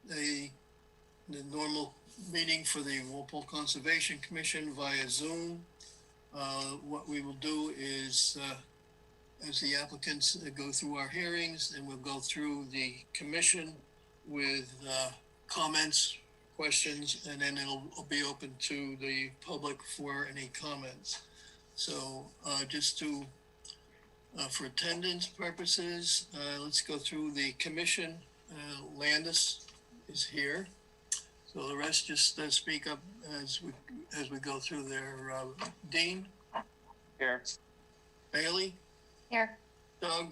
the normal meeting for the Walpole Conservation Commission via Zoom. What we will do is, as the applicants go through our hearings, and we'll go through the commission with comments, questions, and then it'll be open to the public for any comments. So just to, for attendance purposes, let's go through the commission. Landis is here. So the rest just speak up as we go through their, Dean? Here. Bailey? Here. Doug?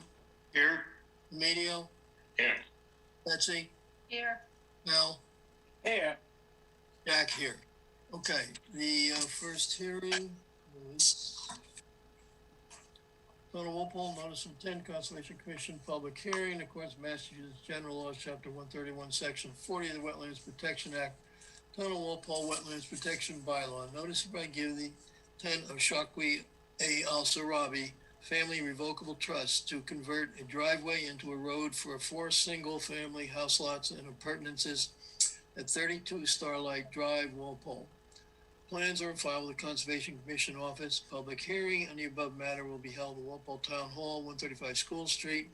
Here. Emilio? Here. Betsy? Here. Mel? Here. Jack here. Okay, the first hearing is Town of Walpole, notice of intent, Conservation Commission, public hearing, in accordance with Massachusetts General Laws, Chapter 131, Section 40 of the Wetlands Protection Act, Town of Walpole Wetlands Protection Bylaw. Notice by give the intent of Shakwi A. Al-Sarabi Family Revocable Trust to convert a driveway into a road for 4 single-family house lots and appurtenances at 32 Starlight Drive, Walpole. Plans are on file with the Conservation Commission office. Public hearing on the above matter will be held at Walpole Town Hall, 135 School Street,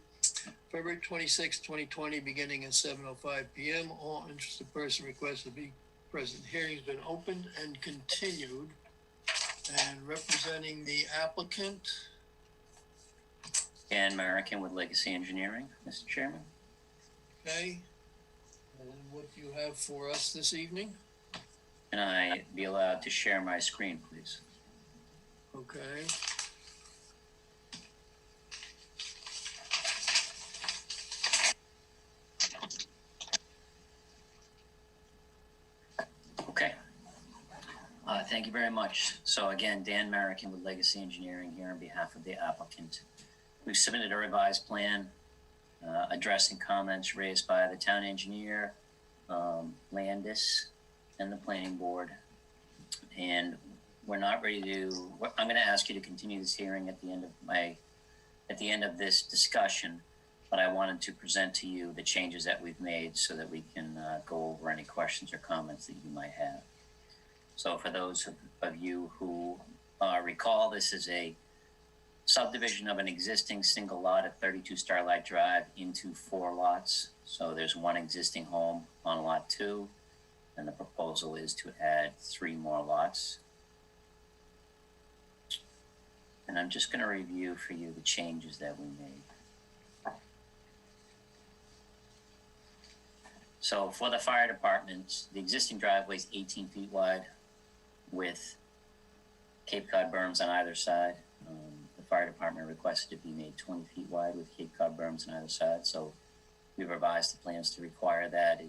February 26, 2020, beginning at 7:05 p.m. All interested persons requested to be present. Hearing's been opened and continued. And representing the applicant, Dan American with Legacy Engineering, Mr. Chairman. okay? And what do you have for us this evening? Can I be allowed to share my screen, please? Okay. Okay. Thank you very much. So again, Dan American with Legacy Engineering here on behalf of the applicant. We've submitted a revised plan addressing comments raised by the town engineer, Landis, and the planning board. And we're not ready to, I'm going to ask you to continue this hearing at the end of this discussion, but I wanted to present to you the changes that we've made so that we can go over any questions or comments that you might have. So for those of you who recall, this is a subdivision of an existing single lot at 32 Starlight Drive into 4 lots. So there's 1 existing home on lot 2, and the proposal is to add 3 more lots. And I'm just going to review for you the changes that we made. So for the fire department, the existing driveway is 18 feet wide with Cape Cod berms on either side. The fire department requested it be made 20 feet wide with Cape Cod berms on either side. So we revised the plans to require that.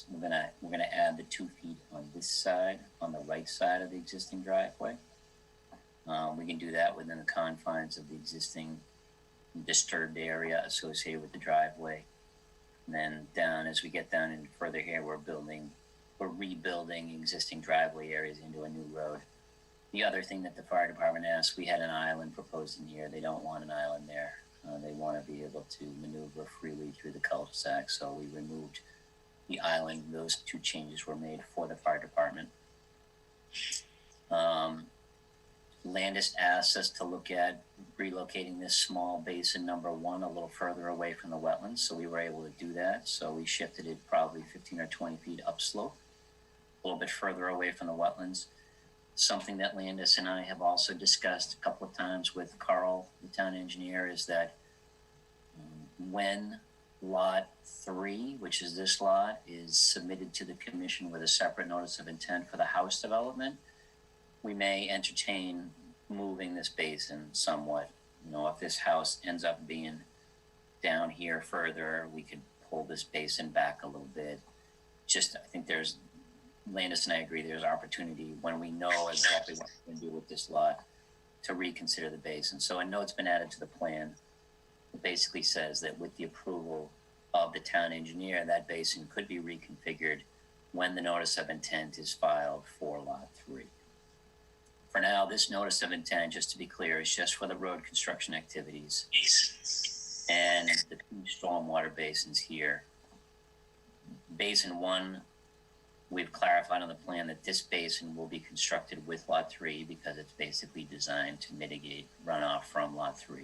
We're gonna add the 2 feet on this side, on the right side of the existing driveway. We can do that within the confines of the existing disturbed area associated with the driveway. And then down, as we get down in further here, we're rebuilding existing driveway areas into a new road. The other thing that the fire department asked, we had an island proposed in here. They don't want an island there. They want to be able to maneuver freely through the cul-de-sac. So we removed the island. Those 2 changes were made for the fire department. Landis asked us to look at relocating this small basin number 1 a little further away from the wetlands. So we were able to do that. So we shifted it probably 15 or 20 feet upslope, a little bit further away from the wetlands. Something that Landis and I have also discussed a couple of times with Carl, the town engineer, is that when lot 3, which is this lot, is submitted to the commission with a separate notice of intent for the house development, we may entertain moving this basin somewhat. You know, if this house ends up being down here further, we could pull this basin back a little bit. Just, I think Landis and I agree there's opportunity when we know exactly what we're going to do with this lot to reconsider the basin. So a note's been added to the plan. It basically says that with the approval of the town engineer, that basin could be reconfigured when the notice of intent is filed for lot 3. For now, this notice of intent, just to be clear, is just for the road construction activities and the 2 stormwater basins here. Basin 1, we've clarified on the plan that this basin will be constructed with Lot 3 because it's basically designed to mitigate runoff from Lot 3.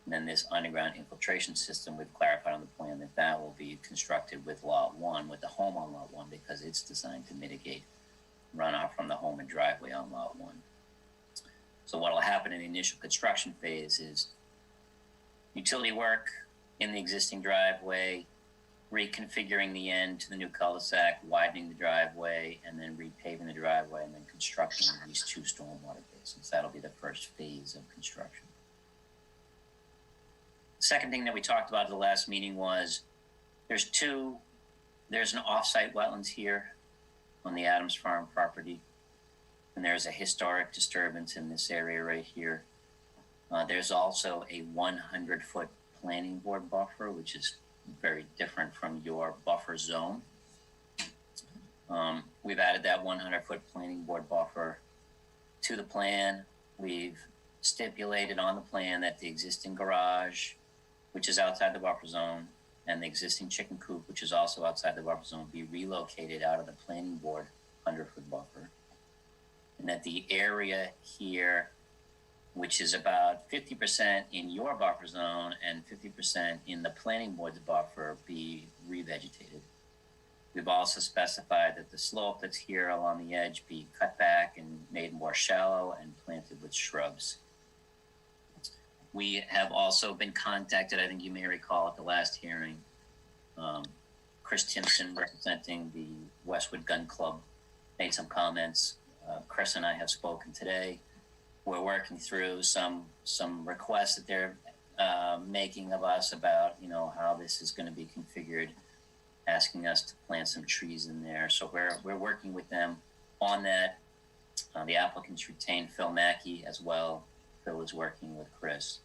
And then this underground infiltration system, we've clarified on the plan that that will be constructed with Lot 1, with the home on Lot 1, because it's designed to mitigate runoff from the home and driveway on Lot 1. So what will happen in the initial construction phase is utility work in the existing driveway, reconfiguring the end to the new cul-de-sac, widening the driveway, and then repaving the driveway, and then constructing these 2 stormwater basins. That'll be the first phase of construction. The second thing that we talked about at the last meeting was there's an off-site wetlands here on the Adams Farm property, and there's a historic disturbance in this area right here. There's also a 100-foot planning board buffer, which is very different from your buffer zone. We've added that 100-foot planning board buffer to the plan. We've stipulated on the plan that the existing garage, which is outside the buffer zone, and the existing chicken coop, which is also outside the buffer zone, be relocated out of the planning board 100-foot buffer. And that the area here, which is about 50% in your buffer zone and 50% in the planning board's buffer, be revegetated. We've also specified that the slope that's here along the edge be cut back and made more shallow and planted with shrubs. We have also been contacted, I think you may recall at the last hearing, Chris Timpson, representing the Westwood Gun Club, made some comments. Chris and I have spoken today. We're working through some requests that they're making of us about, how this is going to be configured, asking us to plant some trees in there. So we're working with them on that. The applicants retained Phil Mackey as well. Phil is working with Chris.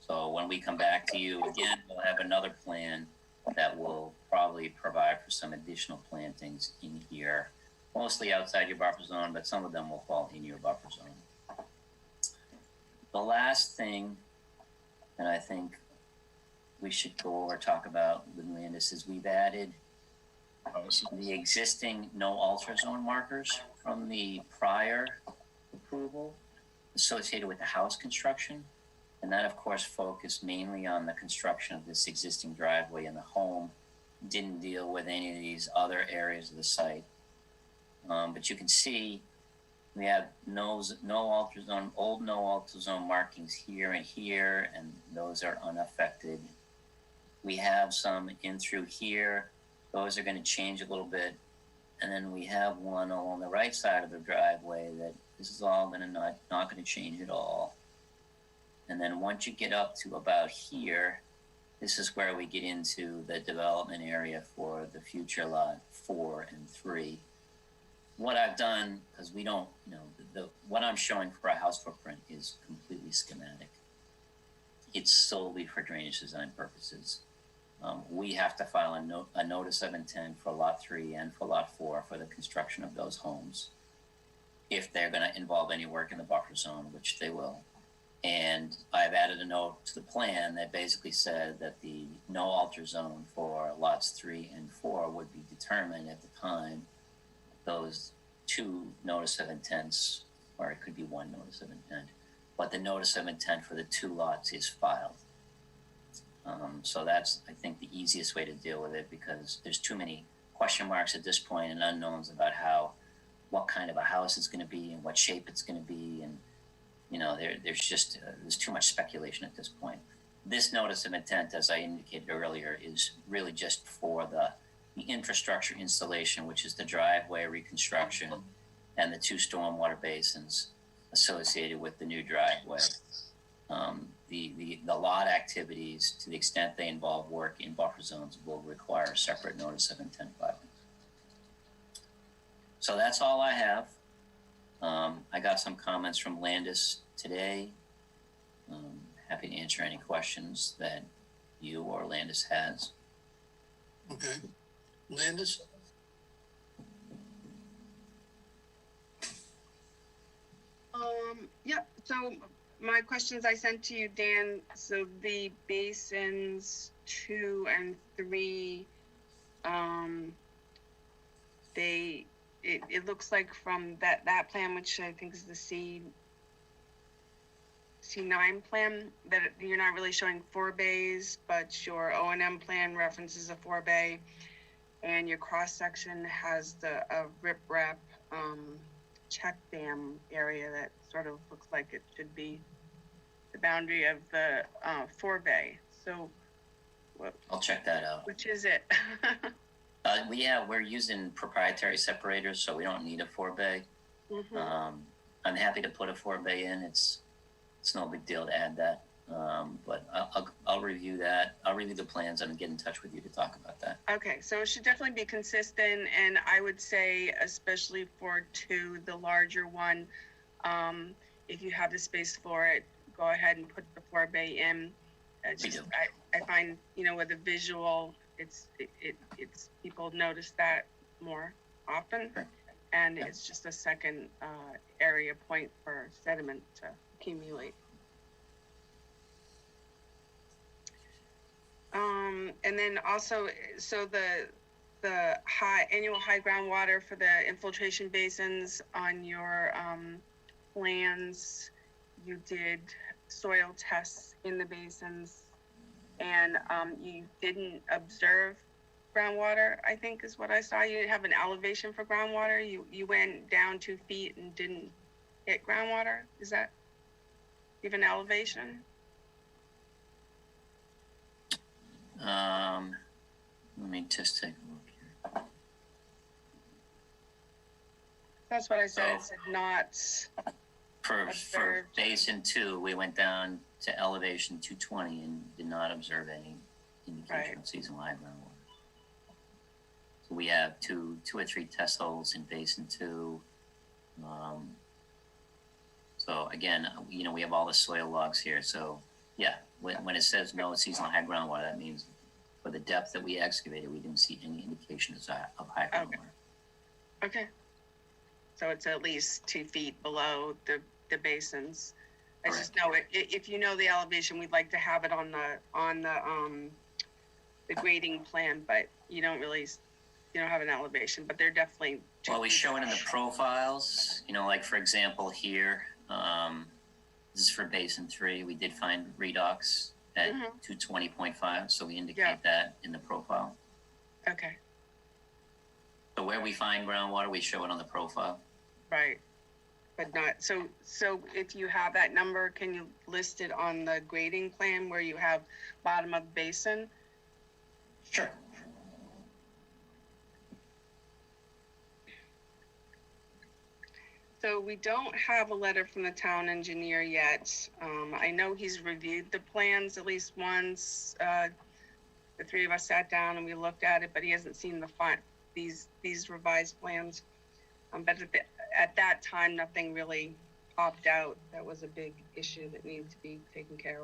So when we come back to you again, we'll have another plan that will probably provide for some additional plantings in here, mostly outside your buffer zone, but some of them will fall in your buffer zone. The last thing that I think we should go over, talk about with Landis, is we've added the existing no alter zone markers from the prior approval associated with the house construction. And that, of course, focused mainly on the construction of this existing driveway in the home, didn't deal with any of these other areas of the site. But you can see we have no alter zone, old no alter zone markings here and here, and those are unaffected. We have some in through here. Those are going to change a little bit. And then we have one along the right side of the driveway that this is all going to not going to change at all. And then once you get up to about here, this is where we get into the development area for the future lot 4 and 3. What I've done, because we don't, what I'm showing for a house footprint is completely schematic. It's solely for drainage design purposes. We have to file a notice of intent for lot 3 and for lot 4 for the construction of those homes, if they're going to involve any work in the buffer zone, which they will. And I've added a note to the plan that basically said that the no alter zone for lots 3 and 4 would be determined at the time those 2 notice of intents, or it could be 1 notice of intent, but the notice of intent for the 2 lots is filed. So that's, I think, the easiest way to deal with it, because there's too many question marks at this point and unknowns about what kind of a house it's going to be and what shape it's going to be, and there's too much speculation at this point. This notice of intent, as I indicated earlier, is really just for the infrastructure installation, which is the driveway reconstruction and the 2 stormwater basins associated with the new driveway. The lot activities, to the extent they involve work in buffer zones, will require a separate notice of intent filing. So that's all I have. I got some comments from Landis today. Happy to answer any questions that you or Landis has. Okay. Landis? Yeah, so my questions I sent to you, Dan. So the basins 2 and 3 It looks like from that plan, which I think is the C9 plan, that you're not really showing 4 bays, but your O&M plan references a 4 bay, and your cross section has a riprap check dam area that sort of looks like it should be the boundary of the 4 bay. So I'll check that out. which is it? We're using proprietary separators, so we don't need a 4 bay. Mhm. I'm happy to put a 4 bay in. It's no big deal to add that. But I'll review that. I'll review the plans and get in touch with you to talk about that. Okay, so it should definitely be consistent, and I would say, especially for 2, the larger one, if you have the space for it, go ahead and put the 4 bay in. I find, with the visual, it's people notice that more often, Sure. and Yeah. it's just a second area point for sediment to accumulate. And then also, so the annual high groundwater for the infiltration basins on your plans, you did soil tests in the basins, and you didn't observe groundwater, I think is what I saw. You didn't have an elevation for groundwater. You went down 2 feet and didn't hit groundwater. Is that even elevation? Let me just take a look here. That's what I said. Oh. It said not. For Observed. basin 2, we went down to elevation 220 and did not observe any indication of seasonal high groundwater. So we have two or three test holes in basin 2. So again, we have all the soil logs here. So yeah, when it says no seasonal high groundwater, that means for the depth that we excavated, we didn't see any indications of high groundwater. Okay. So it's at least 2 feet below the basins. I just know it, if you know the elevation, we'd like to have it on the grading plan, but you don't have an elevation, but they're definitely. Well, we show it in the profiles, like for example here, this is for basin 3. We did find redox at 220.5, so we indicate that in the profile. Okay, So where we find groundwater, we show it on the profile. right. But not, so if you have that number, can you list it on the grading plan where you have bottom of basin? Sure. So we don't have a letter from the town engineer yet. I know he's reviewed the plans at least once. The 3 of us sat down and we looked at it, but he hasn't seen these revised plans. But at that time, nothing really popped out. That was a big issue that needed to be taken care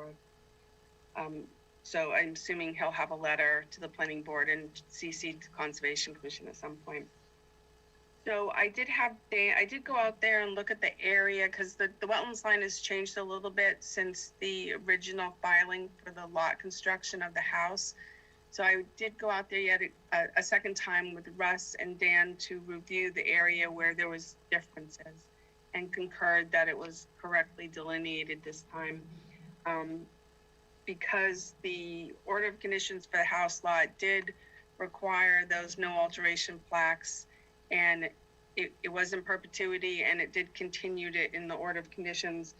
of. So I'm assuming he'll have a letter to the planning board and CC to Conservation Commission at some point. So I did go out there and look at the area, because the wetlands line has changed a little bit since the original filing for the lot construction of the house. So I did go out there yet a second time with Russ and Dan to review the area where there was differences, and concurred that it was correctly delineated this time. Because the order of conditions for the house lot did require those no alteration plaques, and it was in perpetuity, and it did continue it in the order of conditions,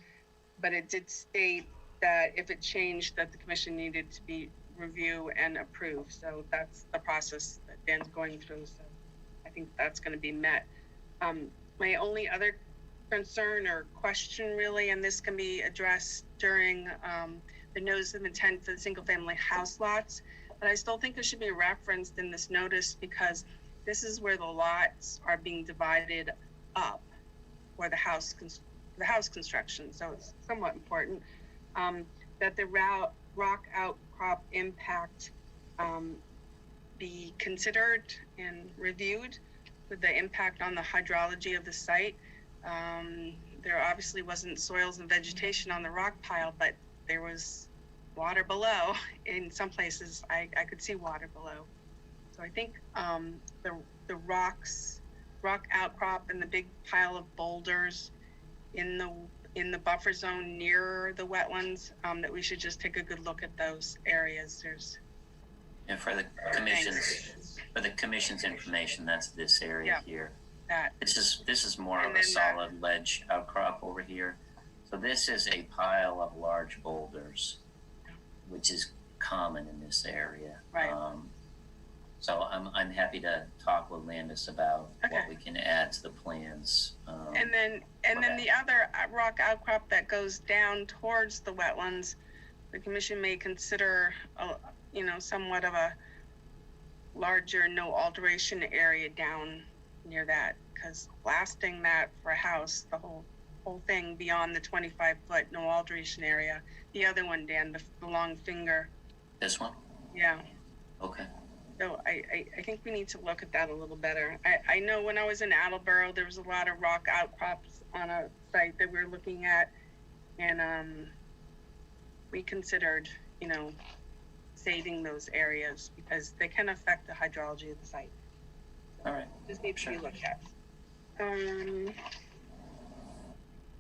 but it did state that if it changed, that the commission needed to be review and approve. So that's the process that Dan's going through. So I think that's going to be met. My only other concern or question really, and this can be addressed during the notice of intent for the single family house lots, but I still think there should be referenced in this notice, because this is where the lots are being divided up for the house construction. So it's somewhat important that the rock outcrop impact be considered and reviewed with the impact on the hydrology of the site. There obviously wasn't soils and vegetation on the rock pile, but there was water below. In some places, I could see water below. So I think the rock outcrop and the big pile of boulders in the buffer zone near the wetlands, that we should just take a good look at those areas. And for the commission's information, that's this area here. This is more of a solid ledge outcrop over here. So this is a pile of large boulders, which is common in this area. Right. So I'm happy to talk with Landis about what we can add to the plans. And then the other rock outcrop that goes down towards the wetlands, the commission may consider, somewhat of a larger no alteration area down near that, because blasting that for a house, the whole thing beyond the 25-foot no alteration area. The other one, Dan, the long finger. This one? Yeah. Okay. So I think we need to look at that a little better. I know when I was in Attleboro, there was a lot of rock outcrops on a site that we were looking at, and we considered, saving those areas because they can affect the hydrology of the site. All right. This needs to be looked at.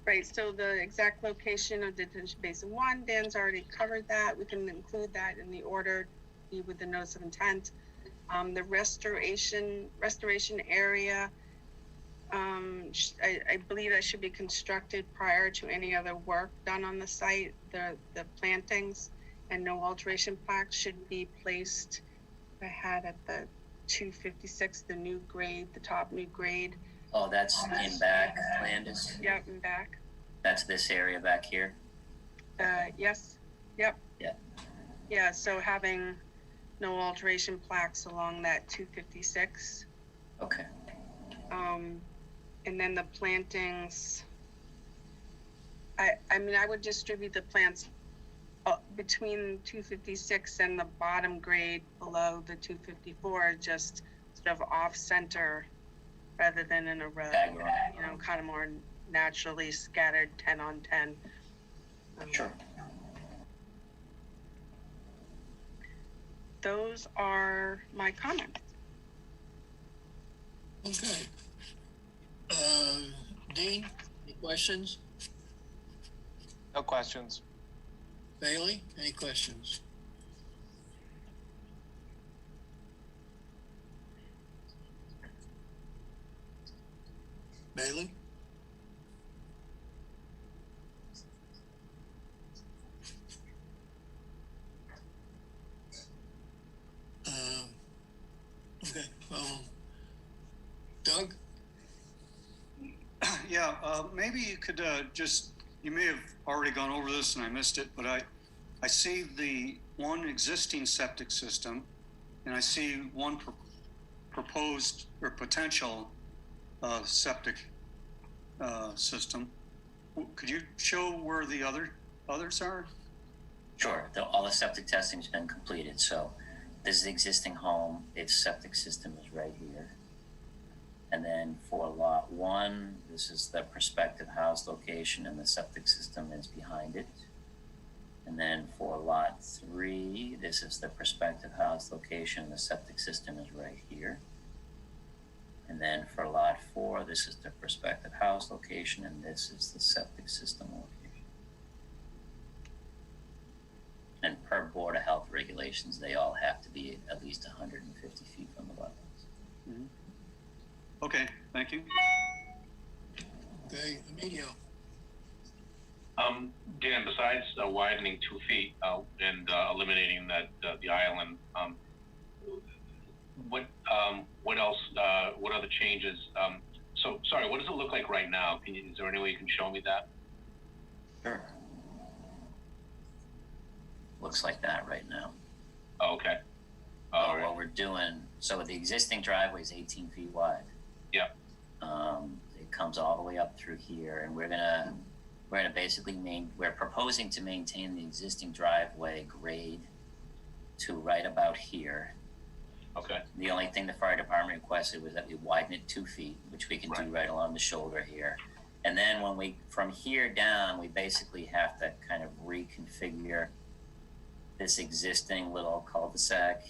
Right, so the exact location of detention basin 1, Dan's already covered that. We can include that in the order with the notice of intent. The restoration area, I believe that should be constructed prior to any other work done on the site. The plantings and no alteration plaques should be placed. I had at the 256, the new grade, the top new grade. Oh, that's in back, Landis? Yep, in back. That's this area back here? Yes. Yep. Yeah. Yeah, so having no alteration plaques along that 256. Okay. And then the plantings, I would distribute the plants between 256 and the bottom grade below the 254, just sort of off center rather than in a row, kind of more naturally scattered 10 on 10. Sure. Those are my comments. Okay. Dean, any questions? No questions. Bailey, any questions? Bailey? Okay. Doug? Yeah, maybe you could you may have already gone over this and I missed it, but I see the one existing septic system and I see one proposed or potential septic system. Could you show where the others are? Sure. All the septic testing has been completed. So this is the existing home. Its septic system is right here. And then for lot 1, this is the prospective house location and the septic system is behind it. And then for lot 3, this is the prospective house location, the septic system is right here. And then for lot 4, this is the prospective house location and this is the septic system location. And per Board of Health regulations, they all have to be at least 150 feet from the wetlands. Mm-hmm. Okay, thank you. Okay, Emilio. Dan, besides widening 2 feet and eliminating the island, what else? What other changes? So sorry, what does it look like right now? Is there any way you can show me that? Sure. Looks like that right now. Oh, okay. Right. What we're doing, so the existing driveway is 18 feet wide. Yeah. It comes all the way up through here, and we're gonna basically we're proposing to maintain the existing driveway grade to right about here. Okay. The only thing the fire department requested was that we widen it 2 feet, which we can do right along the shoulder here. And then from here down, we basically have to kind of reconfigure this existing little cul-de-sac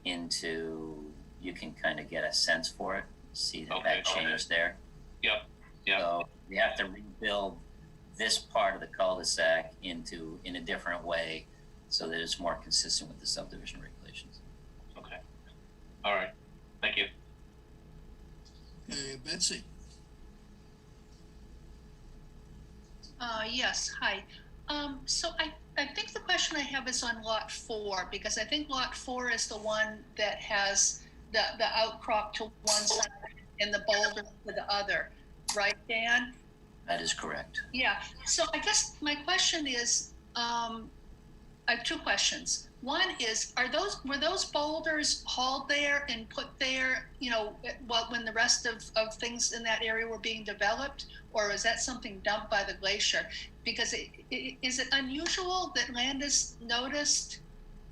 into you can kind of get a sense for it, see that Okay, that changed there. Yep. So we have to rebuild this part of the cul-de-sac in a different way so that it's more consistent with the subdivision regulations. Okay. All right. Thank you. Okay, Betsy. Yes, hi. So I think the question I have is on lot 4, because I think lot 4 is the one that has the outcrop to one side and the boulder to the other, right, Dan? That is correct. Yeah, so I guess my question is, I have 2 questions. One is, were those boulders hauled there and put there, when the rest of things in that area were being developed, or is that something dumped by the glacier? Because is it unusual that Landis noticed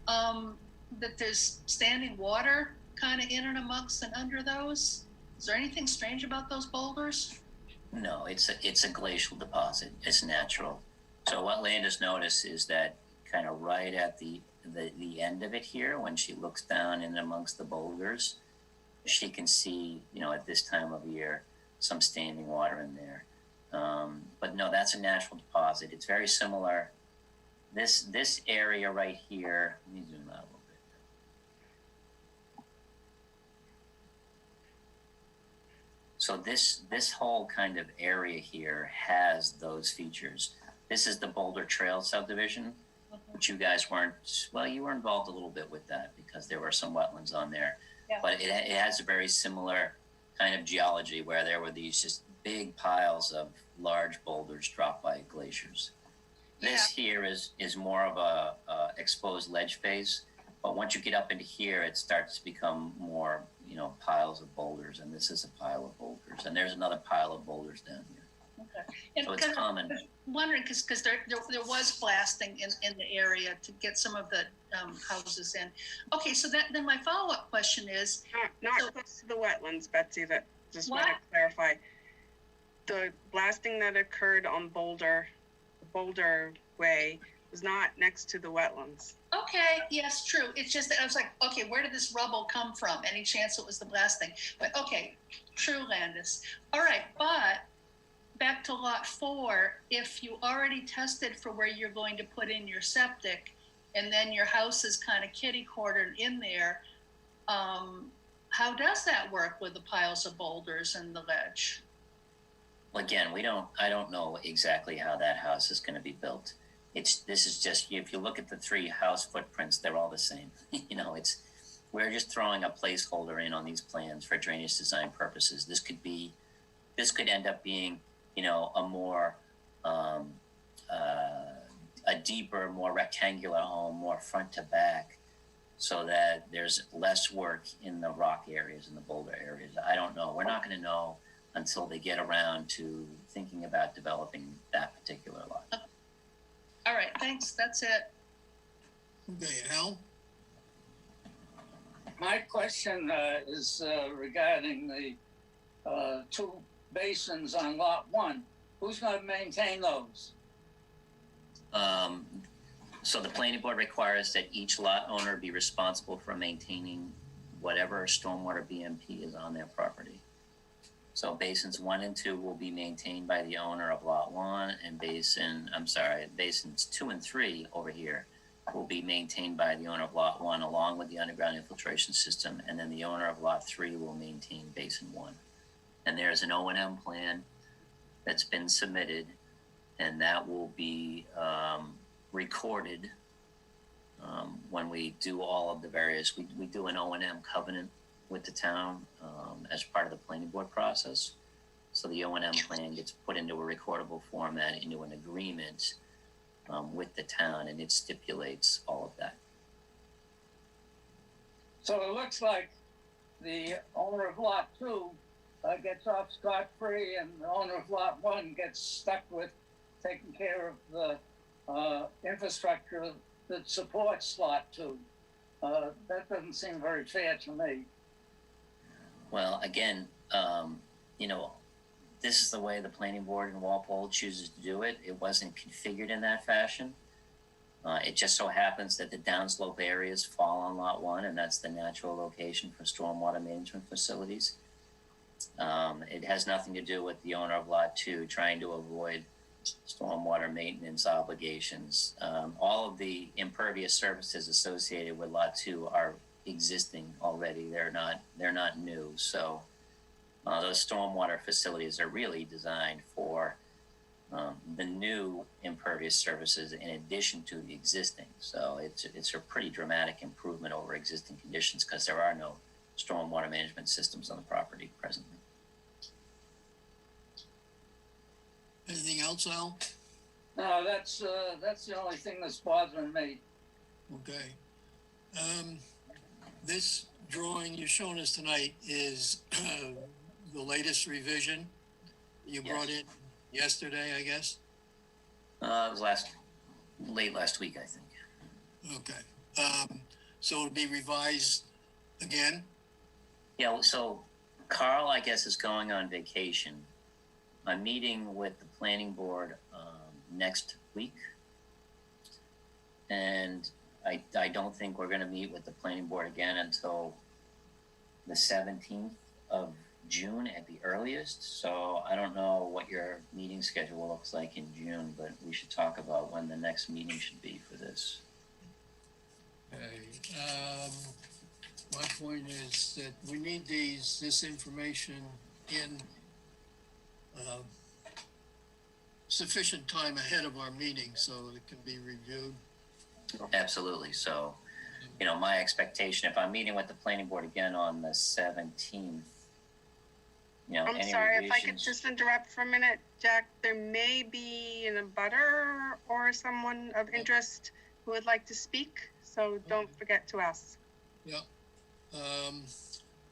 that there's standing water kind of in and amongst and under those? Is there anything strange about those boulders? No, it's a glacial deposit. It's natural. So what Landis noticed is that kind of right at the end of it here, when she looks down in amongst the boulders, she can see, at this time of year, some standing water in there. But no, that's a natural deposit. It's very similar. This area right here, let me zoom out a little bit. So this whole kind of area here has those features. This is the Boulder Trail subdivision, which you guys you were involved a little bit with that because there were some wetlands on there. Yeah. But it has a very similar kind of geology where there were these just big piles of large boulders dropped by glaciers. This here is more of a exposed ledge phase, but once you get up into here, it starts to become more, piles of boulders, and this is a pile of boulders, and there's another pile of boulders down here. Okay. And So it's common. Wondering, because there was blasting in the area to get some of the houses in. Okay, so then my follow-up question is, Not So- close to the wetlands, Betsy, that just want to What? clarify. The blasting that occurred on Boulder Way was not next to the wetlands. okay, yes, true. It's just that I was like, okay, where did this rubble come from? Any chance it was the blasting? But okay, true, Landis. All right, but back to lot 4, if you already tested for where you're going to put in your septic, and then your house is kind of kitty-cornered in there, how does that work with the piles of boulders and the ledge? Well, again, I don't know exactly how that house is going to be built. This is just, if you look at the 3 house footprints, they're all the same. We're just throwing a placeholder in on these plans for drainage design purposes. This could end up being, a more, a deeper, more rectangular home, more front to back, so that there's less work in the rock areas and the boulder areas. I don't know. We're not going to know until they get around to thinking about developing that particular lot. All right, thanks. That's it. Okay, Al? My question is regarding the 2 basins on lot 1. Who's going to maintain those? So the planning board requires that each lot owner be responsible for maintaining whatever stormwater BMP is on their property. So basins 1 and 2 will be maintained by the owner of lot 1, and basins 2 and 3 over here will be maintained by the owner of lot 1 along with the underground infiltration system, and then the owner of lot 3 will maintain basin 1. And there's an O&M plan that's been submitted, and that will be recorded when we do all of the various, we do an O&M covenant with the town as part of the planning board process. So the O&M plan gets put into a recordable format, into an agreement with the town, and it stipulates all of that. So it looks like the owner of lot 2 gets off scot-free, and the owner of lot 1 gets stuck with taking care of the infrastructure that supports lot 2. That doesn't seem very fair to me. Well, again, this is the way the planning board in Walpole chooses to do it. It wasn't configured in that fashion. It just so happens that the downslope areas fall on lot 1, and that's the natural location for stormwater management facilities. It has nothing to do with the owner of lot 2 trying to avoid stormwater maintenance obligations. All of the impervious surfaces associated with lot 2 are existing already. They're not new. So those stormwater facilities are really designed for the new impervious surfaces in addition to the existing. So it's a pretty dramatic improvement over existing conditions because there are no stormwater management systems on the property presently. Anything else, Al? No, that's the only thing that's bothering me. Okay. This drawing you're showing us tonight is the latest revision you brought in yesterday, I guess? It was late last week, I think. Okay. So it'll be revised again? Yeah, so Carl, I guess, is going on vacation. I'm meeting with the planning board next week. And I don't think we're going to meet with the planning board again until the 17th of June at the earliest. So I don't know what your meeting schedule looks like in June, but we should talk about when the next meeting should be for this. Okay. My point is that we need this information in sufficient time ahead of our meeting so it can be reviewed. Absolutely. So, my expectation, if I'm meeting with the planning board again on the 17th, I'm any sorry, revisions. if I could just interrupt for a minute, Jack, there may be an abutter or someone of interest who would like to speak, so don't forget to ask. Yeah.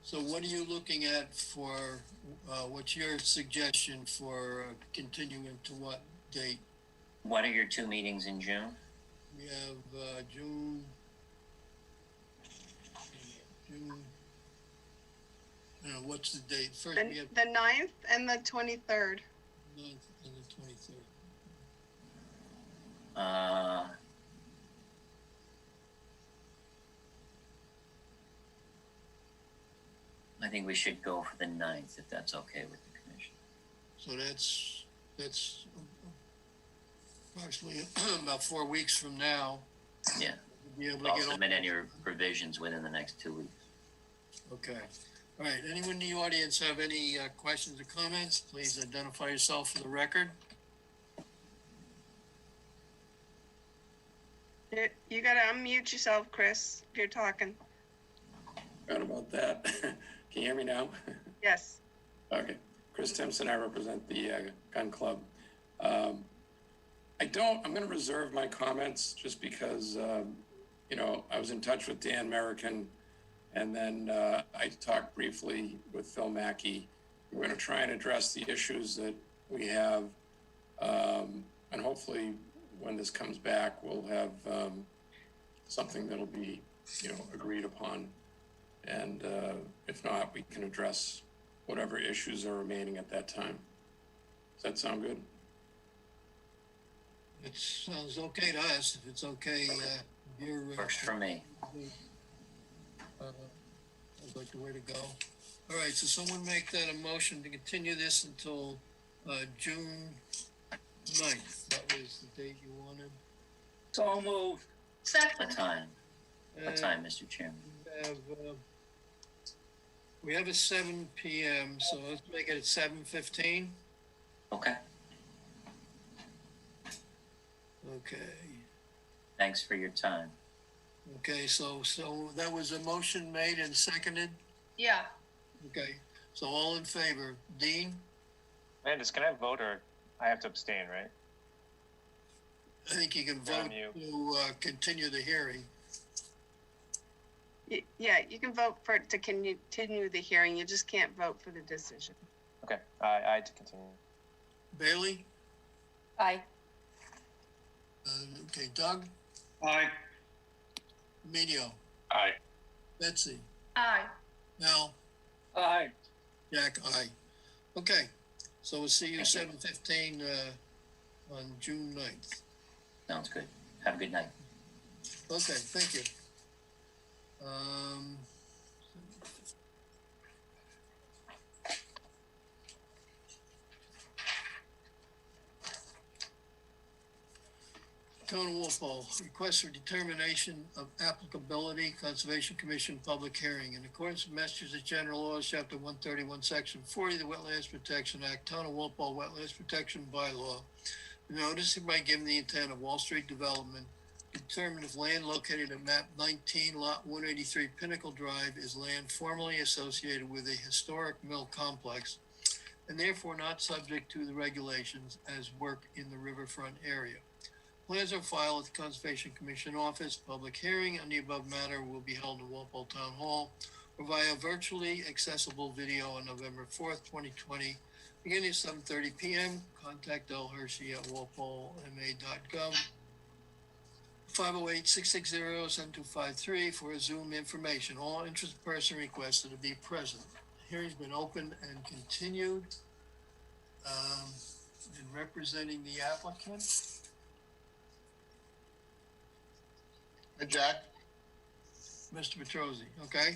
So what are you looking at for, what's your suggestion for continuing to what date? What are your 2 meetings in June? We have June, I don't know, what's the date? First, we have The 9th and the 23rd. 9th and the 23rd. I think we should go for the 9th, if that's okay with the commission. So that's approximately about 4 weeks from now. Yeah. We'll be able to I'll get submit any revisions within the next 2 weeks. Okay. All right. Anyone in the audience have any questions or comments? Please identify yourself for the record. You gotta unmute yourself, Chris, if you're talking. Forgot about that. Can you hear me now? Yes. Okay. Chris Timpson, I represent the gun club. I'm going to reserve my comments just because, I was in touch with Dan Merrican, and then I talked briefly with Phil Mackey. We're going to try and address the issues that we have, and hopefully when this comes back, we'll have something that'll be, agreed upon. And if not, we can address whatever issues are remaining at that time. Does that sound good? It sounds okay to us. If it's okay, Works for me. I'd like the way to go. All right, so someone make that a motion to continue this until June 9th. That was the date you wanted. So moved. What time? What time, Mr. Chairman? We have a 7 p.m., so let's make it at 7:15. Okay. Okay. Thanks for your time. Okay, so that was a motion made and seconded? Yeah. Okay, so all in favor. Dean? Landis, can I vote or I have to abstain, right? I think you can You're on vote mute. to continue the hearing. Yeah, you can vote to continue the hearing. You just can't vote for the decision. Okay, I had to continue. Bailey? Aye. Okay, Doug? Aye. Emilio? Aye. Betsy? Aye. Al? Aye. Jack? Aye. Okay, so we'll see you Thank you. 7:15 on June 9th. Sounds good. Have a good night. Okay, thank you. Town of Walpole, request for determination of applicability, Conservation Commission public hearing. In accordance with Massachusetts General Laws, Chapter 131, Section 40 of the Wetlands Protection Act, Town of Walpole Wetlands Protection Bylaw, notice hereby given the intent of Wall Street Development, determine if land located at map 19, lot 183 Pinnacle Drive is land formerly associated with a historic mill complex and therefore not subject to the regulations as work in the riverfront area. Plans are filed at the Conservation Commission office. Public hearing on the above matter will be held in Walpole Town Hall or via virtually accessible video on November 4th, 2020, beginning at 7:30 p.m. Contact L. Hershey at walpolema.gov. 508-660-7253 for Zoom information. All interested person requested to be present. The hearing's been opened and continued. And representing the applicant. Hey, Jack. Mr. Petrosi, okay?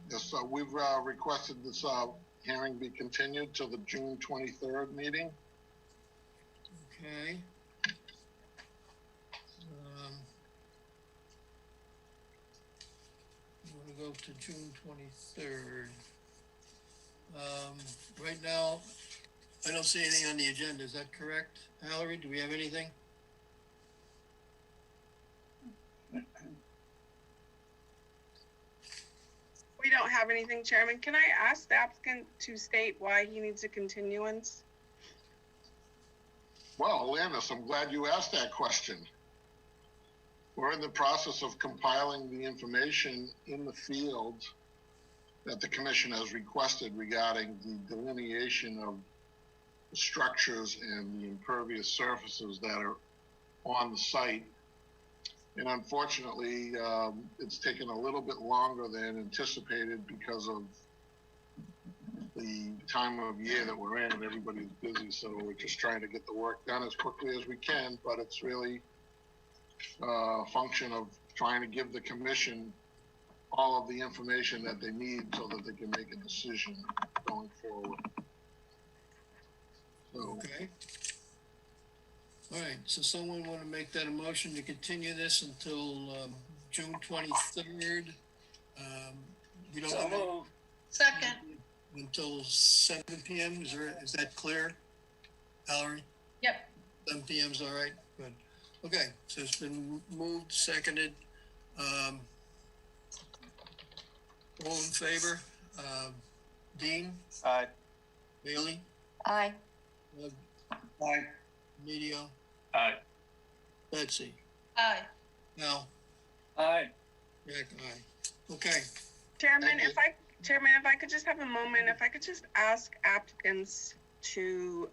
Yes, we've requested this hearing be continued to the June 23rd meeting. Okay. You want to go to June 23rd. Right now, I don't see anything on the agenda. Is that correct? Valerie, do we have anything? We don't have anything, Chairman. Can I ask the applicant to state why he needs a continuance? Well, Landis, I'm glad you asked that question. We're in the process of compiling the information in the field that the commission has requested regarding the delineation of the structures and the impervious surfaces that are on the site. And unfortunately, it's taken a little bit longer than anticipated because of the time of year that we're in and everybody's busy. So we're just trying to get the work done as quickly as we can, but it's really a function of trying to give the commission all of the information that they need so that they can make a decision going forward. So, Okay. All right, so someone want to make that a motion to continue this until June 23rd? We don't have So Second, until 7 p.m. Is that clear, Valerie? yep. 7 p.m. is all right. Good. Okay, so it's been moved, seconded. All in favor? Dean, Uh, Bailey, Aye. Aye. Medio, Betsy, Aye. Al, aye. Jack, aye. Okay. Chairman, Thank if I could just have a moment, if I could just ask applicants to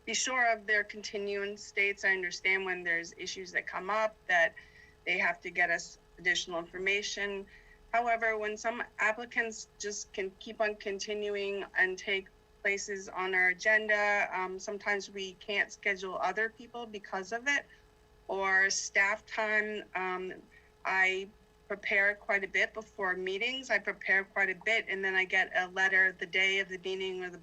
be sure of their continuance dates. I understand when there's issues that come up that they have to get us additional information. However, when some applicants just can keep on continuing and take places on our agenda, sometimes we can't schedule other people because of it, or staff time. I prepare quite a bit before meetings. I prepare quite a bit, and then I get a letter the day of the meeting or the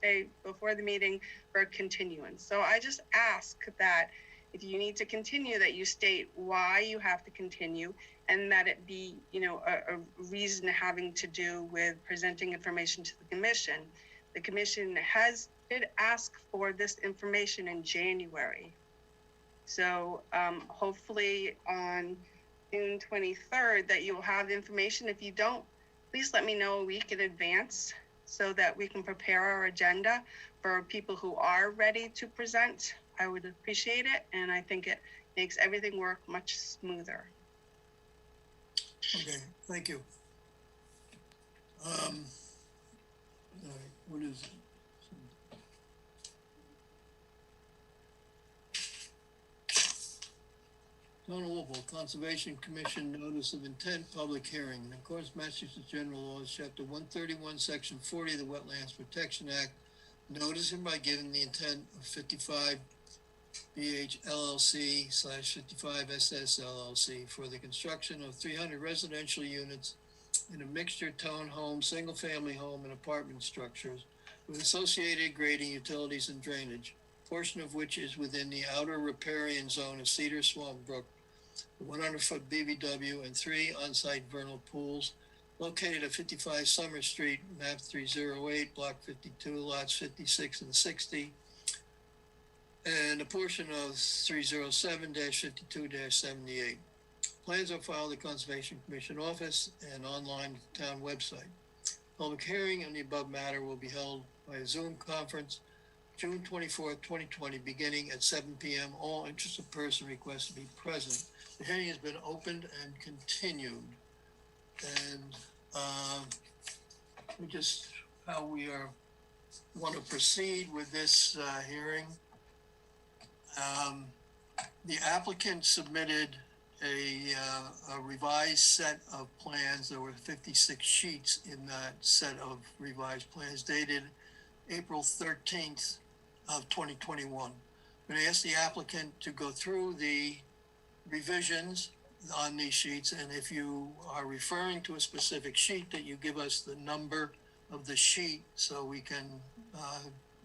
day before the meeting for continuance. So I just ask that if you need to continue, that you state why you have to continue, and that it be, a reason having to do with presenting information to the commission. The commission did ask for this information in January. So hopefully on June 23rd that you'll have the information. If you don't, please let me know a week in advance so that we can prepare our agenda for people who are ready to present. I would appreciate it, and I think it makes everything work much smoother. Okay, thank you. All right, what is it? Town of Walpole Conservation Commission Notice of Intent Public Hearing. In accordance with Massachusetts General Laws, Chapter 131, Section 40 of the Wetlands Protection Act, notice hereby given the intent of 55 BH LLC /55 SS LLC for the construction of 300 residential units in a mixture townhome, single-family home, and apartment structures with associated grading, utilities, and drainage, portion of which is within the outer riparian zone of Cedar Swamp Brook, the 100-foot BVW, and 3 on-site vernal pools located at 55 Summer Street, map 308, block 52, lots 56 and 60, and a portion of 307-52-78. Plans are filed at the Conservation Commission office and online town website. Public hearing on the above matter will be held by a Zoom conference June 24th, 2020, beginning at 7 p.m. All interested persons request to be present. The hearing has been opened and continued. And we just, how we want to proceed with this hearing. The applicant submitted a revised set of plans. There were 56 sheets in that set of revised plans dated April 13th of 2021. I'm going to ask the applicant to go through the revisions on these sheets, and if you are referring to a specific sheet, that you give us the number of the sheet so we can,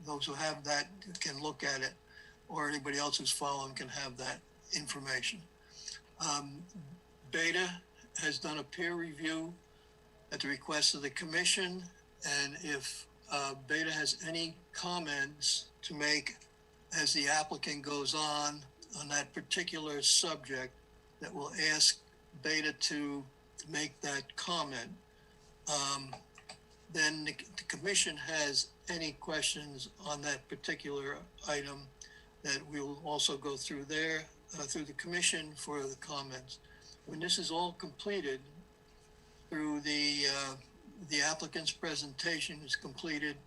those who have that can look at it, or anybody else who's following can have that information. Beta has done a peer review at the request of the commission, and if Beta has any comments to make as the applicant goes on that particular subject, that will ask Beta to make that comment. Then the commission has any questions on that particular item, that we will also go through there, through the commission for the comments. When this is all completed, through the applicant's presentation is completed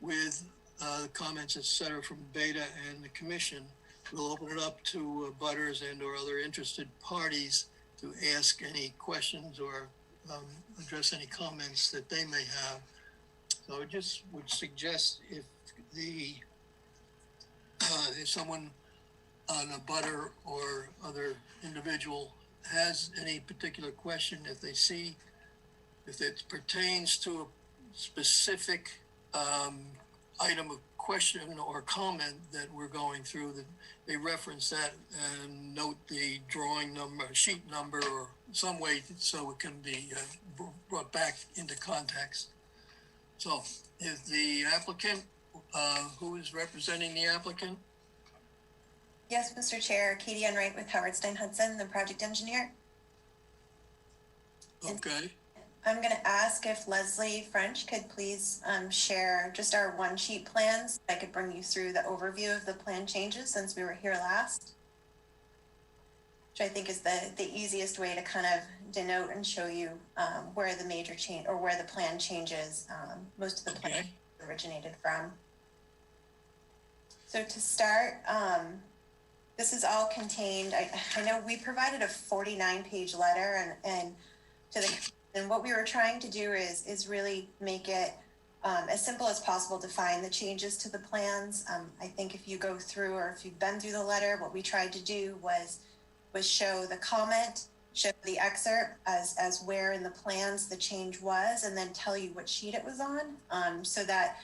with the comments, et cetera, from Beta and the commission, we'll open it up to butters and or other interested parties to ask any questions or address any comments that they may have. So I just would suggest if someone on a butter or other individual has any particular question, if it pertains to a specific item of question or comment that we're going through, that they reference that and note the drawing number, sheet number, or some way so it can be brought back into context. So is the applicant, who is representing the applicant? Yes, Mr. Chair, Katie Enright with Howard Stein Hudson, the project engineer. Okay. I'm going to ask if Leslie French could please share just our one sheet plans. I could bring you through the overview of the plan changes since we were here last, which I think is the easiest way to kind of denote and show you where the major change or where the plan changes, most of the plan originated from. So to start, this is all contained. I know we provided a 49-page letter and to the. And what we were trying to do is really make it as simple as possible to find the changes to the plans. I think if you go through, or if you've been through the letter, what we tried to do was show the comment, show the excerpt as where in the plans the change was, and then tell you what sheet it was on, so that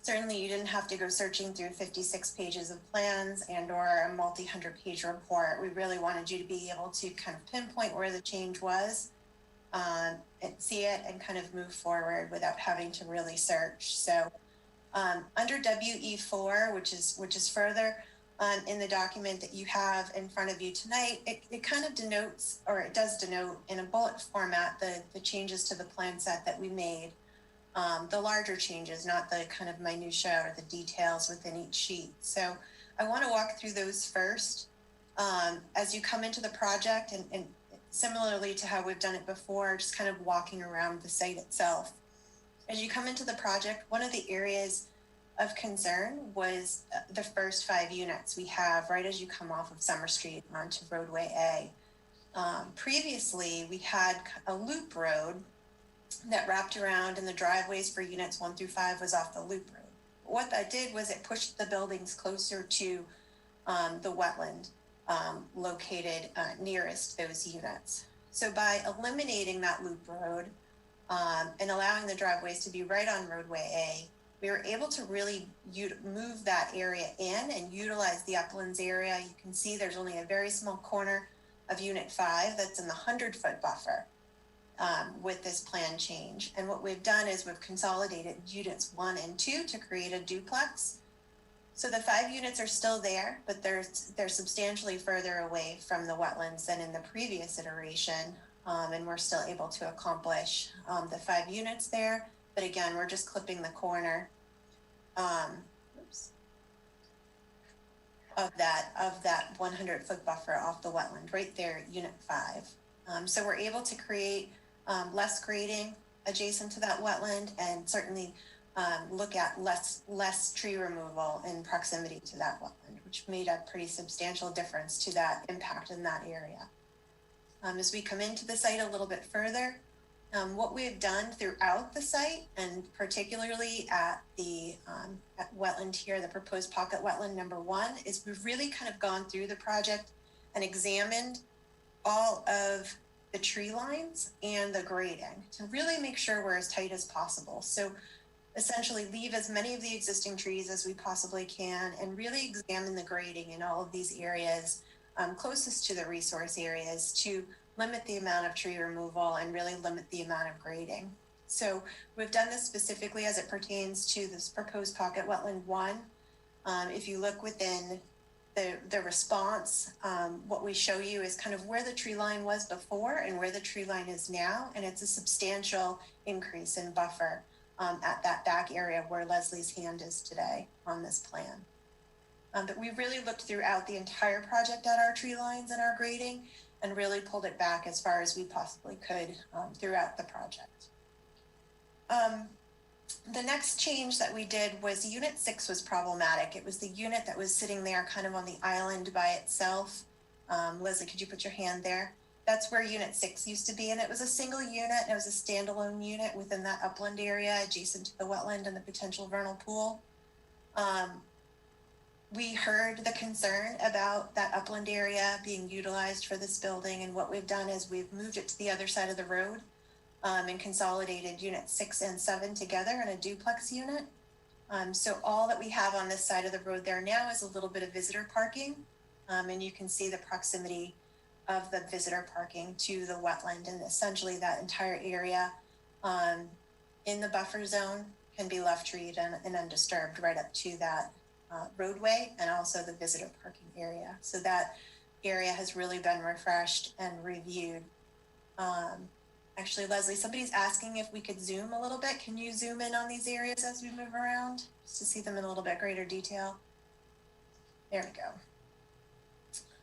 certainly you didn't have to go searching through 56 pages of plans and or a multi-100-page report. We really wanted you to be able to kind of pinpoint where the change was, and see it and kind of move forward without having to really search. So under WE4, which is further in the document that you have in front of you tonight, it kind of denotes, or it does denote in a bullet format, the changes to the plan set that we made, the larger changes, not the kind of minutia or the details within each sheet. So I want to walk through those first. As you come into the project, and similarly to how we've done it before, just kind of walking around the site itself. As you come into the project, one of the areas of concern was the first 5 units we have right as you come off of Summer Street onto roadway A. Previously, we had a loop road that wrapped around, and the driveways for units 1 through 5 was off the loop road. What that did was it pushed the buildings closer to the wetland located nearest those units. So by eliminating that loop road and allowing the driveways to be right on roadway A, we were able to really move that area in and utilize the uplands area. You can see there's only a very small corner of Unit 5 that's in the 100-foot buffer with this plan change. And what we've done is we've consolidated Units 1 and 2 to create a duplex. So the 5 units are still there, but they're substantially further away from the wetlands than in the previous iteration. And we're still able to accomplish the 5 units there. But again, we're just clipping the corner of that 100-foot buffer off the wetland, right there, Unit 5. So we're able to create less grading adjacent to that wetland, and certainly look at less tree removal in proximity to that wetland, which made a pretty substantial difference to that impact in that area. As we come into the site a little bit further, what we've done throughout the site, and particularly at the wetland here, the proposed pocket wetland number 1, is we've really kind of gone through the project and examined all of the tree lines and the grading to really make sure we're as tight as possible. So essentially leave as many of the existing trees as we possibly can and really examine the grading in all of these areas closest to the resource areas to limit the amount of tree removal and really limit the amount of grading. So we've done this specifically as it pertains to this proposed pocket wetland 1. If you look within the response, what we show you is kind of where the tree line was before and where the tree line is now, and it's a substantial increase in buffer at that back area where Leslie's hand is today on this plan. But we really looked throughout the entire project at our tree lines and our grading and really pulled it back as far as we possibly could throughout the project. The next change that we did was Unit 6 was problematic. It was the unit that was sitting there kind of on the island by itself. Leslie, could you put your hand there? That's where Unit 6 used to be, and it was a single unit, and it was a standalone unit within that upland area adjacent to the wetland and the potential vernal pool. We heard the concern about that upland area being utilized for this building, and what we've done is we've moved it to the other side of the road and consolidated Unit 6 and 7 together in a duplex unit. So all that we have on this side of the road there now is a little bit of visitor parking, and you can see the proximity of the visitor parking to the wetland, and essentially that entire area in the buffer zone can be left treed and undisturbed right up to that roadway and also the visitor parking area. So that area has really been refreshed and reviewed. Actually, Leslie, somebody's asking if we could zoom a little bit. Can you zoom in on these areas as we move around just to see them in a little bit greater detail? There we go.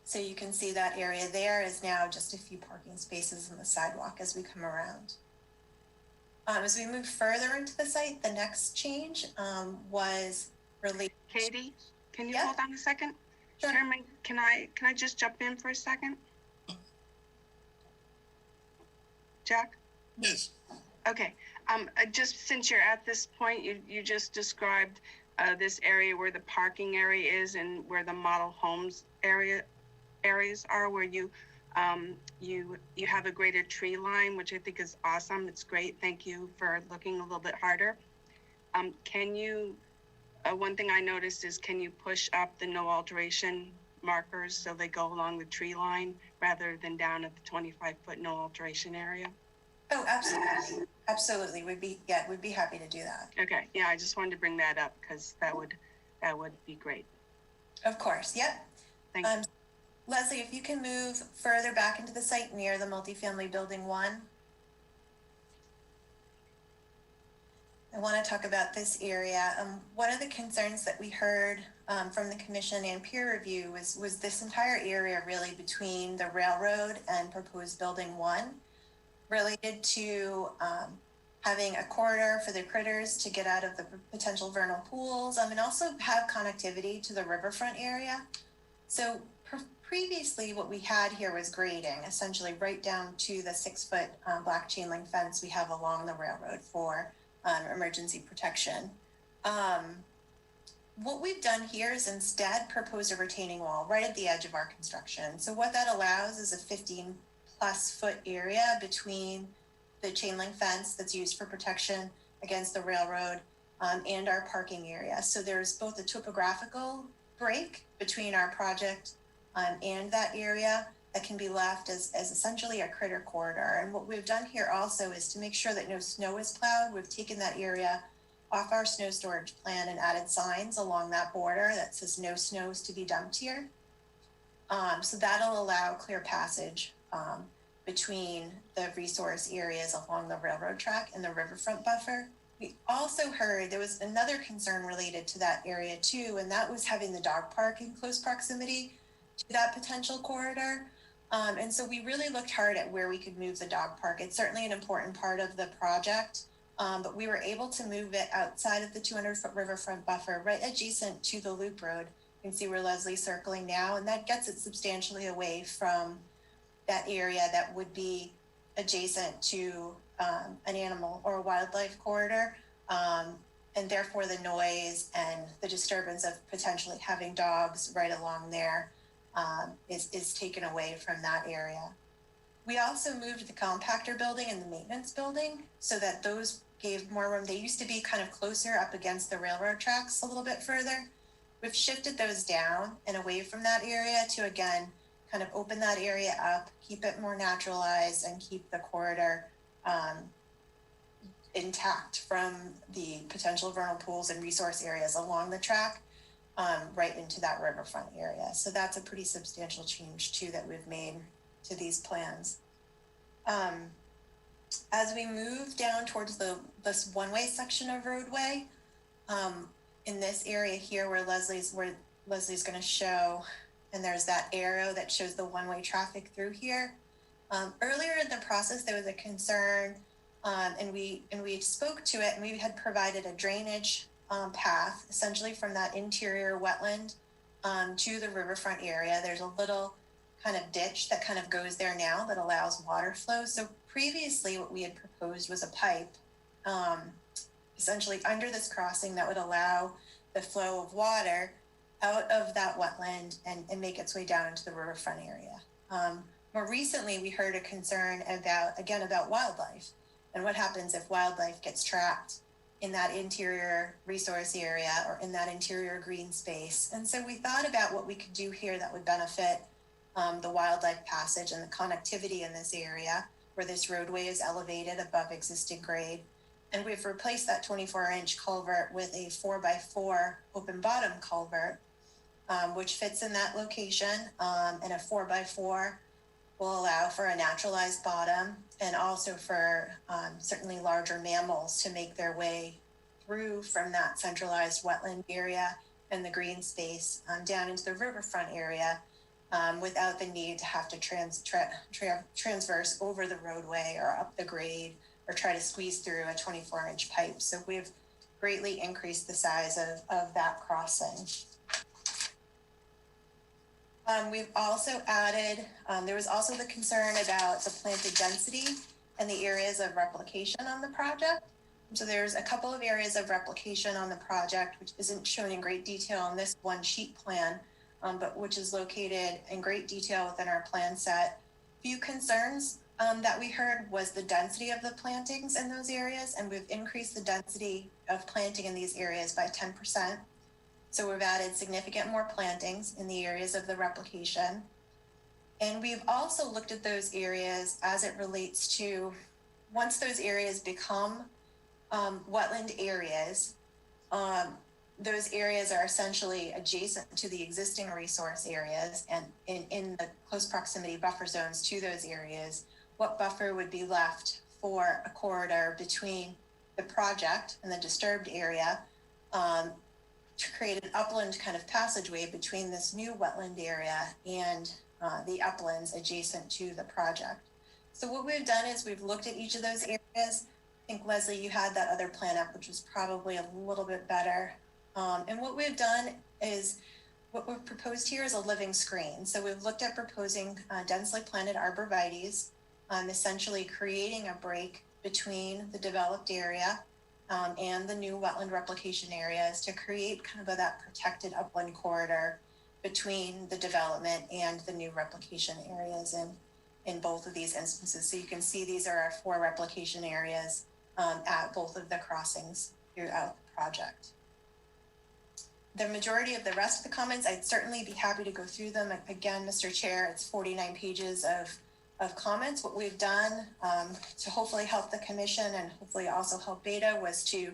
So you can see that area there is now just a few parking spaces on the sidewalk as we come around. As we move further into the site, the next change was related. Katie, can you Yeah. hold on a second? Sure. Chairman, can I just jump in for a second? Jack? Yes. Okay, just since you're at this point, you just described this area where the parking area is and where the model homes areas are, where you have a greater tree line, which I think is awesome. It's great. Thank you for looking a little bit harder. Can you, one thing I noticed is, can you push up the no alteration markers so they go along the tree line rather than down at the 25-foot no alteration area? Oh, absolutely. Absolutely. We'd be happy to do that. Okay, yeah, I just wanted to bring that up because that would be great. Of course. Yep. Thank you. Leslie, if you can move further back into the site near the multifamily building 1. I want to talk about this area. One of the concerns that we heard from the commission and peer review was this entire area really between the railroad and proposed building 1, related to having a corridor for the critters to get out of the potential vernal pools, and also have connectivity to the riverfront area. So previously what we had here was grading, essentially right down to the 6-foot black chain link fence we have along the railroad for emergency protection. what we've done here is instead propose a retaining wall right at the edge of our construction. So what that allows is a 15+ foot area between the chain link fence that's used for protection against the railroad and our parking area. So there's both a topographical break between our project and that area that can be left as essentially a critter corridor. And what we've done here also is to make sure that no snow is plowed. We've taken that area off our snow storage plan and added signs along that border that says no snow is to be dumped here. So that'll allow clear passage between the resource areas along the railroad track and the riverfront buffer. We also heard there was another concern related to that area too, and that was having the dog park in close proximity to that potential corridor. And so we really looked hard at where we could move the dog park. It's certainly an important part of the project, but we were able to move it outside of the 200-foot riverfront buffer, right adjacent to the loop road. You can see where Leslie's circling now, and that gets it substantially away from that area that would be adjacent to an animal or a wildlife corridor. And therefore the noise and the disturbance of potentially having dogs right along there is taken away from that area. We also moved the compactor building and the maintenance building so that those gave more room. They used to be kind of closer up against the railroad tracks a little bit further. We've shifted those down and away from that area to, again, kind of open that area up, keep it more naturalized, and keep the corridor intact from the potential vernal pools and resource areas along the track right into that riverfront area. So that's a pretty substantial change too that we've made to these plans. As we move down towards this one-way section of roadway, in this area here where Leslie's going to show, and there's that arrow that shows the one-way traffic through here. Earlier in the process, there was a concern, and we spoke to it, and we had provided a drainage path, essentially from that interior wetland to the riverfront area. There's a little kind of ditch that kind of goes there now that allows water flow. So previously what we had proposed was a pipe essentially under this crossing that would allow the flow of water out of that wetland and make its way down into the riverfront area. More recently, we heard a concern about wildlife and what happens if wildlife gets trapped in that interior resource area or in that interior green space. And so we thought about what we could do here that would benefit the wildlife passage and the connectivity in this area where this roadway is elevated above existing grade. And we've replaced that 24-inch culvert with a 4x4 open bottom culvert, which fits in that location. And a 4x4 will allow for a naturalized bottom and also for certainly larger mammals to make their way through from that centralized wetland area and the green space down into the riverfront area without the need to have to transverse over the roadway or up the grade or try to squeeze through a 24-inch pipe. So we've greatly increased the size of that crossing. We've also added, there was also the concern about the planted density and the areas of replication on the project. So there's a couple of areas of replication on the project, which isn't shown in great detail on this one sheet plan, but which is located in great detail within our plan set. Few concerns that we heard was the density of the plantings in those areas, and we've increased the density of planting in these areas by 10%. So we've added significant more plantings in the areas of the replication. And we've also looked at those areas as it relates to, once those areas become wetland areas, those areas are essentially adjacent to the existing resource areas and in the close proximity buffer zones to those areas. What buffer would be left for a corridor between the project and the disturbed area to create an upland kind of passageway between this new wetland area and the uplands adjacent to the project. So what we've done is we've looked at each of those areas. I think, Leslie, you had that other plan up, which was probably a little bit better. And what we've done is, what we've proposed here is a living screen. So we've looked at proposing densely planted arborvitaes, essentially creating a break between the developed area and the new wetland replication areas to create kind of that protected upland corridor between the development and the new replication areas in both of these instances. So you can see these are our 4 replication areas at both of the crossings throughout the project. The majority of the rest of the comments, I'd certainly be happy to go through them. Again, Mr. Chair, it's 49 pages of comments. What we've done to hopefully help the commission and hopefully also help Beta was to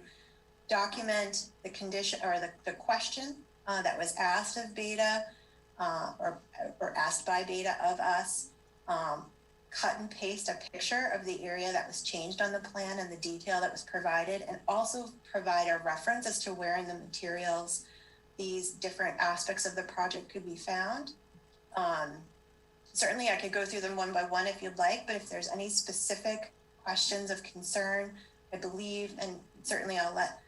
document the condition or the question that was asked of Beta or asked by Beta of us, cut and paste a picture of the area that was changed on the plan and the detail that was provided, and also provide a reference as to where in the materials these different aspects of the project could be found. Certainly I could go through them one by one if you'd like, but if there's any specific questions of concern, I believe, and certainly I'll let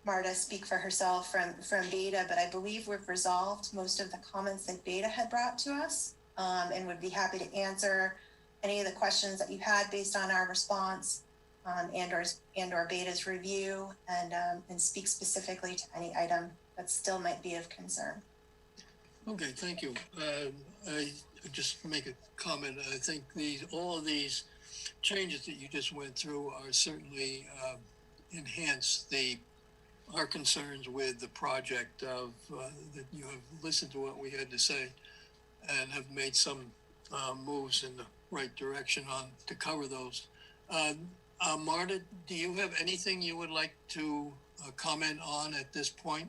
Marta speak for herself from Beta, but I believe we've resolved most of the comments that Beta had brought to us, and would be happy to answer any of the questions that you had based on our response, and or Beta's review, and speak specifically to any item that still might be of concern. Okay, thank you. I just make a comment. I think all of these changes that you just went through are certainly enhance our concerns with the project of that you have listened to what we had to say and have made some moves in the right direction to cover those. Marta, do you have anything you would like to comment on at this point?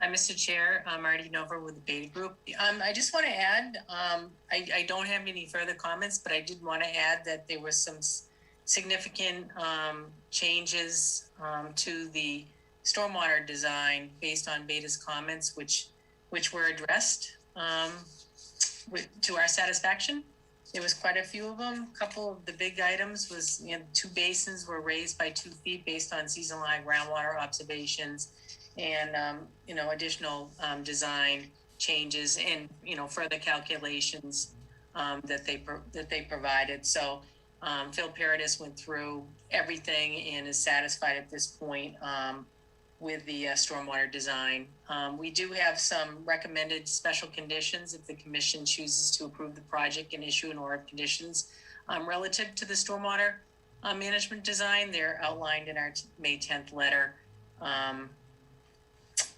Hi, Mr. Chair. I'm Marty Nova with the Beta Group. I just want to add, I don't have any further comments, but I did want to add that there were some significant changes to the stormwater design based on Beta's comments, which were addressed to our satisfaction. There was quite a few of them. A couple of the big items was, 2 basins were raised by 2 feet based on seasonal high groundwater observations, and additional design changes and further calculations that they provided. So Phil Paradis went through everything and is satisfied at this point with the stormwater design. We do have some recommended special conditions if the commission chooses to approve the project and issue an order of conditions relative to the stormwater management design. They're outlined in our May 10th letter.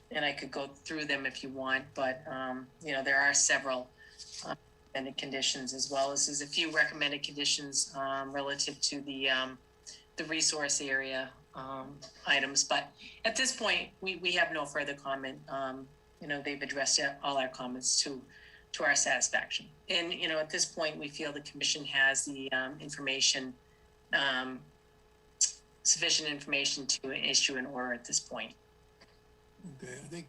And I could go through them if you want, but there are several recommended conditions, as well as there's a few recommended conditions relative to the resource area items. But at this point, we have no further comment. They've addressed all our comments to our satisfaction. And at this point, we feel the commission has the sufficient information to issue an order at this point. Okay, I think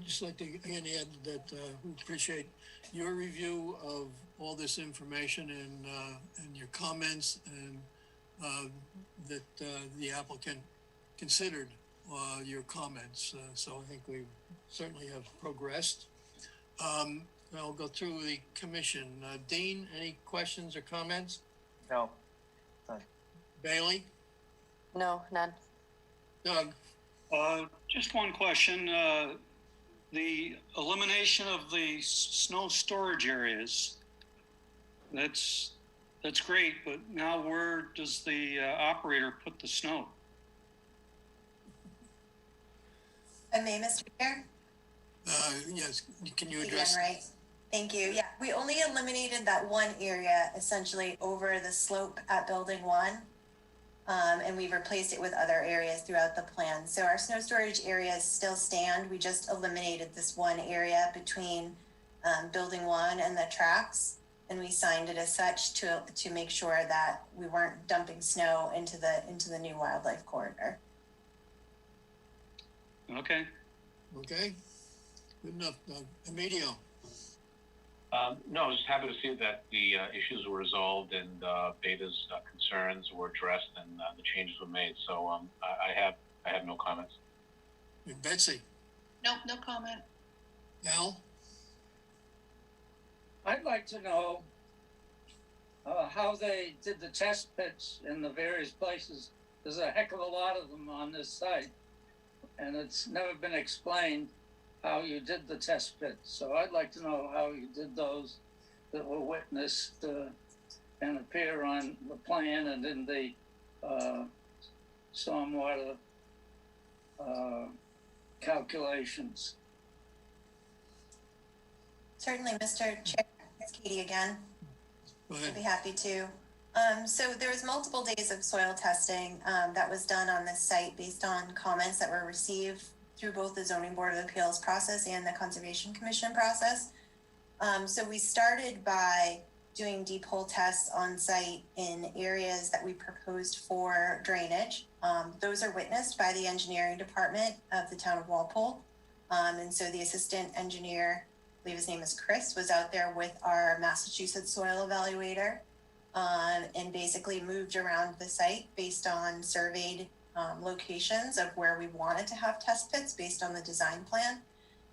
just like to again add that we appreciate your review of all this information and your comments, and that the applicant considered your comments. So I think we certainly have progressed. I'll go through the commission. Dean, any questions or comments? No. None. Bailey? No, none. Doug? Just one question. The elimination of the snow storage areas, that's great, but now where does the operator put the snow? I may, Mr. Chair? Yes, can you address? Right. Thank you. Yeah, we only eliminated that one area essentially over the slope at building 1. And we've replaced it with other areas throughout the plan. So our snow storage areas still stand. We just eliminated this one area between building 1 and the tracks, and we signed it as such to make sure that we weren't dumping snow into the new wildlife corridor. Okay. Okay. Good enough. Emilio? No, I was just happy to see that the issues were resolved and Beta's concerns were addressed and the changes were made. So I have no comments. And Betsy? No comment. Al? I'd like to know how they did the test pits in the various places there's a heck of a lot of them on this site. And it's never been explained how you did the test pits. So I'd like to know how you did those that were witnessed and appear on the plan and in the stormwater calculations. Certainly, Mr. Chair, it's Katie again. Go I'd ahead. be happy to. So there was multiple days of soil testing that was done on this site based on comments that were received through both the Zoning Board of Appeals process and the Conservation Commission process. So we started by doing deep hole tests on site in areas that we proposed for drainage. Those are witnessed by the engineering department of the town of Walpole. And so the assistant engineer, I believe his name is Chris, was out there with our Massachusetts soil evaluator and basically moved around the site based on surveyed locations of where we wanted to have test pits based on the design plan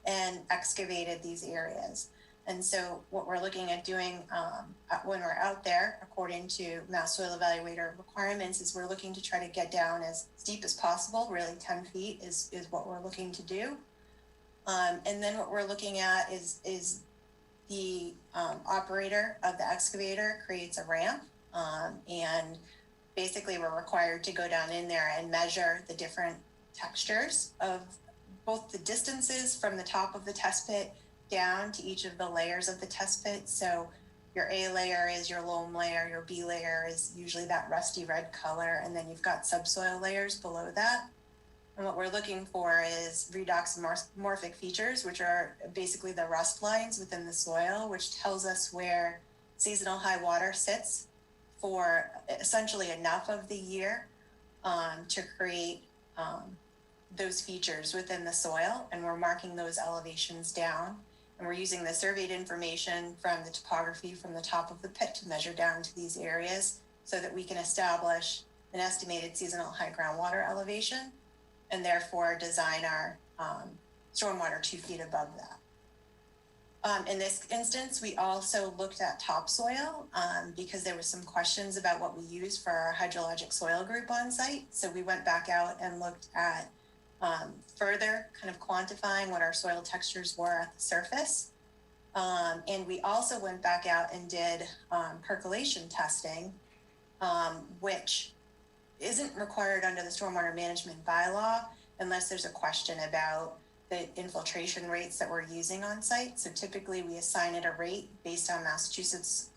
and excavated these areas. And so what we're looking at doing when we're out there, according to Mass Soil Evaluator requirements, is we're looking to try to get down as steep as possible. Really 10 feet is what we're looking to do. And then what we're looking at is the operator of the excavator creates a ramp, and basically we're required to go down in there and measure the different textures of both the distances from the top of the test pit down to each of the layers of the test pit. So your A layer is your loam layer, your B layer is usually that rusty red color, and then you've got subsoil layers below that. And what we're looking for is redoxomorphic features, which are basically the rust lines within the soil, which tells us where seasonal high water sits for essentially enough of the year to create those features within the soil. And we're marking those elevations down. And we're using the surveyed information from the topography from the top of the pit to measure down to these areas so that we can establish an estimated seasonal high groundwater elevation and therefore design our stormwater 2 feet above that. In this instance, we also looked at topsoil because there were some questions about what we use for our hydrologic soil group on site. So we went back out and looked at further kind of quantifying what our soil textures were at the surface. And we also went back out and did percolation testing, which isn't required under the stormwater management bylaw unless there's a question about the infiltration rates that we're using on site. So typically we assign it a rate based on Massachusetts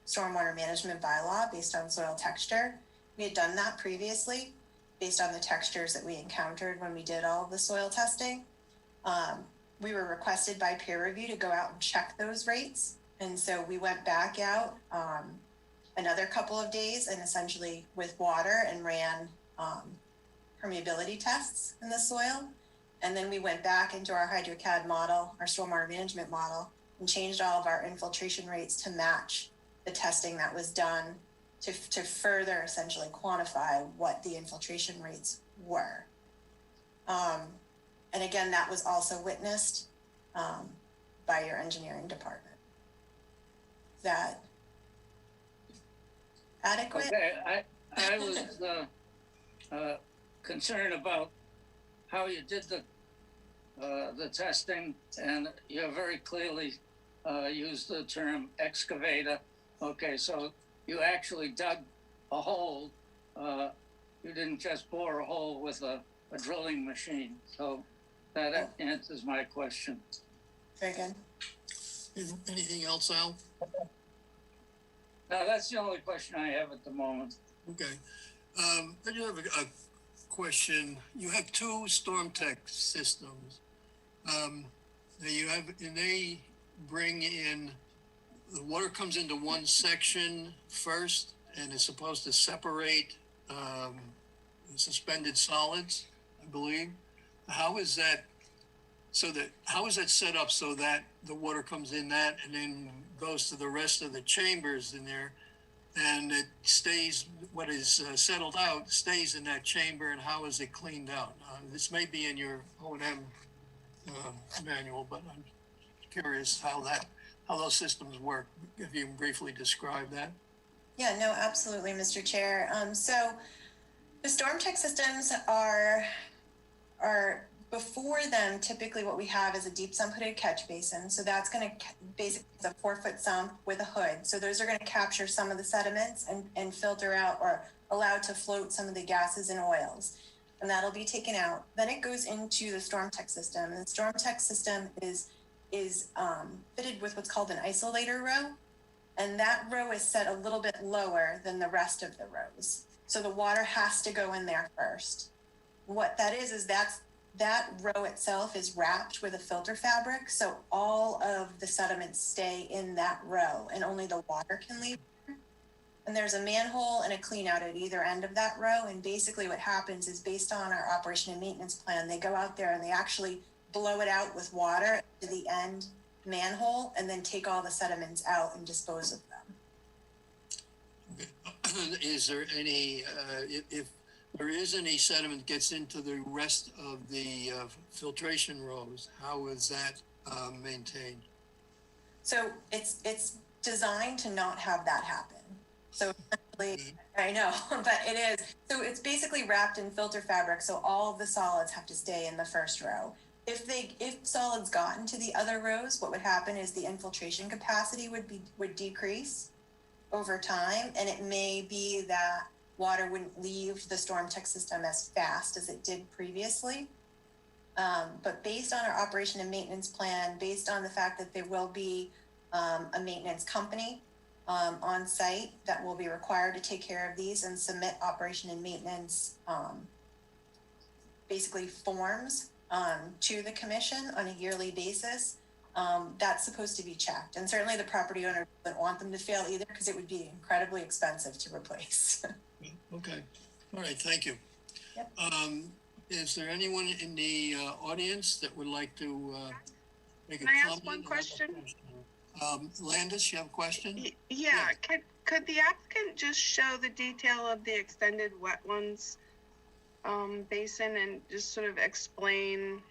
stormwater management bylaw based on soil texture. We had done that previously based on the textures that we encountered when we did all of the soil testing. We were requested by peer review to go out and check those rates. And so we went back out another couple of days and essentially with water and ran permeability tests in the soil. And then we went back into our HydroCAD model, our stormwater management model, and changed all of our infiltration rates to match the testing that was done to further essentially quantify what the infiltration rates were. And again, that was also witnessed by your engineering department. Is that adequate? Okay, I was concerned about how you did the testing, and you very clearly used the term excavator. Okay, so you actually dug a hole. You didn't just bore a hole with a drilling machine. So that answers my question. Very good. Anything else, Al? No, that's the only question I have at the moment. Okay. I do have a question. You have two storm tech systems. They bring in, the water comes into one section first and is supposed to separate suspended solids, I believe. How is that set up so that the water comes in that and then goes to the rest of the chambers in there, and it stays, what is settled out stays in that chamber, and how is it cleaned out? This may be in your O&M manual, but I'm curious how those systems work. If you can briefly describe that. Yeah, no, absolutely, Mr. Chair. So The storm check systems are before them. Typically what we have is a deep sump hooded catch basin. So that's going to basically it's a 4-foot sump with a hood. So those are going to capture some of the sediments and filter out or allow to float some of the gases and oils. And that'll be taken out. Then it goes into the storm tech system. And the storm tech system is fitted with what's called an isolator row. And that row is set a little bit lower than the rest of the rows. So the water has to go in there first. What that is that row itself is wrapped with a filter fabric. So all of the sediments stay in that row and only the water can leave. And there's a manhole and a clean out at either end of that row. And basically what happens is based on our operation and maintenance plan, they go out there and they actually blow it out with water to the end manhole and then take all the sediments out and dispose of them. Okay. Is there any, if there is any sediment gets into the rest of the filtration rows, how is that maintained? So it's designed to not have that happen. So I know, but it is. So it's basically wrapped in filter fabric. So all of the solids have to stay in the first row. If solids got into the other rows, what would happen is the infiltration capacity would decrease over time. And it may be that water wouldn't leave the storm tech system as fast as it did previously. But based on our operation and maintenance plan, based on the fact that there will be a maintenance company on site that will be required to take care of these and submit operation and maintenance basically forms to the commission on a yearly basis, that's supposed to be checked. And certainly the property owner doesn't want them to fail either because it would be incredibly expensive to replace. Okay. All right. Thank you. Yep. Is there anyone in the audience that would like to make a Can I comment? ask one question? Landis, you have a question? Yeah. Could the applicant just show the detail of the extended wetlands basin and just sort of explain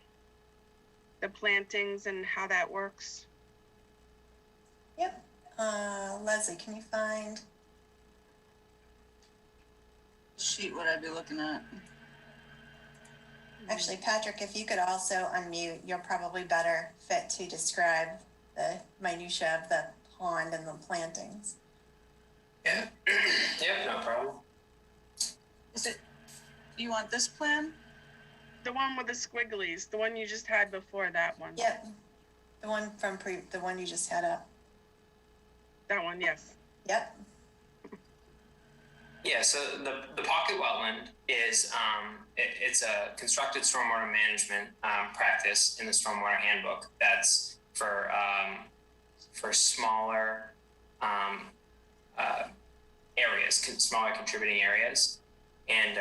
the plantings and how that works? Yep. Leslie, can you find? Sheet would I be looking at? Actually, Patrick, if you could also unmute, you're probably better fit to describe the minutia of the pond and the plantings. Yeah, yeah, no problem. Is it, do you want this plan? The one with the squigglies, the one you just had before that one. Yep. The one from the one you just had up. That one, yes. Yep. Yeah, so the pocket wetland is it's a constructed stormwater management practice in the stormwater handbook. That's for smaller areas, smaller contributing areas. And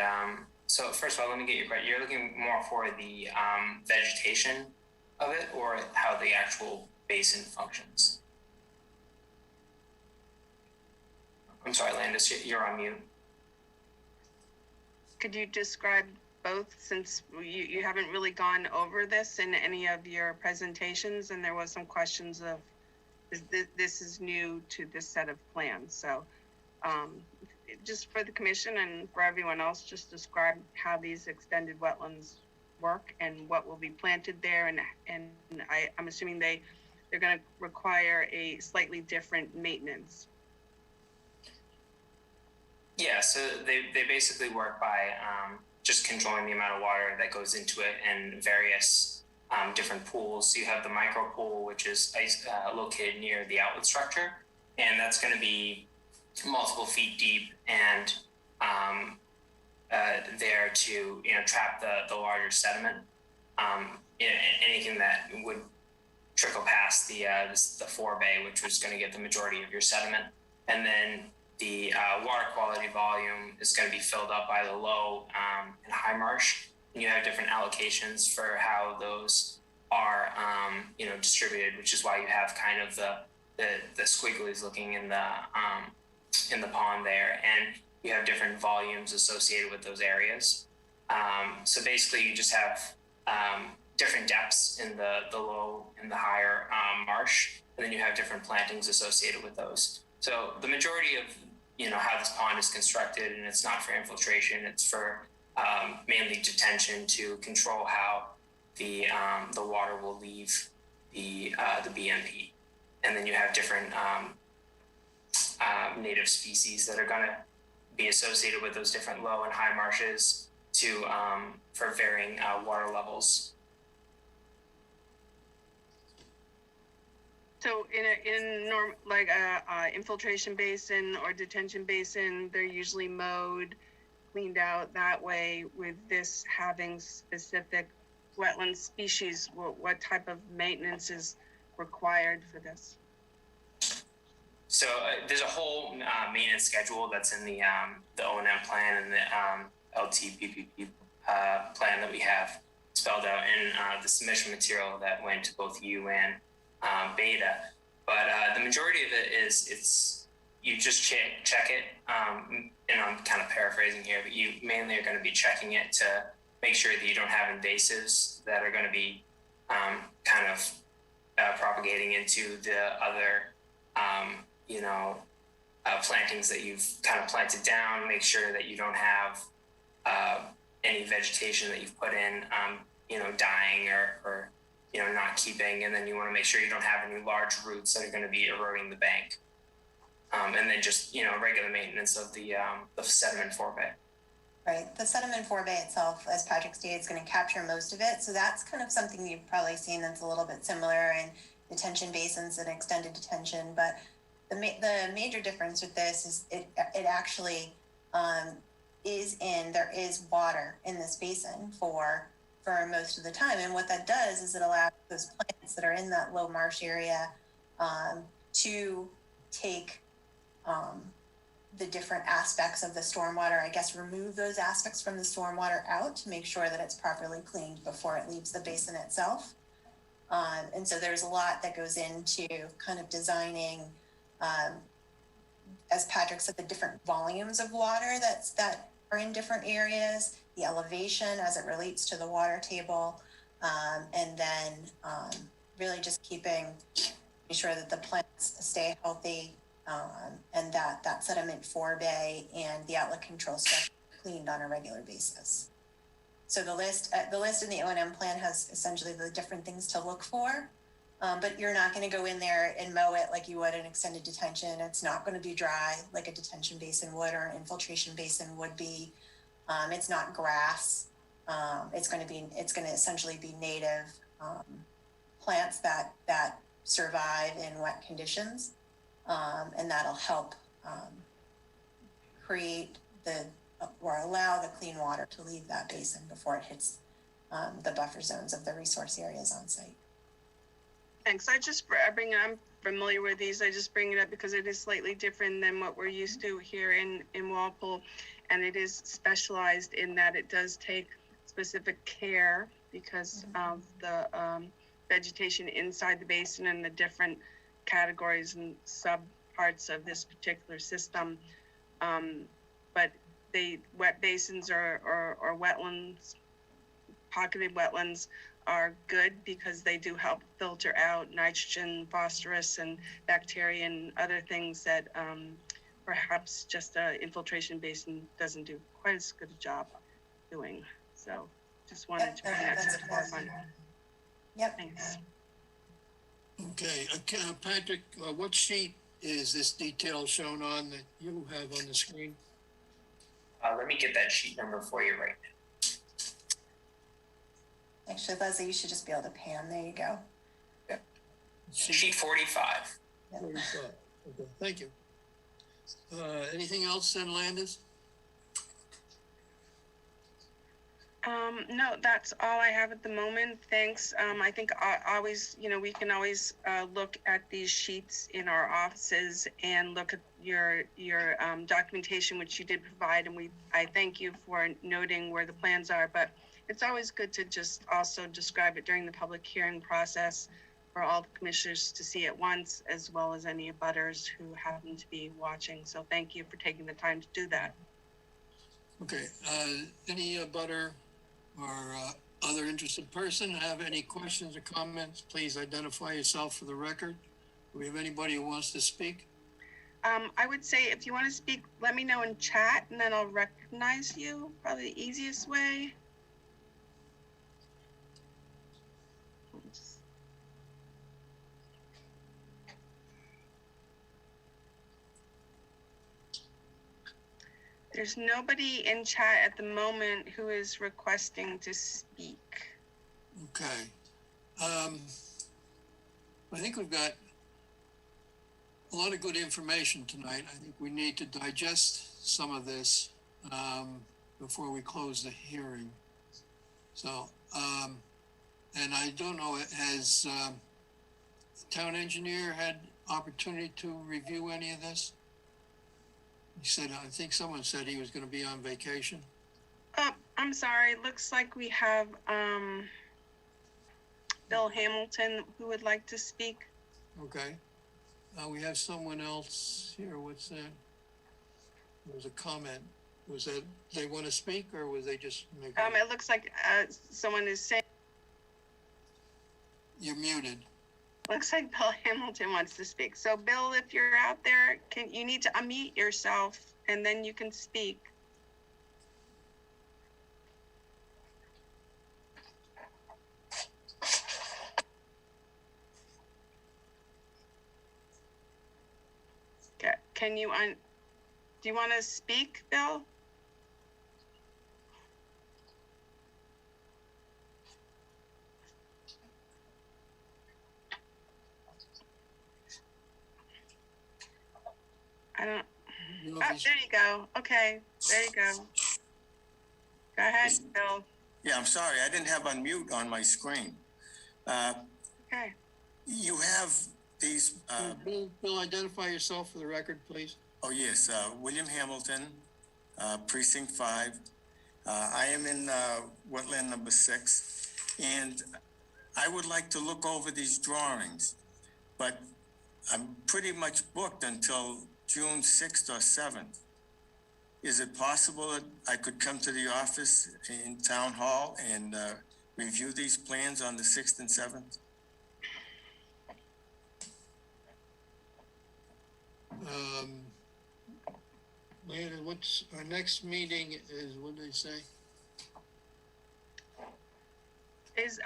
so first of all, let me get your question. You're looking more for the vegetation of it or how the actual basin functions? I'm sorry, Landis, you're on mute. Could you describe both, since you haven't really gone over this in any of your presentations, and there was some questions of this is new to this set of plans. So just for the commission and for everyone else, just describe how these extended wetlands work and what will be planted there. And I'm assuming they're going to require a slightly different maintenance. Yeah, so they basically work by just controlling the amount of water that goes into it and various different pools. So you have the micro pool, which is located near the outlet structure, and that's going to be multiple feet deep and there to trap the larger sediment. Anything that would trickle past the forebay, which was going to get the majority of your sediment, and then the water quality volume is going to be filled up by the low and high marsh. And you have different allocations for how those are, distributed, which is why you have kind of the squigglies looking in the pond there, and you have different volumes associated with those areas. So basically, you just have different depths in the low and the higher marsh, and then you have different plantings associated with those. So the majority of how this pond is constructed, and it's not for infiltration. It's for mainly detention to control how the water will leave the BMP. And then you have different native species that are going to be associated with those different low and high marshes for varying water levels. So in a infiltration basin or detention basin, they're usually mowed, cleaned out that way. With this having specific wetland species, what type of maintenance is required for this? So there's a whole maintenance schedule that's in the O&M plan and the LTPPP plan that we have spelled out in the submission material that went to both you and Beta. But the majority of it is you just check it, and I'm kind of paraphrasing here, but you mainly are going to be checking it to make sure that you don't have invasives that are going to be propagating into the other plantings that you've kind of planted down. Make sure that you don't have any vegetation that you've put in, dying or not keeping. And then you want to make sure you don't have any large roots that are going to be eroding the bank. And then just, regular maintenance of the sediment forebay. Right. The sediment forebay itself, as Patrick stated, is going to capture most of it. So that's kind of something you've probably seen that's a little bit similar in detention basins and extended detention. But the major difference with this is it actually there is water in this basin for most of the time. And what that does is it allows those plants that are in that low marsh area to take the different aspects of the stormwater, I guess, remove those aspects from the stormwater out to make sure that it's properly cleaned before it leaves the basin itself. And so there's a lot that goes into kind of designing, as Patrick said, the different volumes of water that are in different areas, the elevation as it relates to the water table, and then really just making sure that the plants stay healthy, and that sediment forebay and the outlet control structure cleaned on a regular basis. So the list in the O&M plan has essentially the different things to look for, but you're not going to go in there and mow it like you would an extended detention. It's not going to be dry like a detention basin would or an infiltration basin would be. It's not grass. It's going to essentially be native plants that survive in wet conditions, and that'll help create or allow the clean water to leave that basin before it hits the buffer zones of the resource areas on site. Thanks. I'm familiar with these. I just bring it up because it is slightly different than what we're used to here in Walpole. And it is specialized in that it does take specific care because of the vegetation inside the basin and the different categories and sub parts of this particular system. But wet basins or wetlands, pocketed wetlands, are good because they do help filter out nitrogen, phosphorus, and bacteria and other things that perhaps just an infiltration basin doesn't do quite as good a job doing. So just wanted to bring that to the forefront. Yep. Thanks. Okay, Patrick, what sheet is this detail shown on that you have on the screen? Let me get that sheet number for you right now. Actually, Leslie, you should just be able to pan. There you go. Yep. Sheet 45. Yep. 45. Okay, thank you. Anything else then, Landis? No, that's all I have at the moment. Thanks. I think always, we can always look at these sheets in our offices and look at your documentation, which you did provide, and I thank you for noting where the plans are. But it's always good to just also describe it during the public hearing process for all the commissioners to see at once, as well as any abutters who happen to be watching. So thank you for taking the time to do that. Okay, any abutter or other interested person have any questions or comments? Please identify yourself for the record. Do we have anybody who wants to speak? I would say if you want to speak, let me know in chat and then I'll recognize you. Probably the easiest way. There's nobody in chat at the moment who is requesting to speak. Okay. I think we've got a lot of good information tonight. I think we need to digest some of this before we close the hearing. So, and I don't know, has the town engineer had opportunity to review any of this? He said, I think someone said he was going to be on vacation. I'm sorry. Looks like we have Bill Hamilton who would like to speak. Okay. We have someone else here. What's that? There was a comment. Was that they want to speak or was they just making? It looks like someone is saying. You're muted. Looks like Bill Hamilton wants to speak. So Bill, if you're out there, you need to unmute yourself and then you can speak. Okay. Can you do you want to speak, Bill? I don't. Oh, there you go. Okay, there you go. Go ahead, Bill. Yeah, I'm sorry, I didn't have unmute on my screen. Okay. You have these. Bill, identify yourself for the record, please. Oh yes, William Hamilton, Precinct 5. I am in wetland number 6, and I would like to look over these drawings, but I'm pretty much booked until June 6th or 7th. Is it possible that I could come to the office in Town Hall and review these plans on the 6th and 7th? What's our next meeting is, what did they say?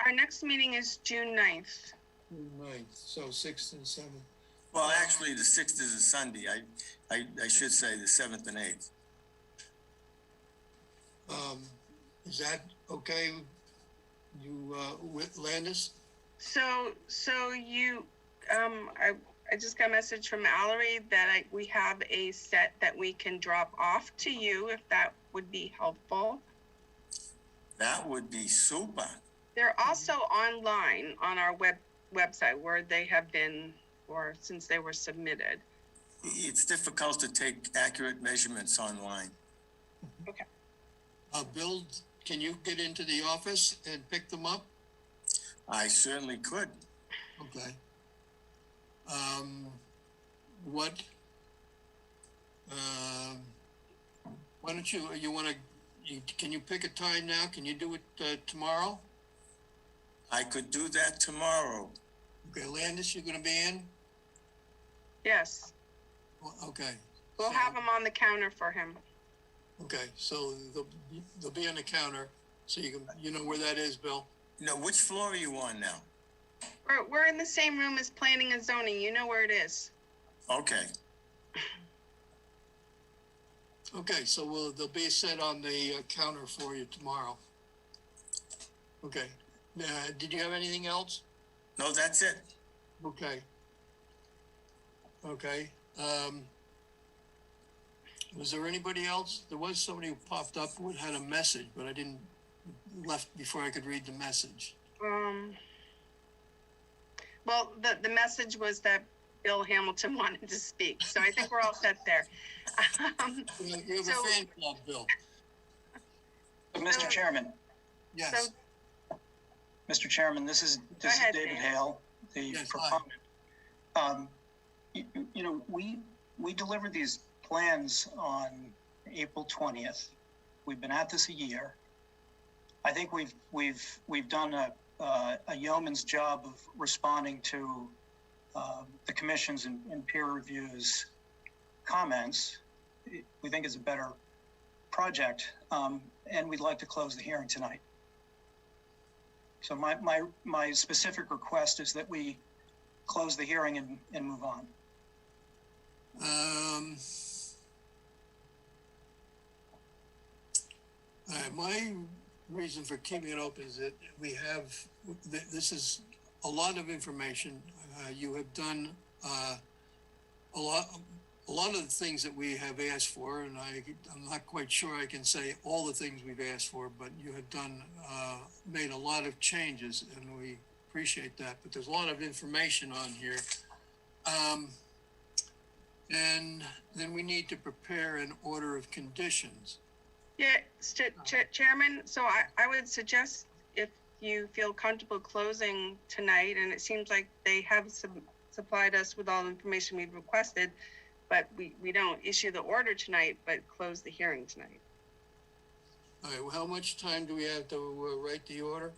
Our next meeting is June 9th. June 9th, so 6th and 7th. Well, actually, the 6th is a Sunday. I should say the 7th and 8th. Is that okay? You, with Landis? So you, I just got a message from Mallory that we have a set that we can drop off to you if that would be helpful. That would be super. They're also online on our website where they have been since they were submitted. It's difficult to take accurate measurements online. Okay. Bill, can you get into the office and pick them up? I certainly could. Okay. Why don't you can you pick a time now? Can you do it tomorrow? I could do that tomorrow. Okay, Landis, you're gonna be in? Yes. Okay. We'll have them on the counter for him. Okay, so they'll be on the counter, so you know where that is, Bill. No, which floor are you on now? We're in the same room as planning and zoning. You know where it is. Okay. Okay, so they'll be set on the counter for you tomorrow. Okay. Did you have anything else? No, that's it. Okay. Okay. Was there anybody else? There was somebody who popped up who had a message, but I didn't left before I could read the message. Well, the message was that Bill Hamilton wanted to speak, so I think we're all set there. You have a fan club, Bill. Mr. Chairman. Yes. Mr. Chairman, this is David Hale, the proponent. You know, we delivered these plans on April 20th. We've been at this a year. I think we've done a yeoman's job of responding to the commissions and peer reviews comments. We think it's a better project, and we'd like to close the hearing tonight. So my specific request is that we close the hearing and move on. My reason for keeping it open is that we have, this is a lot of information. You have done a lot of the things that we have asked for, and I'm not quite sure I can say all the things we've asked for, but you have done, made a lot of changes, and we appreciate that. But there's a lot of information on here. And then we need to prepare an order of conditions. Yeah, Chairman, so I would suggest if you feel comfortable closing tonight, and it seems like they have supplied us with all the information we've requested, but we don't issue the order tonight, but close the hearing tonight. All right, well, how much time do we have to write the order?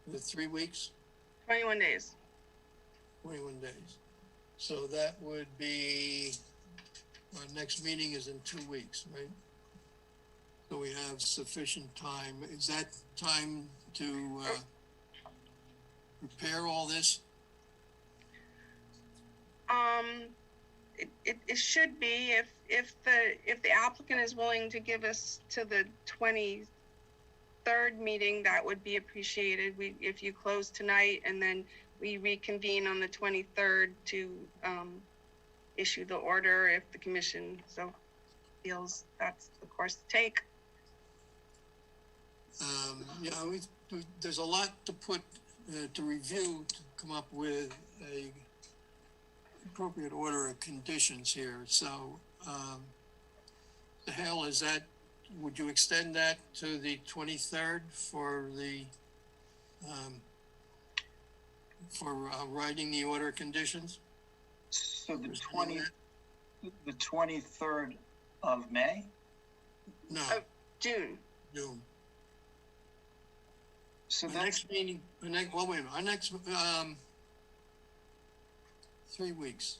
The 3 weeks? 21 days. 21 days. So that would be, our next meeting is in 2 weeks, right? So we have sufficient time. Is that time to prepare all this? It should be if the applicant is willing to give us to the 23rd meeting, that would be appreciated. If you close tonight and then we reconvene on the 23rd to issue the order if the commission so feels that's the course to take. Yeah, there's a lot to put to review to come up with a appropriate order of conditions here. So the hell is that? Would you extend that to the 23rd for the writing the order of conditions? So the 23rd of May? No. June. June. So our that's next meeting, wait a minute, our next 3 weeks.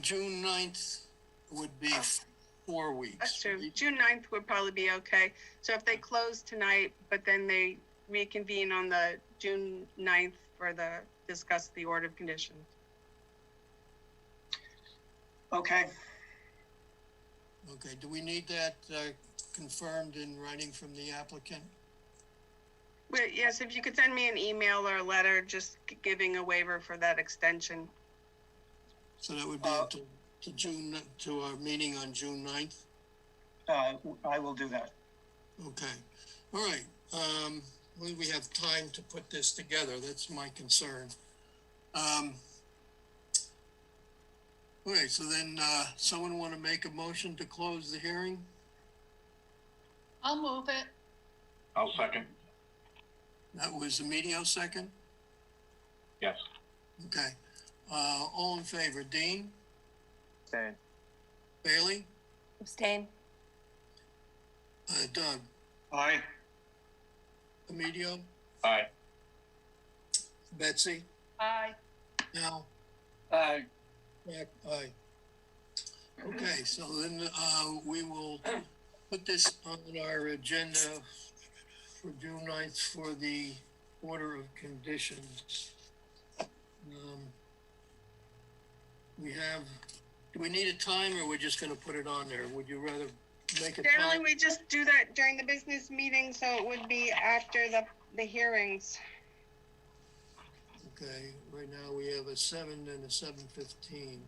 June 9th would be 4 weeks. That's true. June 9th would probably be okay. So if they close tonight, but then they reconvene on the June 9th for discuss the order of conditions. okay. Okay, do we need that confirmed in writing from the applicant? Well, yes, if you could send me an email or a letter just giving a waiver for that extension. So that would be to our meeting on June 9th? I will do that. Okay, all right. We have time to put this together. That's my concern. All right, so then someone want to make a motion to close the hearing? I'll move it. I'll second. That was Emilio second? Yes. Okay. All in favor, Dean? Abstain. Bailey? Abstain. Doug? Aye. Emilio? Aye. Betsy? Aye. Al? Aye. Jack? Aye. Okay, so then we will put this on our agenda for June 9th for the order of conditions. Do we need a time or we're just gonna put it on there? Would you rather make a Generally, time? we just do that during the business meeting, so it would be after the hearings. Okay, right now we have a 7 and a 7:15.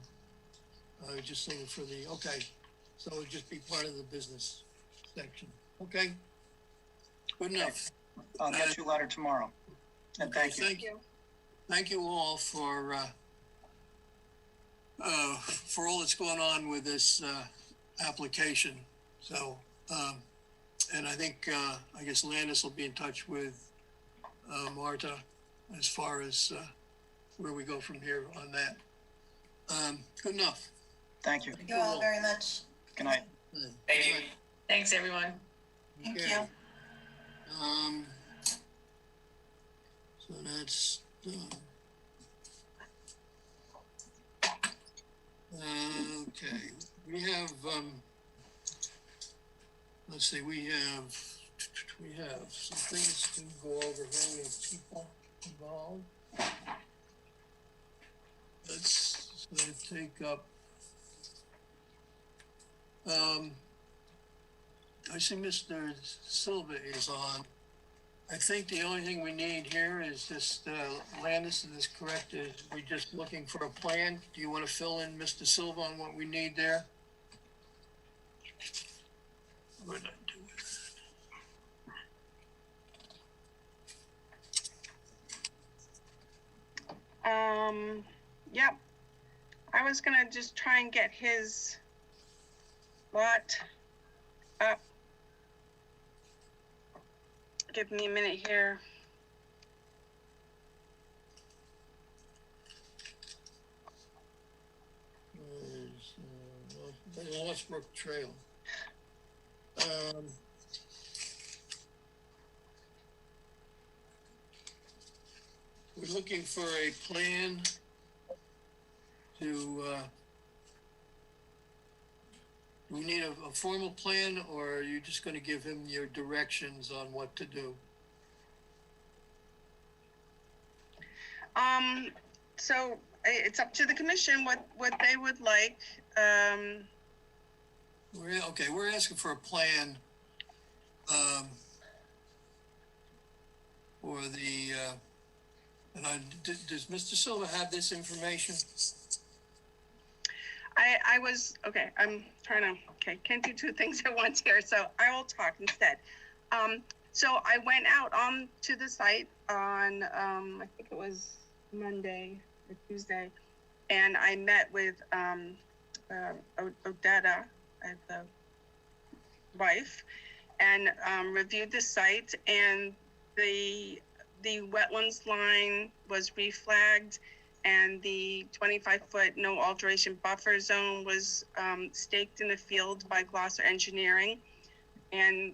Just saying for okay, so it'll just be part of the business section. Okay? Good enough. I'll get you a letter tomorrow. And Okay, thank you. Thank you all for all that's going on with this application. So, and I think, I guess Landis will be in touch with Marta as far as where we go from here on that. Good enough. Thank you. Thank you all very much. Good night. Thank you. Thanks, everyone. Thank Okay. you. So that's done. Okay. Okay, we have, let's see, we have some things to go over here. We have people involved. Let's take up, I see Mr. Silva is on. I think the only thing we need here is just, Landis, is this correct? Is we just looking for a plan? Do you want to fill in Mr. Silva on what we need there? What did I do with that? Yep. I was gonna just try and get his lot up. Give me a minute here. The Lost Brook Trail. We're looking for a plan to, do we need a formal plan, or are you just gonna give him your directions on what to do? So it's up to the commission what they would like. We're asking for a plan, for the, does Mr. Silva have this information? I was, okay, I'm trying to, can't do two things at once here, so I will talk instead. So I went out on to the site on, I think it was Monday or Tuesday, and I met with Odetta, the wife, and reviewed the site, and the wetlands line was reflagged, and the 25-foot no alteration buffer zone was staked in the field by Glosser Engineering. And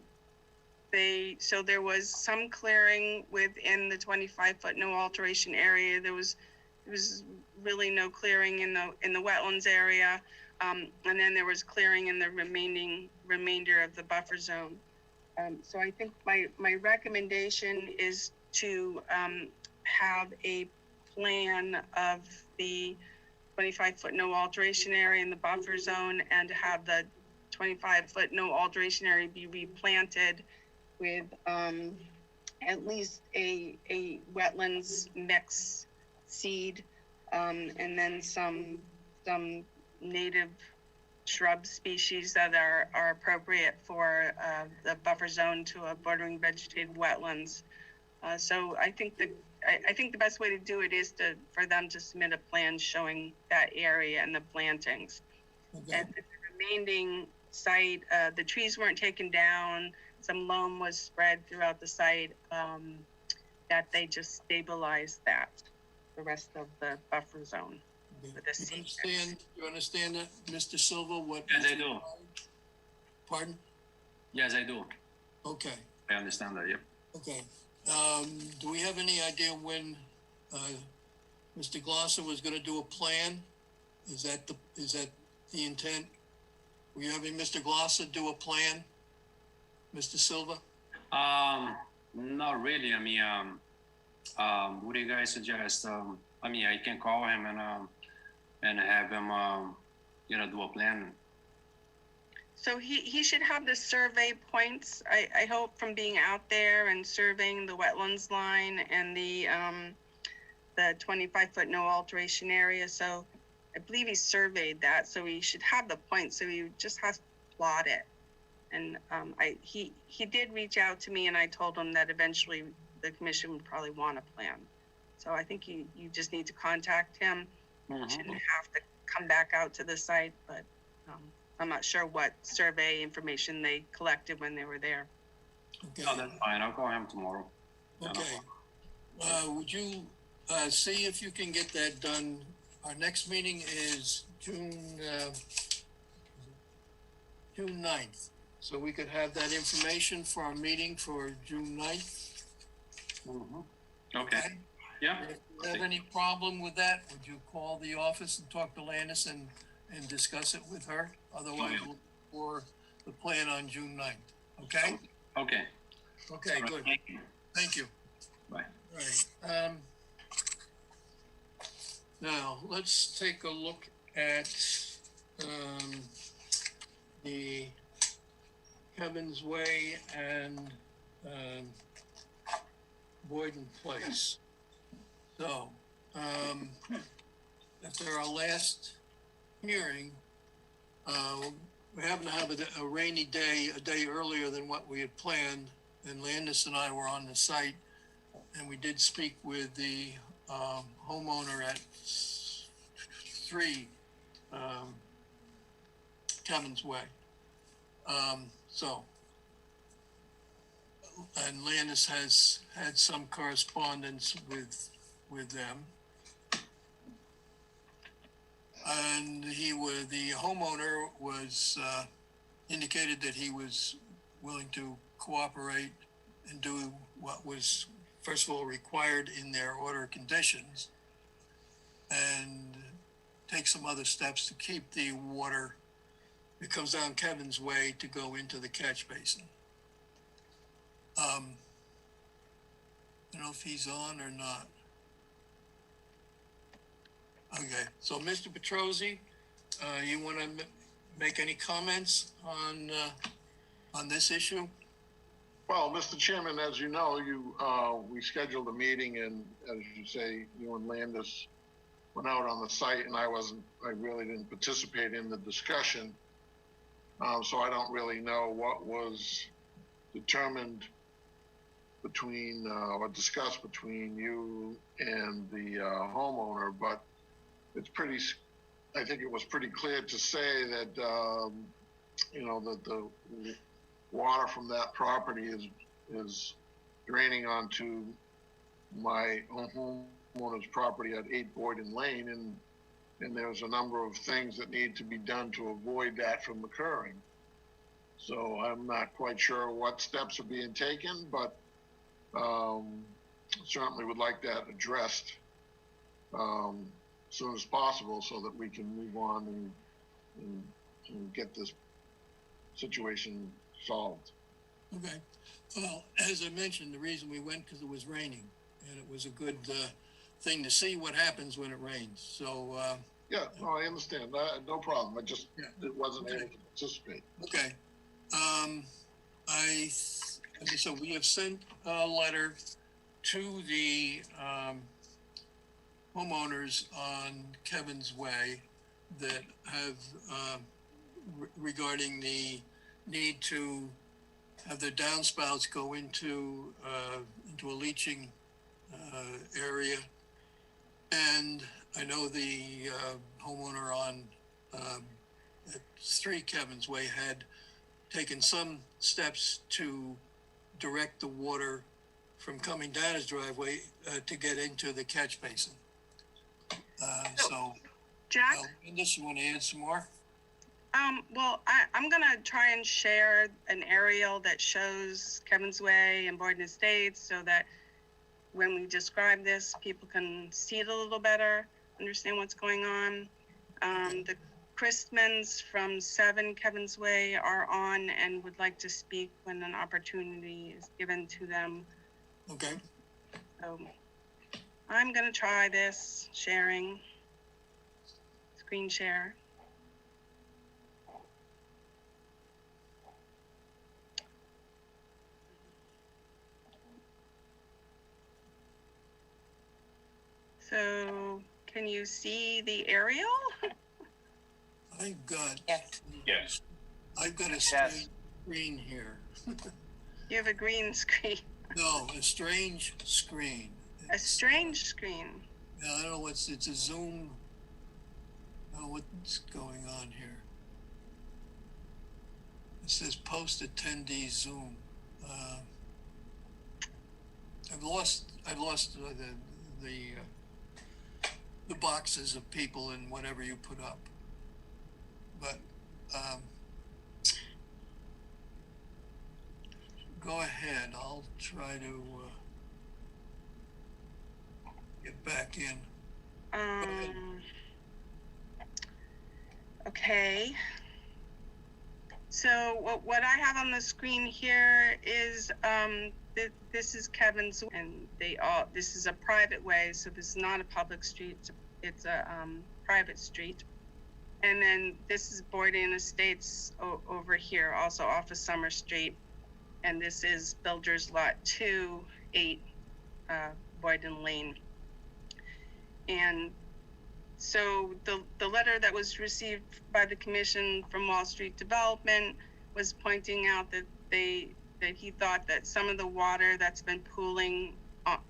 so there was some clearing within the 25-foot no alteration area. There was really no clearing in the wetlands area. And then there was clearing in the remainder of the buffer zone. So I think my recommendation is to have a plan of the 25-foot no alteration area in the buffer zone, and have the 25-foot no alteration area be replanted with at least a wetlands mix seed, and then some native shrub species that are appropriate for the buffer zone to a bordering vegetated wetlands. So I think the best way to do it is for them to submit a plan showing that area and the plantings. Okay. And the remaining site, the trees weren't taken down. Some loam was spread throughout the site, that they just stabilized the rest of the buffer zone. You understand that, Mr. Silva? Yes, I do. Pardon? Yes, I do. Okay. I understand that, yep. Okay. Do we have any idea when Mr. Glosser was going to do a plan? Is that the intent? Were you having Mr. Glosser do a plan, Mr. Silva? Not really. I mean, what do you guys suggest? I mean, I can call him and have him, do a plan. So he should have the survey points, I hope, from being out there and surveying the wetlands line and the 25-foot no alteration area. So I believe he surveyed that, so he should have the points. So he just has to plot it. And he did reach out to me, and I told him that eventually the commission would probably want a plan. So I think you just need to contact him. Mm-hmm. You shouldn't have to come back out to the site, but I'm not sure what survey information they collected when they were there. Okay. No, that's fine. I'll call him tomorrow. Okay. Would you see if you can get that done? Our next meeting is June 9th. So we could have that information for our meeting for June 9th. Mm-hmm. Okay. Yeah. If you have any problem with that, would you call the office and talk to Landis and and discuss it with her. Otherwise, we'll look for the plan on June 9th. Okay? Okay. Okay, good. Thank you. Thank you. Bye. All right. Now, let's take a look at the Kevin's Way and Boyden Place. So, after our last hearing, we happened to have a rainy day, a day earlier than what we had planned, and Landis and I were on the site, and we did speak with the homeowner at 3 Kevin's Way. And Landis has had some correspondence with them. And the homeowner was, indicated that he was willing to cooperate and do what was, first of all, required in their order of conditions, and take some other steps to keep the water that comes down Kevin's Way to go into the catch basin. I don't know if he's on or not. Okay, so Mr. Petrosi, you want to make any comments on this issue? Well, Mr. Chairman, as you know, we scheduled a meeting, and as you say, you and Landis went out on the site, and I really didn't participate in the discussion. So I don't really know what was determined between, or discussed between you and the homeowner, but I think it was pretty clear to say that, that the water from that property is draining onto my homeowner's property at 8 Boyden Lane, and there's a number of things that need to be done to avoid that from occurring. So I'm not quite sure what steps are being taken, but certainly would like that addressed as soon as possible so that we can move on and get this situation solved. Okay. Well, as I mentioned, the reason we went because it was raining, and it was a good thing to see what happens when it rains. So yeah, no, I understand. No problem. I just wasn't able to participate. Okay. So we have sent a letter to the homeowners on Kevin's Way that have regarding the need to have their downspouts go into a leaching area. And I know the homeowner on at 3 Kevin's Way had taken some steps to direct the water from coming down his driveway to get into the catch basin. Jack? Linda, you want to add some more? Well, I'm gonna try and share an aerial that shows Kevin's Way and Boyden Estates so that when we describe this, people can see it a little better, understand what's going on. The Christmans from 7 Kevin's Way are on and would like to speak when an opportunity is given to them. Okay. So I'm gonna try this sharing, screen share. So can you see the aerial? I've got, Yes. I've got a strange screen here. You have a green screen. No, a strange screen. A strange screen. Yeah, I don't know it's a Zoom. I don't know what's going on here. It says post attendee Zoom. I've lost the boxes of people and whatever you put up. But go ahead. I'll try to get back in. Okay. So what I have on the screen here is this is Kevin's, and this is a private way, so this is not a public street. It's a private street. And then this is Boyden Estates over here, also off of Summer Street. And this is Builder's Lot 2, 8 Boyden Lane. And so the letter that was received by the commission from Wall Street Development was pointing out that he thought that some of the water that's been pooling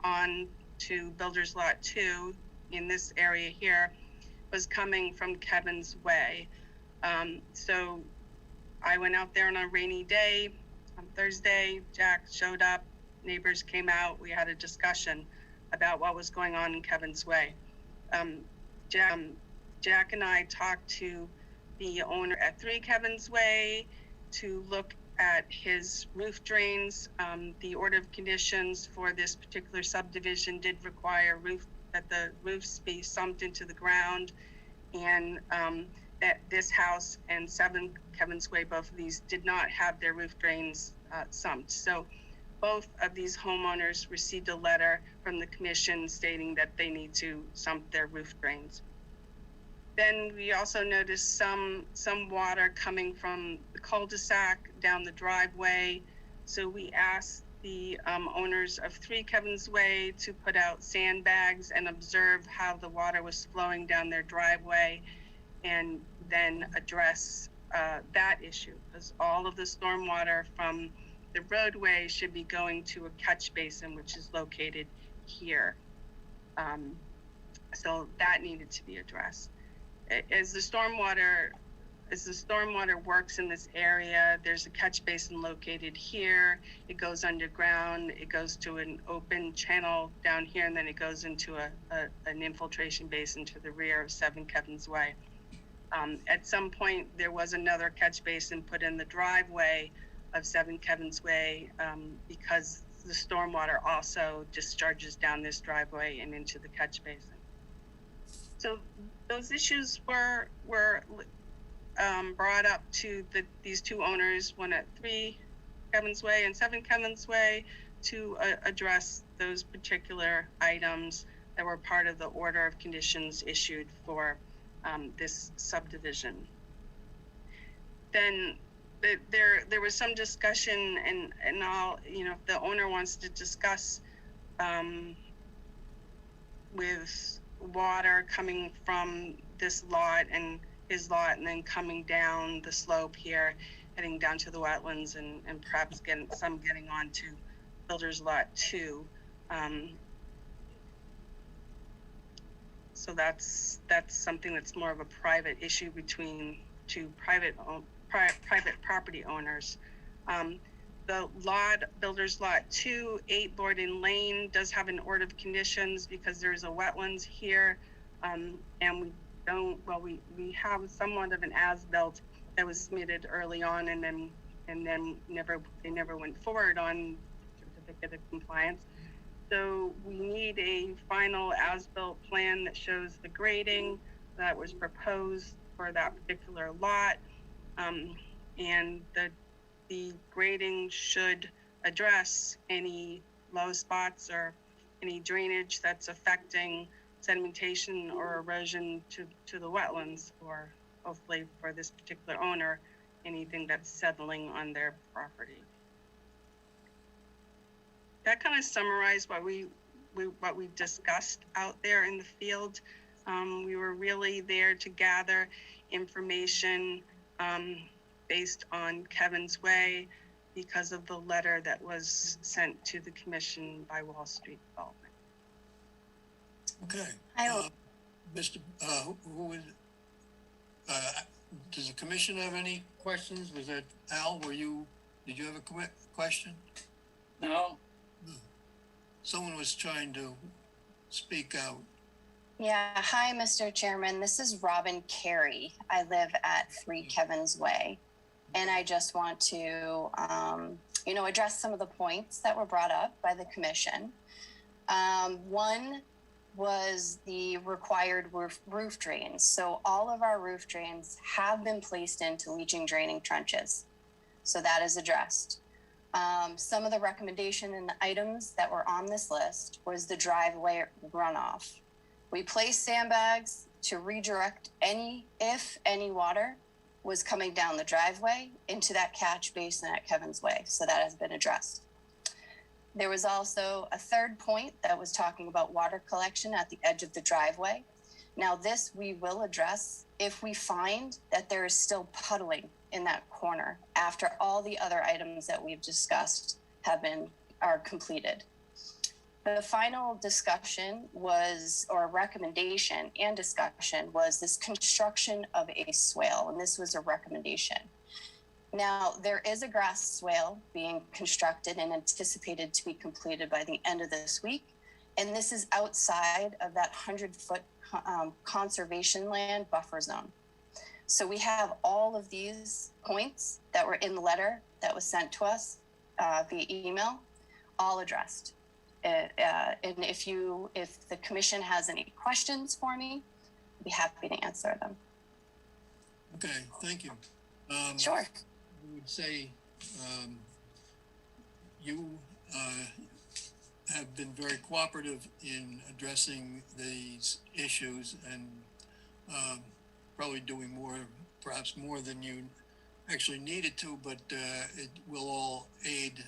on to Builder's Lot 2 in this area here was coming from Kevin's Way. So I went out there on a rainy day on Thursday. Jack showed up, neighbors came out, we had a discussion about what was going on in Kevin's Way. Jack and I talked to the owner at 3 Kevin's Way to look at his roof drains. The order of conditions for this particular subdivision did require that the roofs be sumped into the ground, and that this house and 7 Kevin's Way, both of these did not have their roof drains sumped. So both of these homeowners received a letter from the commission stating that they need to sump their roof drains. Then we also noticed some water coming from the cul-de-sac down the driveway. So we asked the owners of 3 Kevin's Way to put out sandbags and observe how the water was flowing down their driveway, and then address that issue, because all of the stormwater from the roadway should be going to a catch basin, which is located here. So that needed to be addressed. As the stormwater works in this area, there's a catch basin located here. It goes underground, it goes to an open channel down here, and then it goes into an infiltration basin to the rear of 7 Kevin's Way. At some point, there was another catch basin put in the driveway of 7 Kevin's Way because the stormwater also discharges down this driveway and into the catch basin. So those issues were brought up to these 2 owners, one at 3 Kevin's Way and 7 Kevin's Way, to address those particular items that were part of the order of conditions issued for this subdivision. Then there was some discussion, and I'll, if the owner wants to discuss with water coming from this lot and his lot, and then coming down the slope here, heading down to the wetlands, and perhaps getting on to Builder's Lot 2. So that's something that's more of a private issue between 2 private property owners. The lot, Builder's Lot 2, 8 Boyden Lane, does have an order of conditions because there is a wetlands here, and we have somewhat of an as-built that was submitted early on, and then they never went forward on certificate of compliance. So we need a final as-built plan that shows the grading that was proposed for that particular lot, and the grading should address any low spots or any drainage that's affecting sedimentation or erosion to the wetlands, or hopefully for this particular owner, anything that's settling on their property. That kind of summarized what we discussed out there in the field. We were really there to gather information based on Kevin's Way because of the letter that was sent to the commission by Wall Street Development. Okay. Mr. Does the commission have any questions? Was that Al? Did you have a question? No. Someone was trying to speak out. Yeah, hi, Mr. Chairman. This is Robin Carey. I live at 3 Kevin's Way. And I just want to, address some of the points that were brought up by the commission. One, was the required roof drains. So all of our roof drains have been placed into leaching draining trenches. So that is addressed. Some of the recommendation and the items that were on this list was the driveway runoff. We placed sandbags to redirect if any water was coming down the driveway into that catch basin at Kevin's Way. So that has been addressed. There was also a third point that was talking about water collection at the edge of the driveway. Now this we will address if we find that there is still puddling in that corner after all the other items that we've discussed are completed. The final discussion was, or recommendation and discussion was this construction of a swale, and this was a recommendation. Now, there is a grass swale being constructed and anticipated to be completed by the end of this week, and this is outside of that 100-foot conservation land buffer zone. So we have all of these points that were in the letter that was sent to us via email, all addressed. And if the commission has any questions for me, I'd be happy to answer them. Okay, thank you. Sure. I would say you have been very cooperative in addressing these issues and probably doing perhaps more than you actually needed to, but it will all aid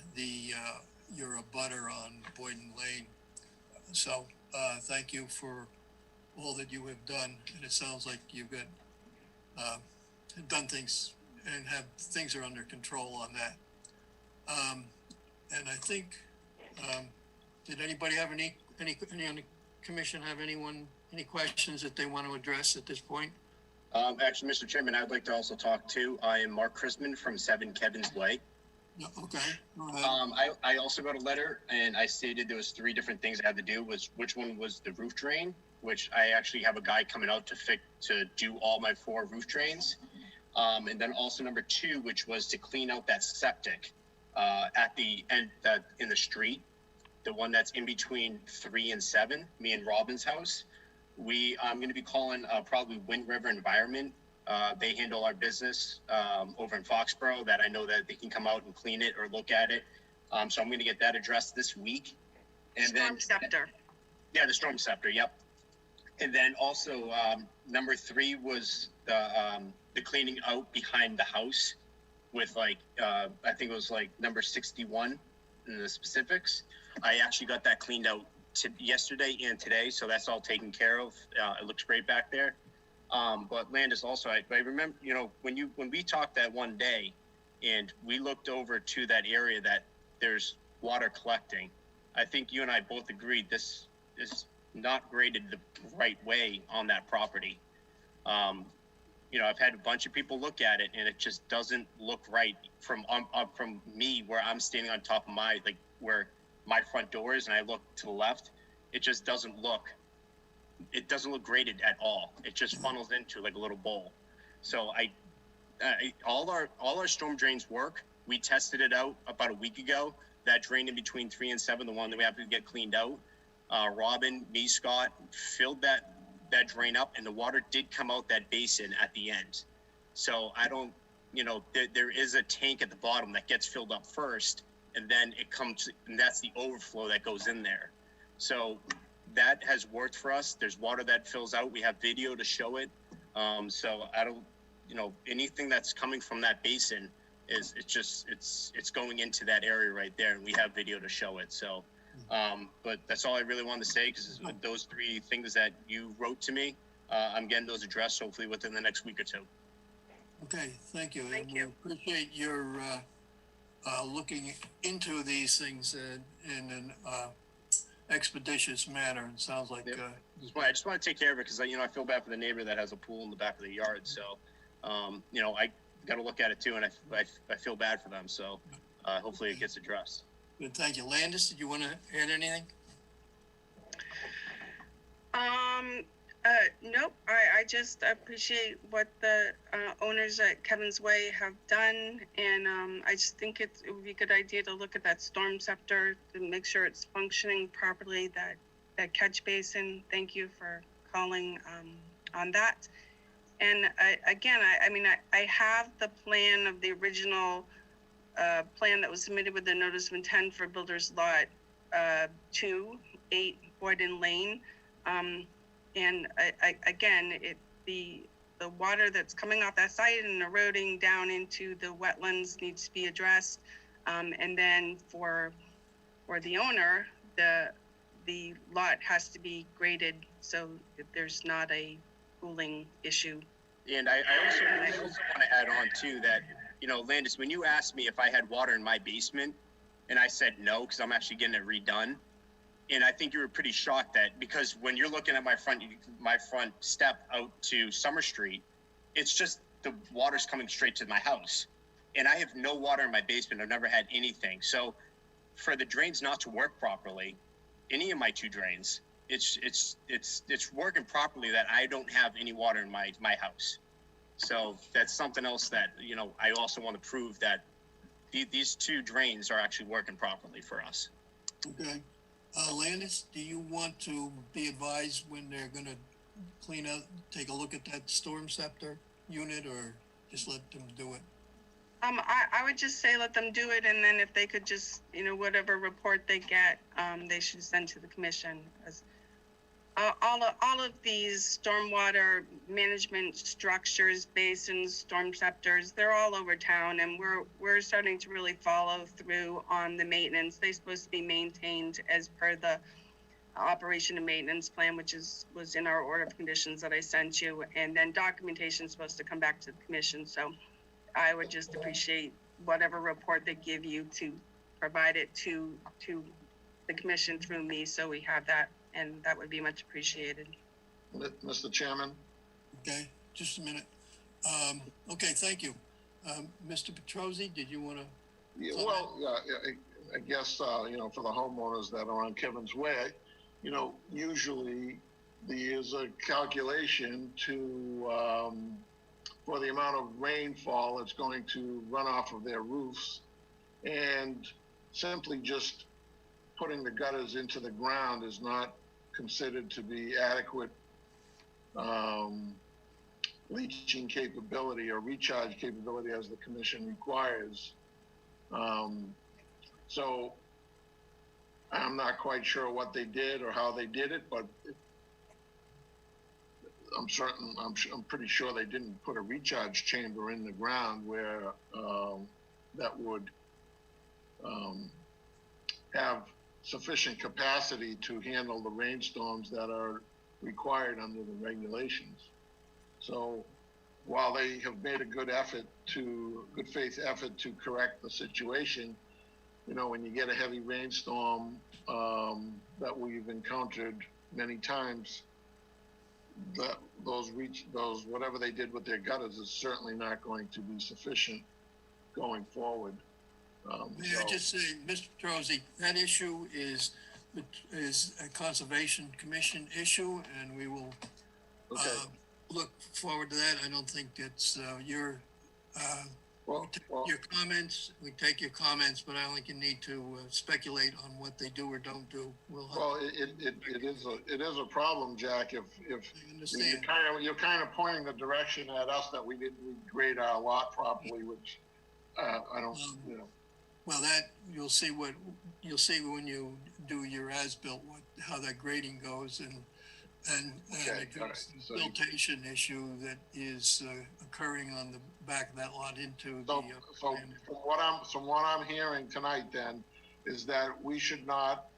your abutter on Boyden Lane. So thank you for all that you have done, and it sounds like you've got done things and things are under control on that. And I think, did anybody have any on the commission have any questions that they want to address at this point? Actually, Mr. Chairman, I'd like to also talk too. I am Mark Chrisman from 7 Kevin's Way. Okay. I also got a letter and I stated there was 3 different things I had to do. Which one was the roof drain, which I actually have a guy coming out to do all my 4 roof drains. And then also number 2, which was to clean out that septic at the end in the street, the one that's in between 3 and 7, me and Robin's house. I'm going to be calling probably Wind River Environment. They handle our business over in Foxborough, that I know that they can come out and clean it or look at it. So I'm going to get that addressed this week. And Storm Scepter. Yeah, the Storm Scepter. Yep. And then also number 3 was the cleaning out behind the house with I think it was number 61 in the specifics. I actually got that cleaned out yesterday and today, so that's all taken care of. It looks great back there. But Landis also, I remember, when we talked that one day and we looked over to that area that there's water collecting, I think you and I both agreed this is not graded the right way on that property. I've had a bunch of people look at it and it just doesn't look right from me where I'm standing on top of where my front door is and I look to the left. It just doesn't look graded at all. It just funnels into like a little bowl. So all our storm drains work. We tested it out about a week ago. That drain in between 3 and 7, the one that we have to get cleaned out. Robin, me, Scott filled that drain up, and the water did come out that basin at the end. So I don't, there is a tank at the bottom that gets filled up first, and then it comes, and that's the overflow that goes in there. So that has worked for us. There's water that fills out. We have video to show it. So I don't, anything that's coming from that basin it's going into that area right there, and we have video to show it. So, but that's all I really wanted to say, because those 3 things that you wrote to me, I'm getting those addressed hopefully within the next week or 2. Okay, thank you. Thank you. We appreciate your looking into these things in an expeditious manner. It sounds like I just want to take care of it because I feel bad for the neighbor that has a pool in the back of the yard. So I got to look at it too, and I feel bad for them. So hopefully it gets addressed. Good, thank you. Landis, did you want to add anything? Nope. I just appreciate what the owners at Kevin's Way have done, and I just think it would be a good idea to look at that storm scepter to make sure it's functioning properly. That catch basin. Thank you for calling on that. And I have the plan of the original plan that was submitted with the notice of intent for builder's lot 2, 8 Boyden Lane. The water that's coming off that site and eroding down into the wetlands needs to be addressed. And then for the owner, the lot has to be graded so that there's not a pooling issue. And I also want to add on too that, you know, Landis, when you asked me if I had water in my basement, and I said no, because I'm actually getting it redone. And I think you were pretty shocked that, because when you're looking at my front step out to Summer Street, it's just the water's coming straight to my house. And I have no water in my basement. I've never had anything. So for the drains not to work properly, any of my 2 drains, it's working properly that I don't have any water in my house. So that's something else that, you know, I also want to prove that these 2 drains are actually working properly for us. Okay. Landis, do you want to be advised when they're gonna clean out, take a look at that storm scepter unit, or just let them do it? I would just say let them do it, and then if they could just, you know, whatever report they get, they should send to the commission. As all of these stormwater management structures, basins, storm scepters, they're all over town, and we're starting to really follow through on the maintenance. They're supposed to be maintained as per the operation and maintenance plan, which was in our order of conditions that I sent you, and then documentation is supposed to come back to the commission. So I would just appreciate whatever report they give you to provide it to the commission through me, so we have that, and that would be much appreciated. Mr. Chairman? Okay, just a minute. Okay, thank you. Mr. Petrosi, did you want to? Yeah, well, yeah, I guess, you know, for the homeowners that are on Kevin's Way, you know, usually there's a calculation to, for the amount of rainfall that's going to run off of their roofs, and simply just putting the gutters into the ground is not considered to be adequate leaching capability or recharge capability as the commission requires. So I'm not quite sure what they did or how they did it, but I'm pretty sure they didn't put a recharge chamber in the ground where that would have sufficient capacity to handle the rainstorms that are required under the regulations. So while they have made a good faith effort to correct the situation, you know, when you get a heavy rainstorm that we've encountered many times, those whatever they did with their gutters is certainly not going to be sufficient going forward. May I just say, Mr. Petrosi, that issue is a Conservation Commission issue, and we will look forward to that. I don't think it's your comments. We take your comments, but I don't think you need to speculate on what they do or don't do. It is a problem, Jack. If you're kind of pointing the direction at us that we didn't grade our lot properly, which I don't, you know. Well, that you'll see when you do your as-built how that grading goes, and the siltation issue that is occurring on the back of that lot into so from what I'm hearing tonight then is that we should not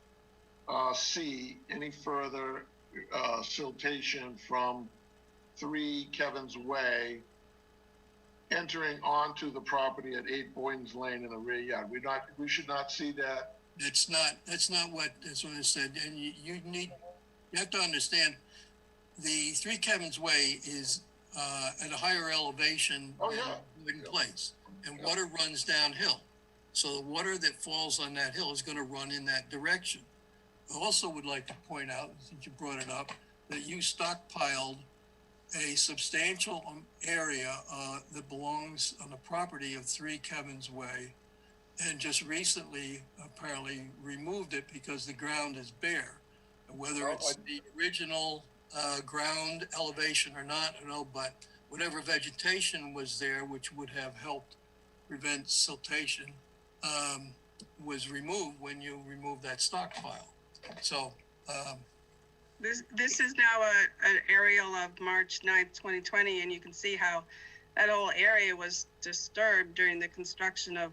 see any further siltation from 3 Kevin's Way entering onto the property at 8 Boyden's Lane in the rear yard. We should not see that. That's what I said. And you have to understand, the 3 Kevin's Way is at a higher elevation than place, and water runs downhill. So the water that falls on that hill is going to run in that direction. I also would like to point out, since you brought it up, that you stockpiled a substantial area that belongs on the property of 3 Kevin's Way, and just recently apparently removed it because the ground is bare. Whether it's the original ground elevation or not, I don't know, but whatever vegetation was there, which would have helped prevent siltation, was removed when you removed that stockpile. So, this is now an aerial of March 9th, 2020, and you can see how that whole area was disturbed during the construction of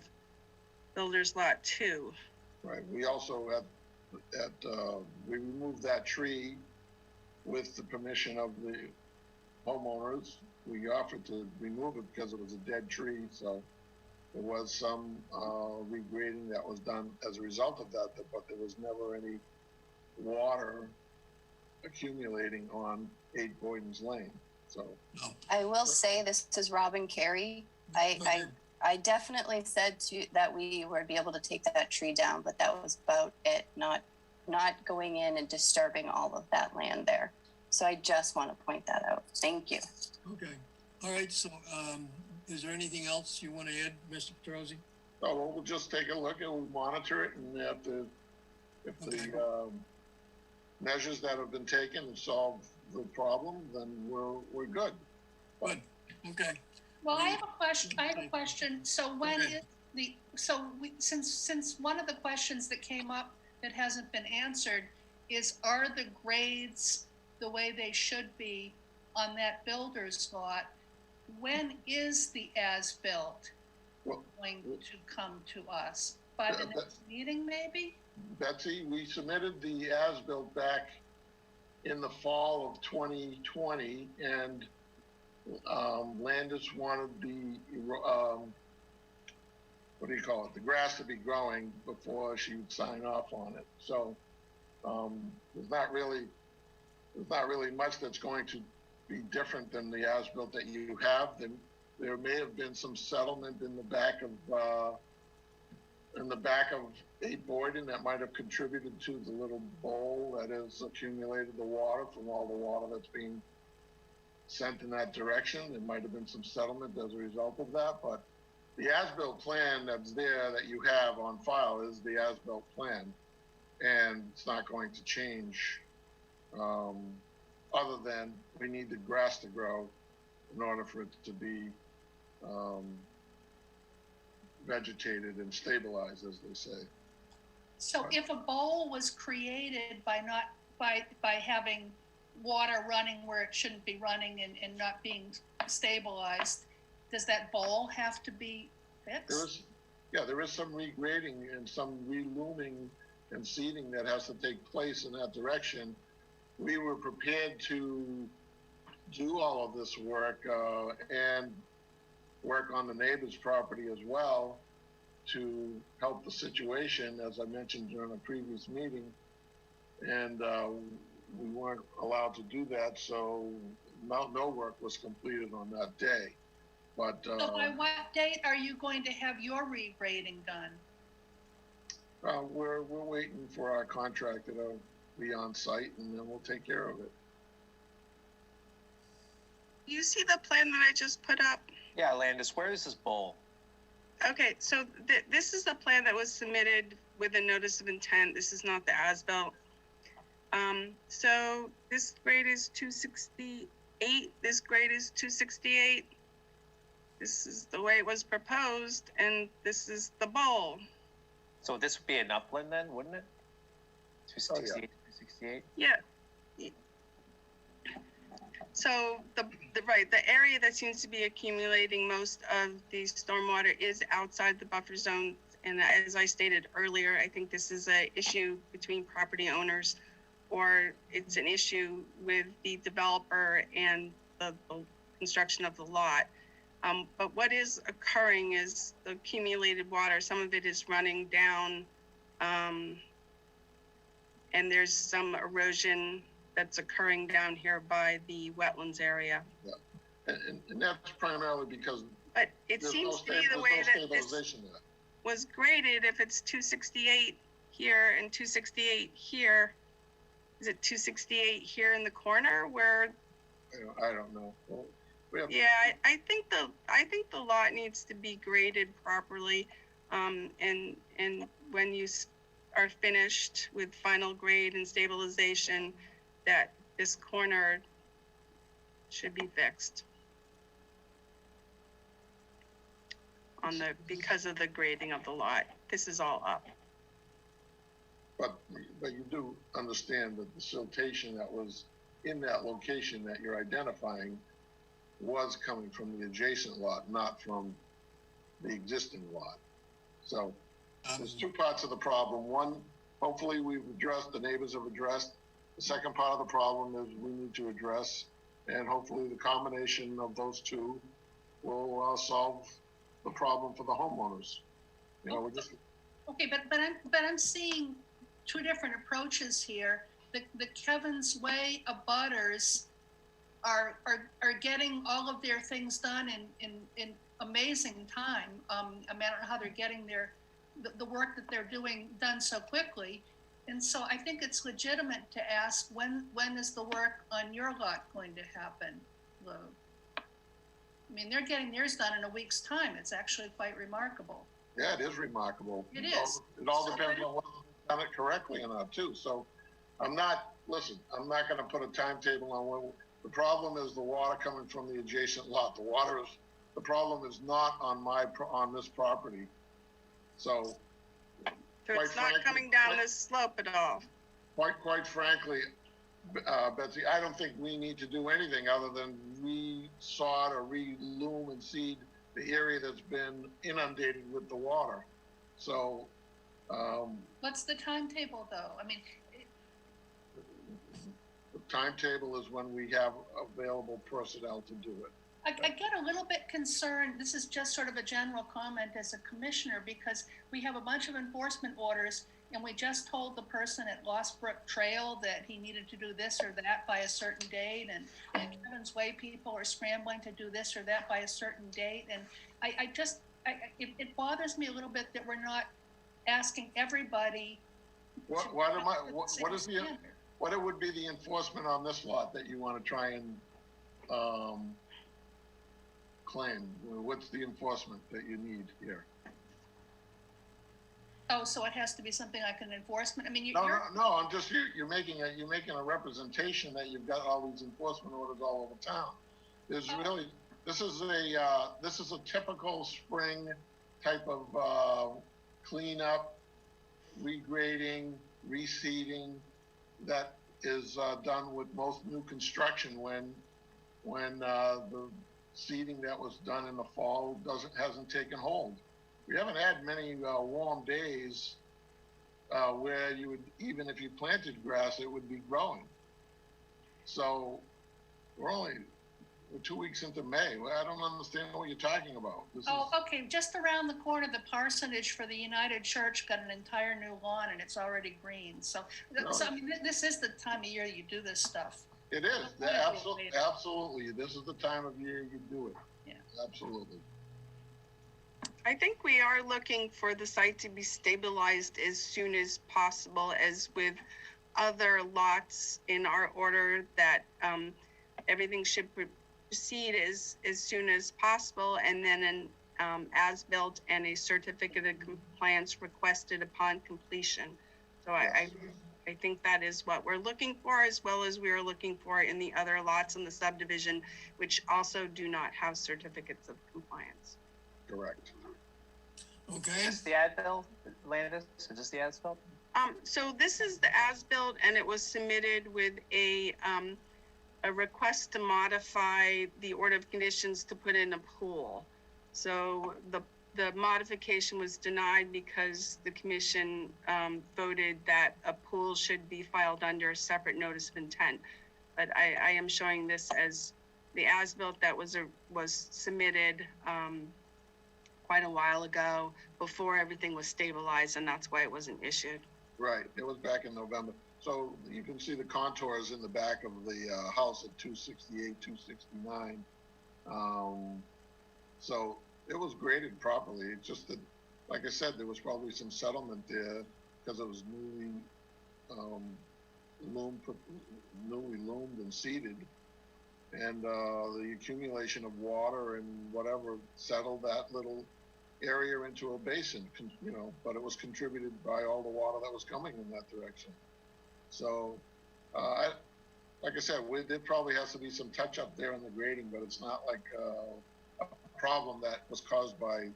Builder's Lot 2. Right, we also we removed that tree with the permission of the homeowners. We offered to remove it because it was a dead tree, so there was some regrading that was done as a result of that, but there was never any water accumulating on 8 Boyden's Lane. So I will say, this is Robin Carey. I definitely said that we would be able to take that tree down, but that was about it, not going in and disturbing all of that land there. So I just want to point that out. Thank you. okay. All right. So, is there anything else you want to add, Mr. Petrosi? Oh, well, we'll just take a look and we'll monitor it, and if the measures that have been taken solve the problem, then we're good. Good. Okay. Well, I have a question. So when is since one of the questions that came up that hasn't been answered is, are the grades the way they should be on that builder's lot? When is the as-built going to come to us? By the next meeting, maybe? Betsy, we submitted the as-built back in the fall of 2020, and Landis wanted the the grass to be growing before she would sign off on it. So there's not really much that's going to be different than the as-built that you have. Then there may have been some settlement in the back of 8 Boyden that might have contributed to the little bowl that has accumulated the water from all the water that's being sent in that direction. There might have been some settlement as a result of that, but the as-built plan that's there that you have on file is the as-built plan, and it's not going to change other than we need the grass to grow in order for it to be vegetated and stabilized, as they say. So if a bowl was created by having water running where it shouldn't be running and not being stabilized, does that bowl have to be fixed? There is some regrading and some relooming and seeding that has to take place in that direction. We were prepared to do all of this work and work on the neighbor's property as well to help the situation, as I mentioned during a previous meeting. And we weren't allowed to do that, so no work was completed on that day. But so by what date are you going to have your regrading done? We're waiting for our contractor to be on site, and then we'll take care of it. You see the plan that I just put up? Yeah, Landis, where is this bowl? Okay, so this is the plan that was submitted with a notice of intent. This is not the as-built. So this grade is 268. This grade is 268. This is the way it was proposed, and this is the bowl. So this would be an upland then, wouldn't it? 268, 268? Yeah. So the area that seems to be accumulating most of the stormwater is outside the buffer zone. And as I stated earlier, I think this is an issue between property owners, or it's an issue with the developer and the construction of the lot. But what is occurring is the accumulated water, some of it is running down, and there's some erosion that's occurring down here by the wetlands area. Yeah, and that's primarily because. But it seems to be the way that this was graded. If it's 268 here and 268 here, is it 268 here in the corner where? I don't know. Well, yeah, I think the lot needs to be graded properly, and when you are finished with final grade and stabilization, that this corner should be fixed because of the grading of the lot. This is all up. But you do understand that the siltation that was in that location that you're identifying was coming from the adjacent lot, not from the existing lot. So there's two parts of the problem. One, hopefully we've addressed, the neighbors have addressed. The second part of the problem is we need to address, and hopefully the combination of those two will solve the problem for the homeowners. You know, we're just. Okay, but I'm seeing two different approaches here. The Kevin's Way abutters are getting all of their things done in amazing time. I mean, I don't know how they're getting the work that they're doing done so quickly. And so I think it's legitimate to ask, when is the work on your lot going to happen, Lou? I mean, they're getting theirs done in a week's time. It's actually quite remarkable. Yeah, it is remarkable. It is. It all depends on whether they've done it correctly or not, too. So I'm not going to put a timetable on when. The problem is the water coming from the adjacent lot. The problem is not on this property. So it's not coming down this slope at all. Quite frankly, Betsy, I don't think we need to do anything other than re-sod or re-loom and seed the area that's been inundated with the water. So, what's the timetable, though? I mean, the timetable is when we have available personnel to do it. I get a little bit concerned. This is just sort of a general comment as a commissioner, because we have a bunch of enforcement orders, and we just told the person at Lost Brook Trail that he needed to do this or that by a certain date, and Kevin's Way people are scrambling to do this or that by a certain date. And it bothers me a little bit that we're not asking everybody. What would be the enforcement on this lot that you want to try and claim? What's the enforcement that you need here? Oh, so it has to be something like an enforcement? I mean, No, I'm just, you're making a representation that you've got all these enforcement orders all over town. There's really, this is a typical spring type of cleanup, regrading, reseeding that is done with most new construction when the seeding that was done in the fall hasn't taken hold. We haven't had many warm days where you would, even if you planted grass, it would be growing. So we're 2 weeks into May. I don't understand what you're talking about. Okay. Just around the corner, the parsonage for the United Church got an entire new lawn, and it's already green. So I mean, this is the time of year you do this stuff. It is. Absolutely. This is the time of year you do it. Yeah. Absolutely. I think we are looking for the site to be stabilized as soon as possible, as with other lots in our order, that everything should proceed as soon as possible, and then an as-built and a certificate of compliance requested upon completion. So I think that is what we're looking for, as well as we are looking for in the other lots in the subdivision, which also do not have certificates of compliance. Correct. Okay. Is this the as-built, Landis? Is this the as-built? So this is the as-built, and it was submitted with a request to modify the order of conditions to put in a pool. So the modification was denied because the commission voted that a pool should be filed under a separate notice of intent. But I am showing this as the as-built that was submitted quite a while ago, before everything was stabilized, and that's why it wasn't issued. Right, it was back in November. So you can see the contours in the back of the house at 268, 269. So it was graded properly. It's just that, like I said, there was probably some settlement there because it was newly loomed and seeded. And the accumulation of water and whatever settled that little area into a basin, you know, but it was contributed by all the water that was coming in that direction. So, like I said, there probably has to be some touch up there in the grading, but it's not like a problem that was caused by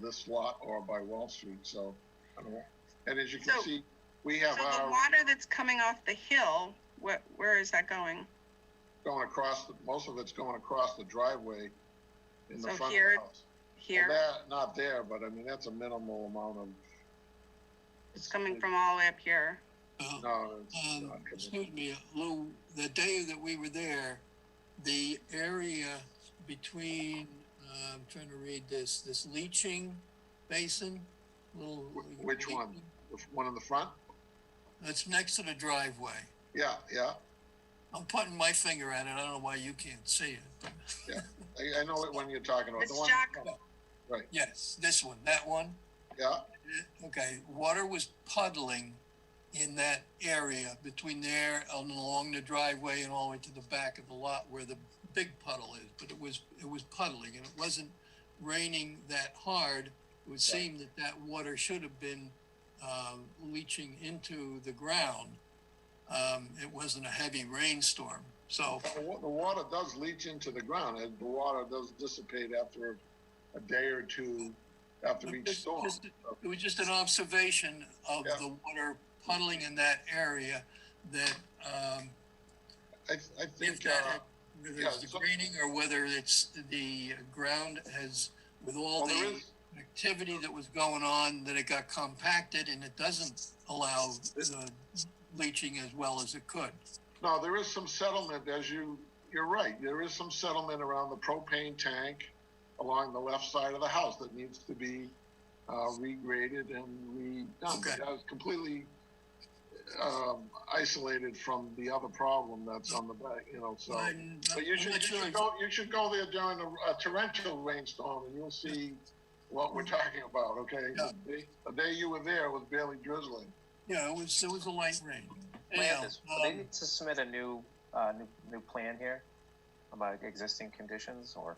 this lot or by Wall Street. So, I don't know. And as you can see, we have the water that's coming off the hill, where is that going? Going across, most of it's going across the driveway in the front here, of the house. Here? Well, not there, but I mean, that's a minimal amount of. It's coming from all the way up here. No, excuse me, Lou, the day that we were there, the area between, I'm trying to read this leaching basin, which one? The one in the front? That's next to the driveway. Yeah, yeah. I'm putting my finger at it. I don't know why you can't see it. But Yeah, I know it when you're talking about. It's the one. Jack. Right. Yes, this one, that one. Yeah. Okay, water was puddling in that area between there and along the driveway and all the way to the back of the lot where the big puddle is. But it was puddling, and it wasn't raining that hard. It would seem that water should have been leaching into the ground. It wasn't a heavy rainstorm, so the water does leach into the ground, and the water does dissipate after a day or two after each storm. It was just an observation of the water puddling in that area that I think whether it's the greening or whether it's the ground has, with all the activity that was going on, that it got compacted and it doesn't allow the leaching as well as it could. No, there is some settlement, you're right. There is some settlement around the propane tank along the left side of the house that needs to be regraded and redone. Okay. That was completely isolated from the other problem that's on the back, you know, so. But you should go there during a torrential rainstorm and you'll see what we're talking about, okay? Yeah. The day you were there was barely drizzling. Yeah, it was a light rain. Landis, do they need to submit a new plan here about existing conditions, or?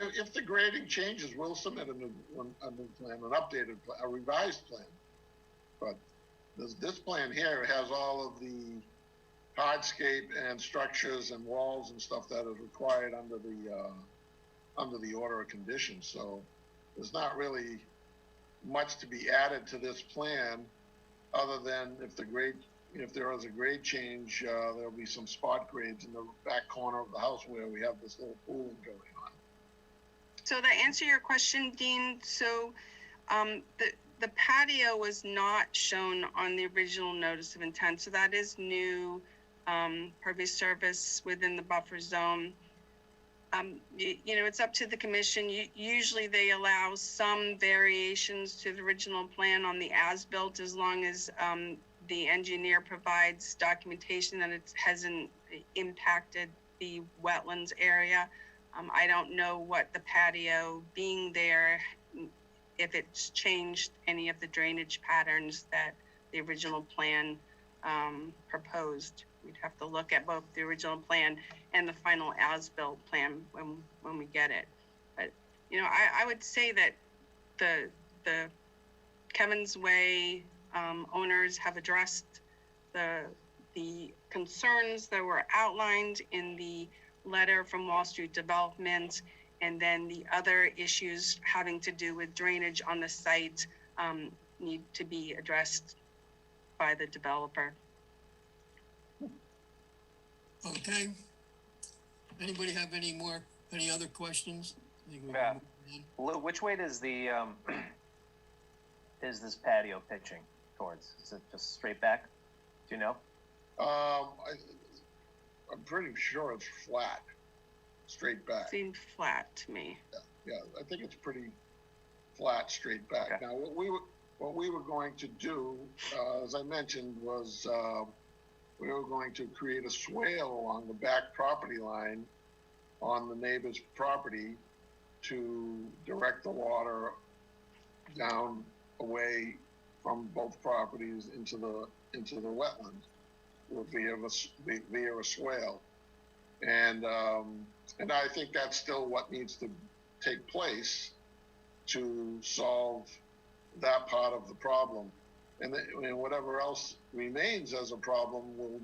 If the grading changes, we'll submit a new plan, an updated plan, a revised plan. But this plan here has all of the hardscape and structures and walls and stuff that is required under the order of conditions. So there's not really much to be added to this plan, other than if there is a grade change, there'll be some spot grades in the back corner of the house where we have this little pool going on. So to answer your question, Dean, so the patio was not shown on the original notice of intent. So that is new pervious surface within the buffer zone. You know, it's up to the commission. Usually they allow some variations to the original plan on the as-built, as long as the engineer provides documentation that it hasn't impacted the wetlands area. I don't know what the patio being there, if it's changed any of the drainage patterns that the original plan proposed. We'd have to look at both the original plan and the final as-built plan when we get it. But, you know, I would say that the Kevin's Way owners have addressed the concerns that were outlined in the letter from Wall Street Development, and then the other issues having to do with drainage on the site need to be addressed by the developer. Okay. Anybody have any other questions? Yeah. Which way does the is this patio pitching towards? Is it just straight back? Do you know? I'm pretty sure it's flat, straight back. Seemed flat to me. Yeah, I think it's pretty flat, straight back. Okay. Now, what we were going to do, as I mentioned, was we were going to create a swale along the back property line on the neighbor's property to direct the water down away from both properties into the wetlands via a swale. And I think that's still what needs to take place to solve that part of the problem. And whatever else remains as a problem will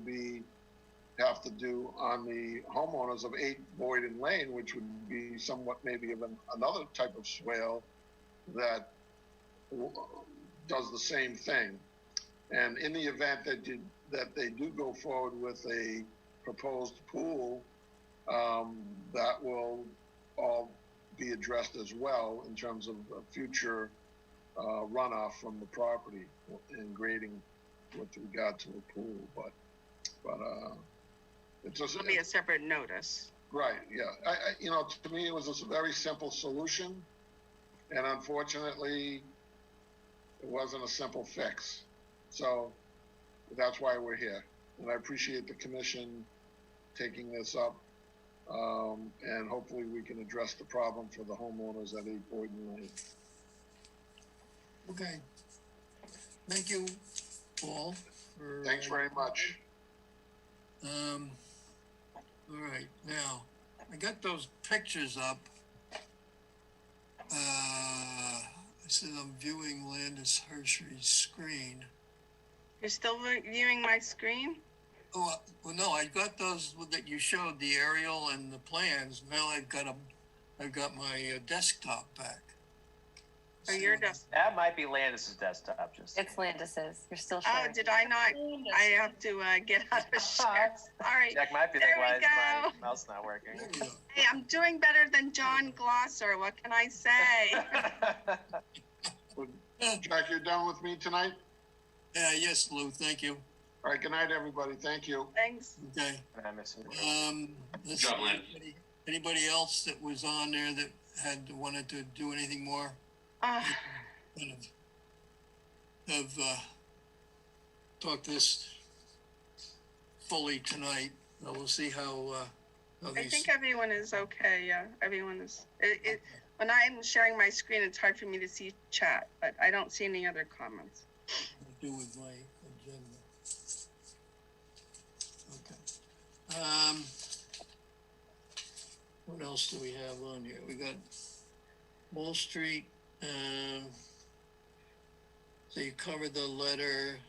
have to do on the homeowners of 8 Boyden Lane, which would be somewhat maybe of another type of swale that does the same thing. And in the event that they do go forward with a proposed pool, that will all be addressed as well in terms of future runoff from the property and grading with regard to the pool. But it'll be a separate notice. Right. Yeah. To me, it was a very simple solution, and unfortunately, it wasn't a simple fix. So that's why we're here, and I appreciate the commission taking this up, and hopefully we can address the problem for the homeowners at 8 Boyden Lane. Okay. Thank you, Paul. Thanks very much. All right, now, I got those pictures up. I said I'm viewing Landis Hershey's screen. You're still viewing my screen? Oh, well, no, I got those that you showed, the aerial and the plans. Now I've got my desktop back. Oh, your desktop. That might be Landis's desktop. It's Landis's. You're still sharing. Oh, did I not? I have to get out of share. All right. Jack might be like, why is my mouse not working? Hey, I'm doing better than John Glosser. What can I say? Jack, you're done with me tonight? Yes, Lou. Thank you. All right. Good night, everybody. Thank you. Thanks. Okay. I miss him. Let's see, anybody else that was on there that wanted to do anything more? Kind of have talked this fully tonight. We'll see how I think everyone is okay. Yeah, everyone is. When I'm sharing my screen, it's hard for me to see chat, but I don't see any other comments. to do with my agenda. Okay. What else do we have on here? We got Wall Street. So you covered the letter,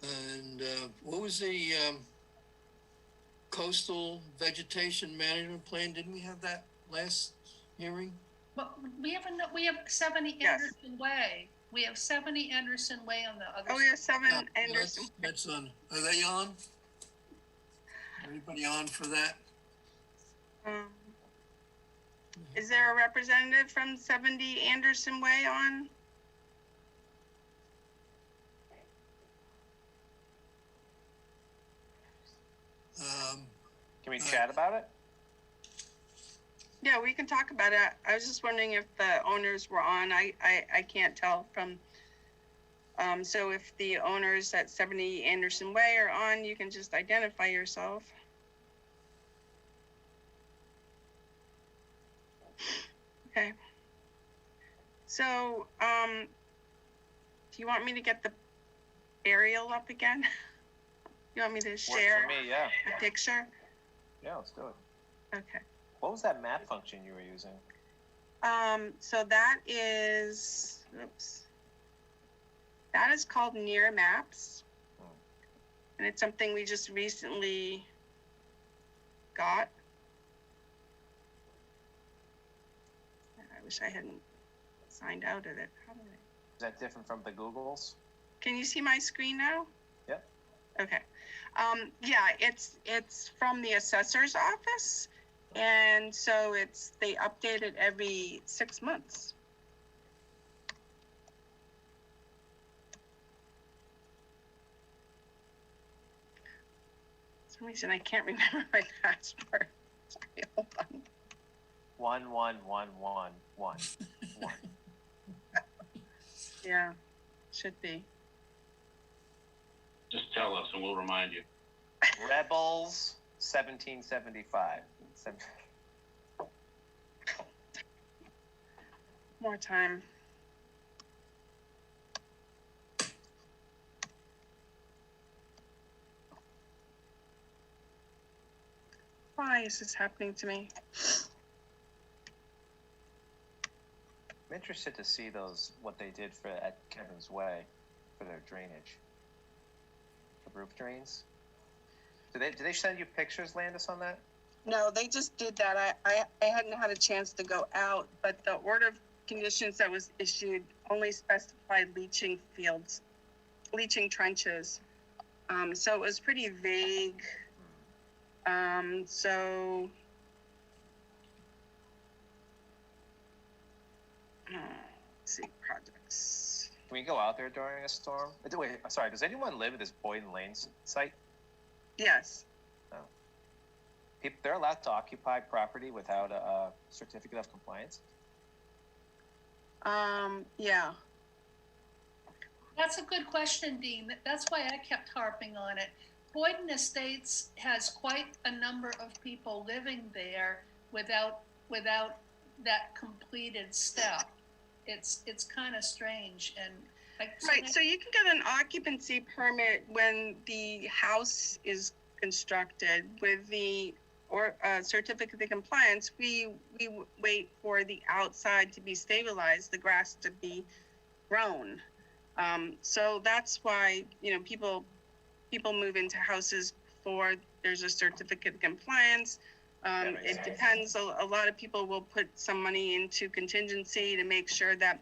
and what was the coastal vegetation management plan? Didn't we have that last hearing? Well, we have 70 Anderson Way. We have 70 Anderson Way on the other side. Oh, we have 7 Anderson. That's on. Are they on? Anybody on for that? Is there a representative from 70 Anderson Way on? Can we chat about it? Yeah, we can talk about it. I was just wondering if the owners were on. I can't tell from. So if the owners at 70 Anderson Way are on, you can just identify yourself. Okay. So, do you want me to get the aerial up again? You want me to share Works for me, yeah. a picture? Yeah, let's do it. Okay. What was that map function you were using? So that is, that is called Near Maps. And it's something we just recently got. I wish I hadn't signed out of it. How did I? Is that different from the Googles? Can you see my screen now? Yep. Okay. Yeah, it's from the assessor's office. And so they update it every 6 months. For some reason I can't remember my password. Sorry, hold on. 11111. Yeah, should be. Just tell us and we'll remind you. Rebels 1775. More time. Why is this happening to me? I'm interested to see what they did at Kevin's Way for their drainage. The roof drains. Did they send you pictures, Landis, on that? No, they just did that. I hadn't had a chance to go out, but the order of conditions that was issued only specified leaching fields, leaching trenches. So it was pretty vague. So let's see, projects. Can we go out there during a storm? Wait, sorry, does anyone live at this Boyden Lane site? Yes. No. They're allowed to occupy property without a certificate of compliance? Yeah. That's a good question, Dean. That's why I kept harping on it. Boyden Estates has quite a number of people living there without that completed step. It's kind of strange, and right. So you can get an occupancy permit when the house is constructed. With the certificate of compliance, we wait for the outside to be stabilized, the grass to be grown. So that's why people move into houses before there's a certificate of compliance. It depends. A lot of people will put some money into contingency to make sure that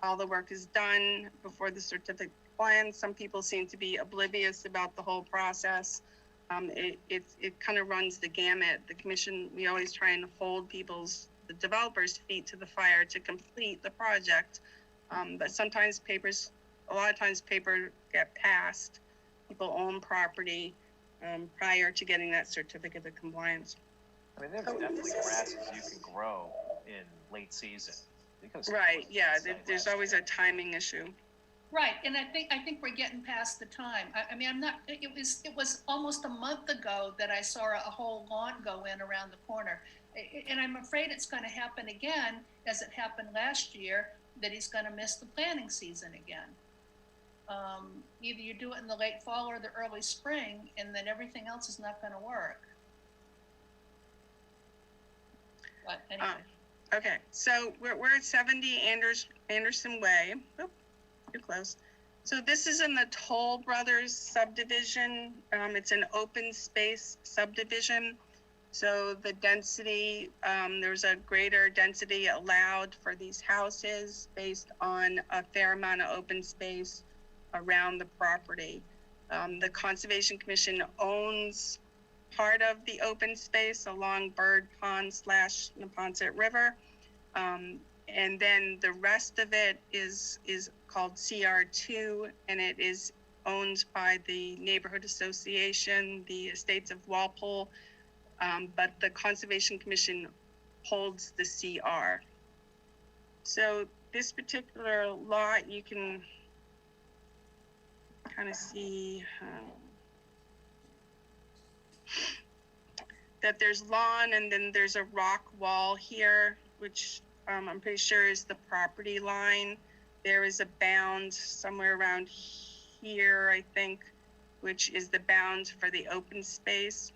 all the work is done before the certificate of compliance. Some people seem to be oblivious about the whole process. It kind of runs the gamut. The commission, we always try and hold the developers' feet to the fire to complete the project. But sometimes a lot of times paper get passed. People own property prior to getting that certificate of compliance. I mean, there's definitely grasses you can grow in late season. Right, yeah, there's always a timing issue. right, and I think we're getting past the time. I mean, I'm not. It was almost a month ago that I saw a whole lawn go in around the corner, and I'm afraid it's going to happen again, as it happened last year. That he's going to miss the planting season again. Either you do it in the late fall or the early spring, and then everything else is not going to work. But anyway. Okay, so we're at 70 Anderson Way. Oh, you're close. So this is in the Toll Brothers subdivision. It's an open space subdivision. So the density, there's a greater density allowed for these houses based on a fair amount of open space around the property. The Conservation Commission owns part of the open space along Bird Pond / Neponset River. And then the rest of it is called CR2, and it is owned by the Neighborhood Association, the Estates of Walpole, but the Conservation Commission holds the CR. So this particular lot, you can kind of see that there's lawn, and then there's a rock wall here, which I'm pretty sure is the property line. There is a bound somewhere around here, I think, which is the bound for the open space.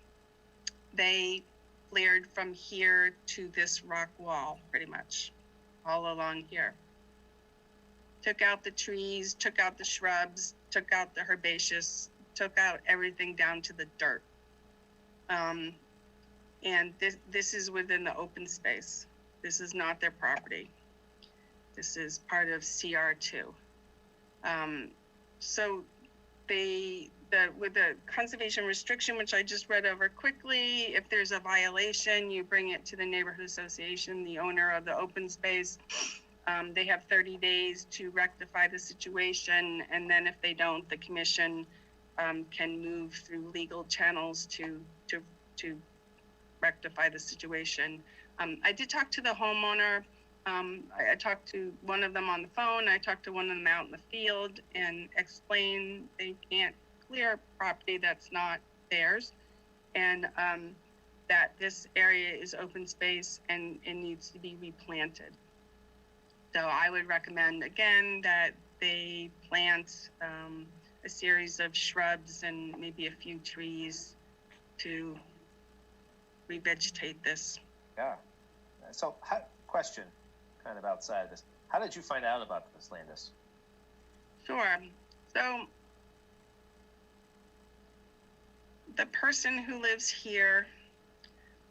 They cleared from here to this rock wall, pretty much, all along here. Took out the trees, took out the shrubs, took out the herbaceous, took out everything down to the dirt. And this is within the open space. This is not their property. This is part of CR2. So with the conservation restriction, which I just read over quickly, if there's a violation, you bring it to the neighborhood association, the owner of the open space. They have 30 days to rectify the situation, and then if they don't, the commission can move through legal channels to rectify the situation. I did talk to the homeowner. I talked to one of them on the phone. I talked to one of them out in the field and explained they can't clear property that's not theirs, and that this area is open space and it needs to be replanted. So I would recommend again that they plant a series of shrubs and maybe a few trees to revegetate this. Yeah. So question, kind of outside of this. How did you find out about this, Landis? Sure. So the person who lives here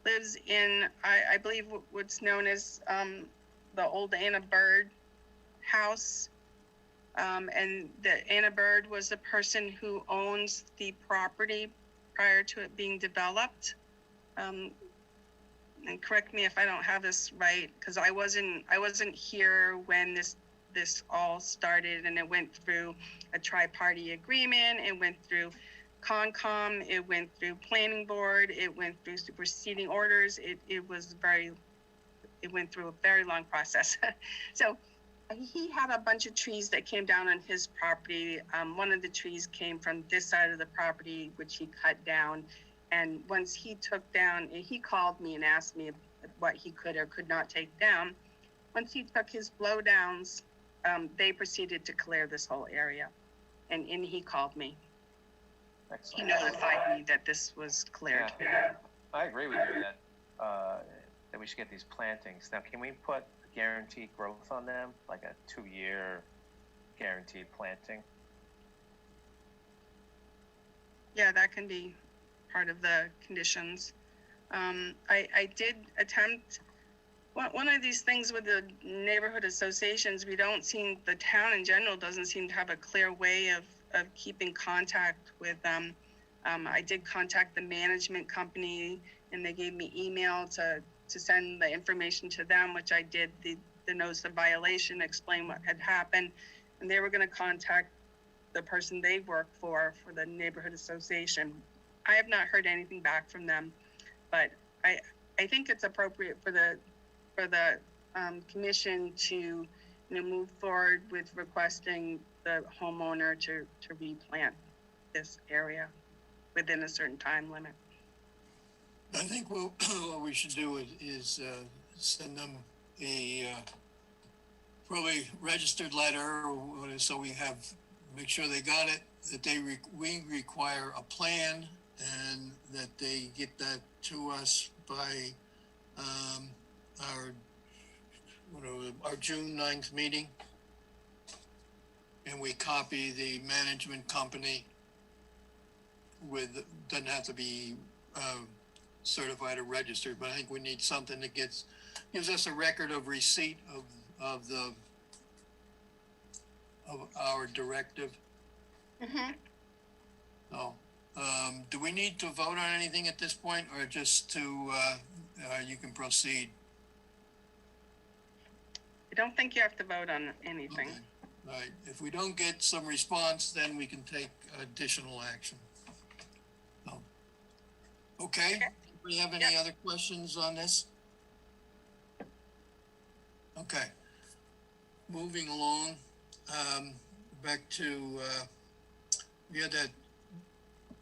lives in, I believe, what's known as the old Anna Bird house. And the Anna Bird was the person who owns the property prior to it being developed. And correct me if I don't have this right, because I wasn't here when this all started, and it went through a tri-party agreement. It went through Concom. It went through Planning Board. It went through superseding orders. It went through a very long process. So he had a bunch of trees that came down on his property. One of the trees came from this side of the property, which he cut down. And once he took down, he called me and asked me what he could or could not take down. Once he took his blowdowns, they proceeded to clear this whole area. And he called me. Excellent. He notified me that this was cleared. Yeah. I agree with you that we should get these plantings. Now, can we put guaranteed growth on them, like a 2-year guaranteed planting? Yeah, that can be part of the conditions. I did attempt one of these things with the neighborhood associations. The town in general doesn't seem to have a clear way of keeping contact with them. I did contact the management company, and they gave me email to send the information to them, which I did, the notice of violation, explain what had happened, and they were going to contact the person they work for the neighborhood association. I have not heard anything back from them, but I think it's appropriate for the commission to move forward with requesting the homeowner to replant this area within a certain time limit. I think what we should do is send them a probably registered letter, so we make sure they got it, that we require a plan, and that they get that to us by our June 9th meeting. And we copy the management company doesn't have to be certified or registered, but I think we need something that gives us a record of receipt of our directive. Mm-hmm. So, do we need to vote on anything at this point, or just to you can proceed? I don't think you have to vote on anything. Okay. All right. If we don't get some response, then we can take additional action. So, okay. Do we have any other questions on this? Okay. Moving along, back to we had that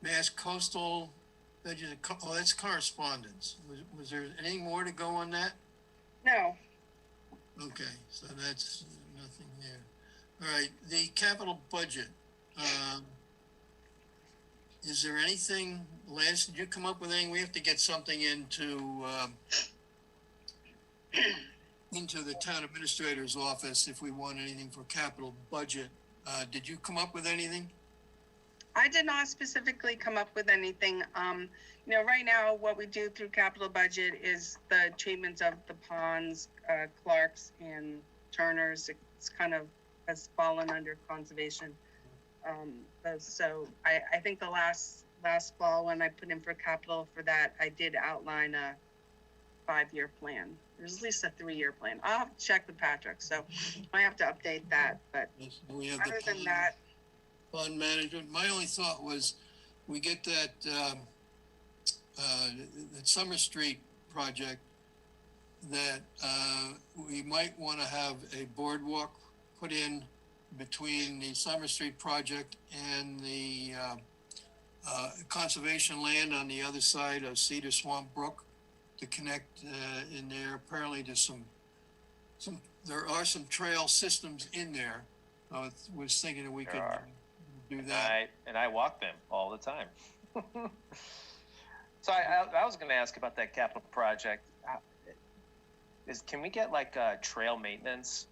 Mass Coastal Vegetation. Oh, that's correspondence. Was there any more to go on that? No. Okay, so that's nothing there. All right, the capital budget. Is there anything, Lance, did you come up with anything? We have to get something into the town administrator's office if we want anything for capital budget. Did you come up with anything? I did not specifically come up with anything. Right now, what we do through capital budget is the treatments of the ponds, Clark's and Turner's. It's kind of has fallen under conservation. So I think the last fall when I put in for capital for that, I did outline a 5-year plan. There's at least a 3-year plan. I'll have to check with Patrick, so I have to update that. But we have other than that, fund management. My only thought was we get that Summer Street project that we might want to have a boardwalk put in between the Summer Street project and the conservation land on the other side of Cedar Swamp Brook to connect in there. Apparently there's there are some trail systems in there. I was thinking that we could do that. And I walk them all the time. So I was going to ask about that capital project. Can we get like trail maintenance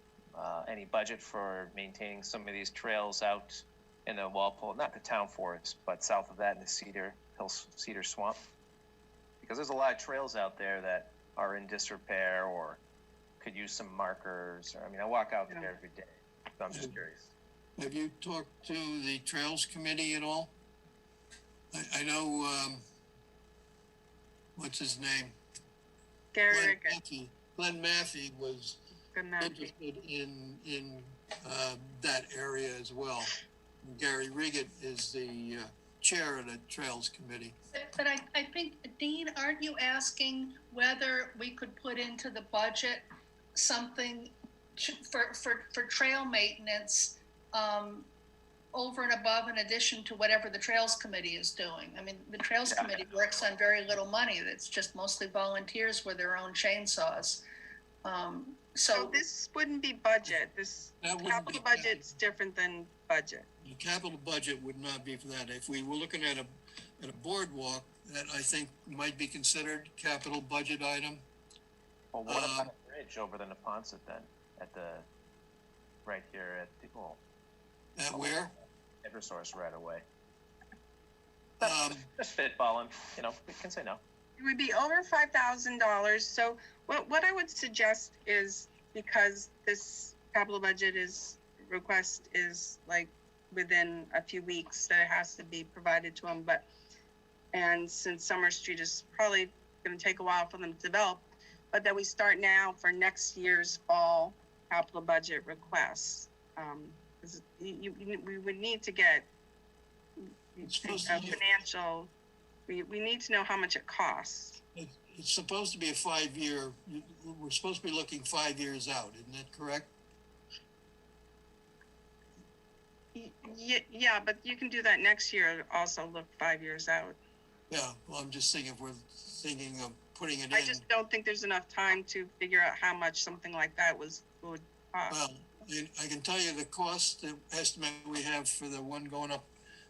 any budget for maintaining some of these trails out in the Walpole, not the town forest, but south of that in the Cedar Swamp? Because there's a lot of trails out there that are in disrepair or could use some markers. Or, I mean, I walk out there every day, so I'm just curious. Have you talked to the Trails Committee at all? I know, what's his name? Gary Glenn Maffey was interested in that area as well. Gary Riggett is the chair of the Trails Committee. But I think, Dean, aren't you asking whether we could put into the budget something for trail maintenance over and above, in addition to whatever the Trails Committee is doing? I mean, the Trails Committee works on very little money. It's just mostly volunteers with their own chainsaws. So this wouldn't be budget. This capital budget's different than budget. The capital budget would not be for that. If we were looking at a boardwalk, that I think might be considered capital budget item. Well, what about a bridge over the Neponset then? Right here at the, At where? Eversource right away. Just spitballing, we can say no. It would be over $5,000. So what I would suggest is, because this capital budget request is like within a few weeks, that it has to be provided to them. And since Summer Street is probably going to take a while for them to develop, but that we start now for next year's fall capital budget requests. We would need to get financial. We need to know how much it costs. It's supposed to be a 5-year. We're supposed to be looking 5 years out. Isn't that correct? Yeah, but you can do that next year. Also look 5 years out. Yeah. Well, I'm just thinking if we're thinking of putting it in. I just don't think there's enough time to figure out how much something like that would cost. Well, I can tell you the cost, the estimate we have for the one going up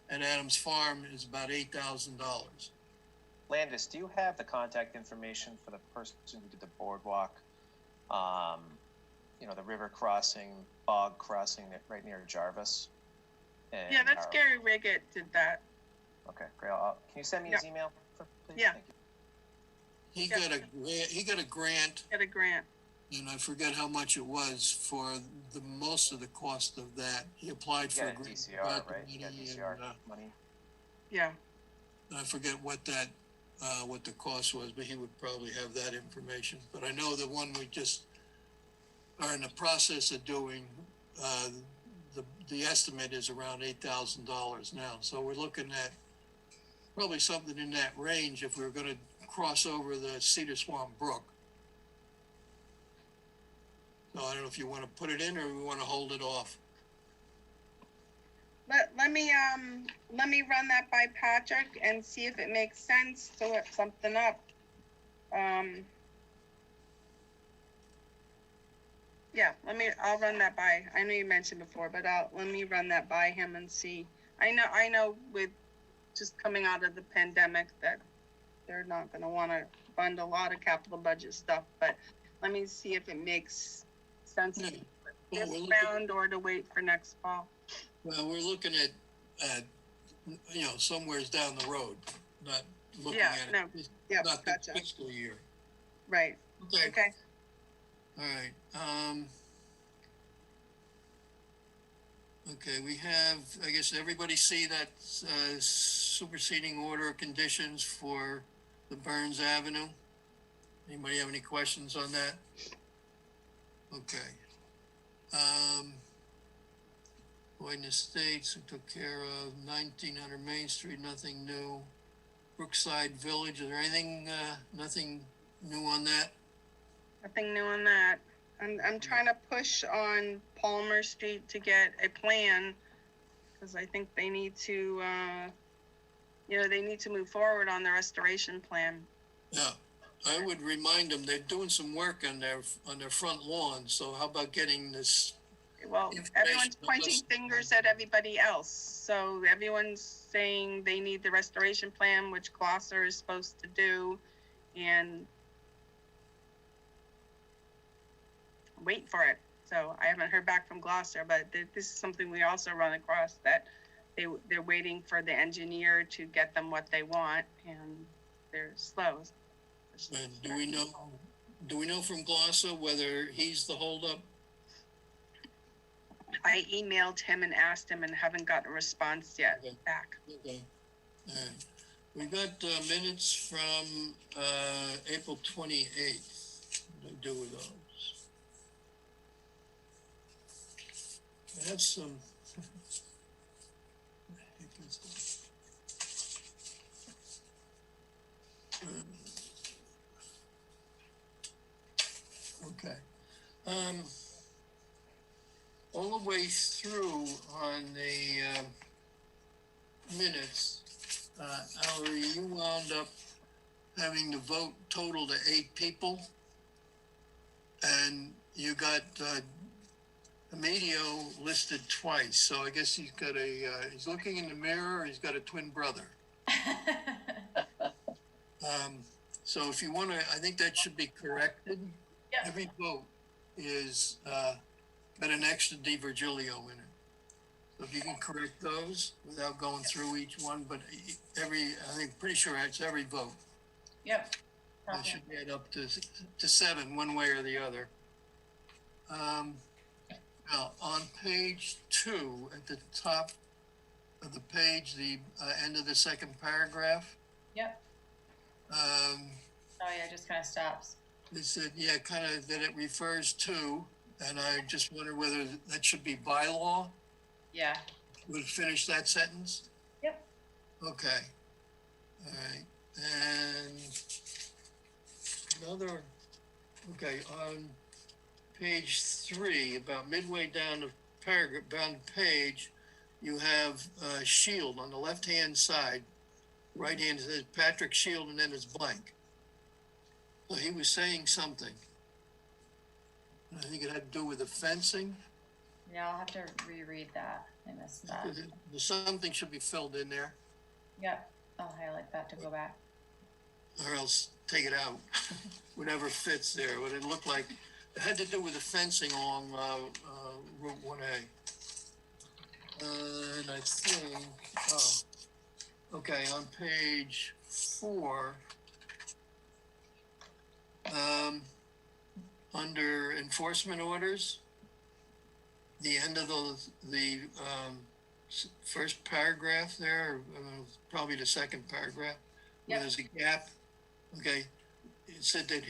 at Adams Farm is about $8,000. Landis, do you have the contact information for the person who did the boardwalk? The river crossing, bog crossing right near Jarvis? Yeah, that's Gary Riggett did that. Okay, great. Can you send me his email, please? Yeah. Thank you. He got a grant. Get a grant. And I forget how much it was for most of the cost of that. He applied for a grant. DCR, right? You got DCR money. Yeah. And I forget what the cost was, but he would probably have that information. But I know the one we just are in the process of doing, the estimate is around $8,000 now. So we're looking at probably something in that range if we were going to cross over the Cedar Swamp Brook. So I don't know if you want to put it in or we want to hold it off. Let me run that by Patrick and see if it makes sense to look something up. Yeah, I'll run that by. I know you mentioned before, but let me run that by him and see. I know with just coming out of the pandemic that they're not going to want to fund a lot of capital budget stuff, but let me see if it makes sense this round or to wait for next fall. Well, we're looking at somewhere's down the road, not looking at it. Not the fiscal year. Right. Okay. All right. Okay, we have, I guess everybody see that superseding order of conditions for the Burns Avenue? Anybody have any questions on that? Okay. Boyden Estates, we took care of 1900 Main Street, nothing new. Brookside Village, is there anything, nothing new on that? Nothing new on that. I'm trying to push on Palmer Street to get a plan, because I think they need to, they need to move forward on the restoration plan. Yeah, I would remind them they're doing some work on their front lawn. So how about getting this? Well, everyone's pointing fingers at everybody else. So everyone's saying they need the restoration plan, which Gloucester is supposed to do, and wait for it. So I haven't heard back from Gloucester, but this is something we also run across, that they're waiting for the engineer to get them what they want, and they're slow. And do we know from Gloucester whether he's the holdup? I emailed him and asked him and haven't gotten a response yet back. Okay. All right. We got minutes from April 28th. What do I do with those? I have some. Okay. All the way through on the minutes, Ellery, you wound up having the vote total to 8 people, and you got Emilio listed twice. So I guess he's got he's looking in the mirror. He's got a twin brother. So if you want to, I think that should be corrected. Yep. Every vote is got an extra Di Virgilio in it. So if you can correct those without going through each one, but I think pretty sure it's every vote. Yep. That should add up to 7, one way or the other. Now on page 2, at the top of the page, the end of the second paragraph. Yep. Oh yeah, it just kind of stops. It said, yeah, kind of that it refers to, and I just wonder whether that should be bylaw. Yeah. Would finish that sentence? Yep. Okay. All right. And another, okay, on page 3, about midway down the paragraph, down the page, you have Shield on the left-hand side. Right hand says Patrick Shield, and then it's blank. So he was saying something. I think it had to do with the fencing. Yeah, I'll have to reread that. I missed that. The something should be filled in there, Yep. I'll highlight that to go back. or else take it out. Whatever fits there. What it looked like, it had to do with the fencing along Route 1A. And I think, okay, on page 4, under enforcement orders, the end of the first paragraph there, probably the second paragraph, where there's a gap. Okay, it said that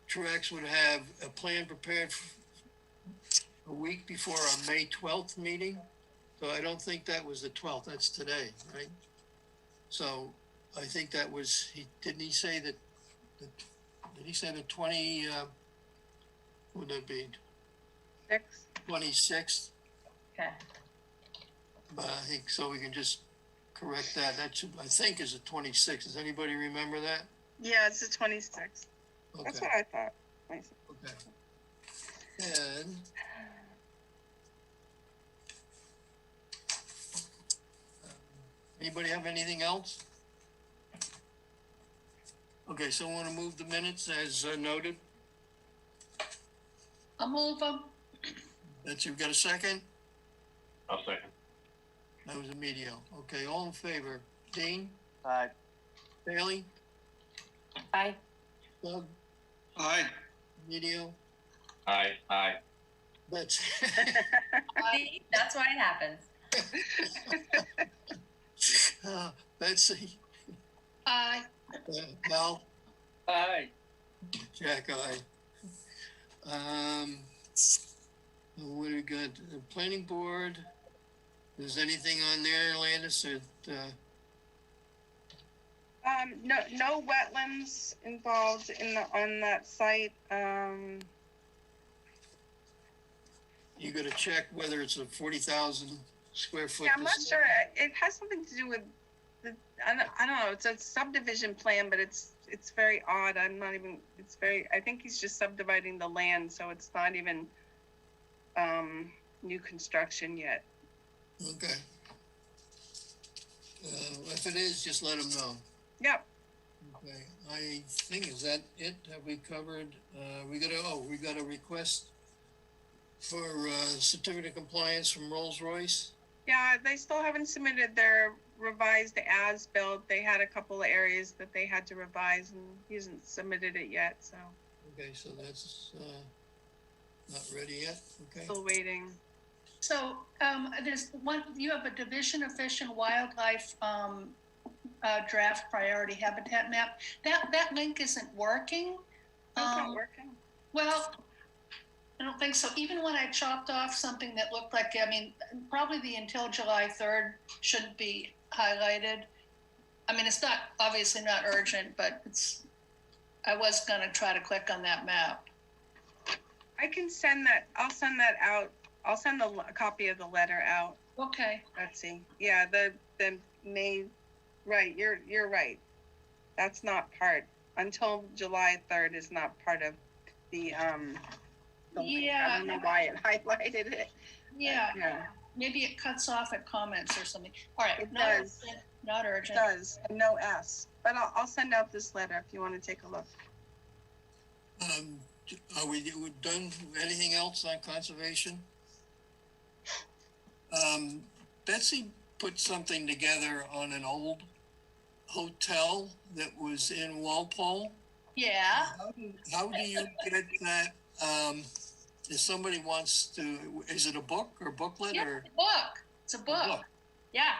Truax would have a plan prepared a week before our May 12th meeting. So I don't think that was the 12th, that's today, right? So I think that was, didn't he say that, did he say the 20, would that be? 26th? Okay. But I think, so we can just correct that. That should, I think, is the 26th. Does anybody remember that? Yeah, it's the 26th. Okay. That's what I thought. Okay. And anybody have anything else? Okay, so I want to move the minutes as noted. I'll move them. That's, you've got a second? I'll second. That was Emilio. Okay, all in favor? Dean? Aye. Bailey? Aye. Doug? Aye. Emilio? Aye. That's See, that's why it happens. Betsy? Aye. Al? Aye. Jack, aye. What do we got? The planning board? Is anything on there, Landis, or, No wetlands involved on that site. you gotta check whether it's a 40,000 square foot? Yeah, I'm not sure. It has something to do with I don't know. It's a subdivision plan, but it's very odd. I think he's just subdividing the land, so it's not even new construction yet. Okay. If it is, just let them know. Yep. Okay, I think, is that it? Have we covered, we got a request for certificate of compliance from Rolls-Royce. Yeah, they still haven't submitted their revised as-built. They had a couple of areas that they had to revise and he hasn't submitted it yet, so. Okay, so that's not ready yet, okay? Still waiting. So, there's one, you have a Division of Fish and Wildlife, draft priority habitat map. That link isn't working. It's not working. Well, I don't think so. Even when I chopped off something that looked like, I mean, probably the until July 3rd shouldn't be highlighted. I mean, it's not, obviously not urgent, but I was gonna try to click on that map. I can send that, I'll send that out. I'll send a copy of the letter out. Okay. Let's see. Yeah, the May, right, you're right. That's not part, until July 3rd is not part of the Yeah. I don't know why it highlighted it. Yeah. Yeah. Maybe it cuts off at comments or something. All right. It not does. urgent, not urgent. It does, and no S. But I'll send out this letter if you want to take a look. Are we done with anything else on conservation? Betsy put something together on an old hotel that was in Walpole. Yeah. How do you get that? If somebody wants to, is it a book or booklet Yeah, or? it's a book. It's a book. Yeah.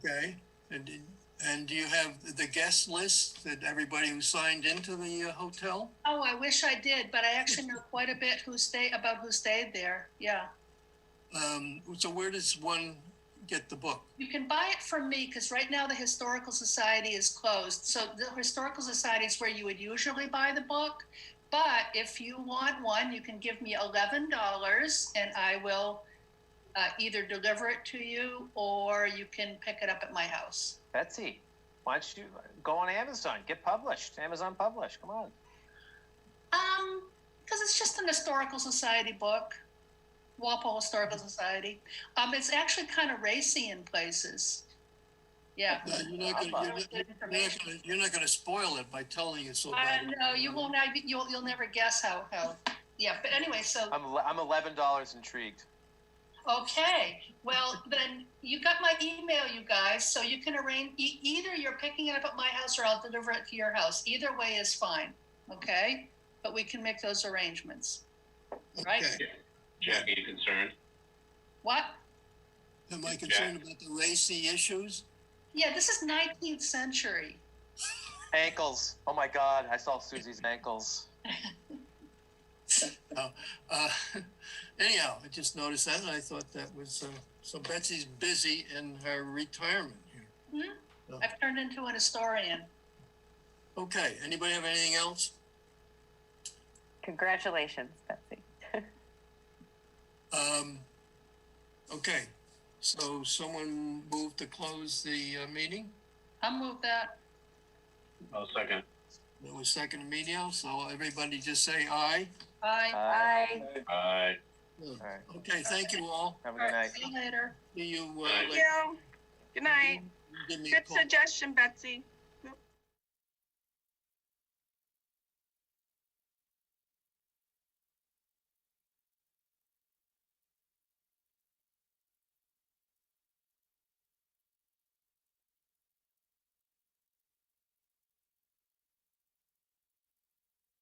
Okay, and do you have the guest list that everybody who signed into the hotel? Oh, I wish I did, but I actually know quite a bit who stayed there. Yeah. So where does one get the book? You can buy it from me because right now the Historical Society is closed. So the Historical Society is where you would usually buy the book. But if you want one, you can give me $11 and I will either deliver it to you or you can pick it up at my house. Betsy, why don't you go on Amazon, get published, Amazon Publish, come on. Because it's just an Historical Society book, Walpole Historical Society. It's actually kind of racy in places. Yeah. You're not gonna spoil it by telling it so bad. No, you won't. You'll never guess how. Yeah, but anyway, so. I'm $11 intrigued. Okay, well then you got my email, you guys, so you can arrange. Either you're picking it up at my house or I'll deliver it to your house. Either way is fine. Okay, but we can make those arrangements. Right? Okay. Jack, are you concerned? What? Am I concerned about the racy issues? Yeah, this is 19th century. Ankles, oh my God, I saw Susie's ankles. Anyhow, I just noticed that and I thought that was, so Betsy's busy in her retirement here. Hmm? I've turned into an historian. Okay, anybody have anything else? Congratulations, Betsy. Okay, so someone moved to close the meeting? I'll move that. I'll second. That was second Emilio, so everybody just say aye. Aye. Aye. Aye. Okay, thank you all. Have a good night. See you later. See you Thank you. Good night. Give me a Good call. suggestion, Betsy.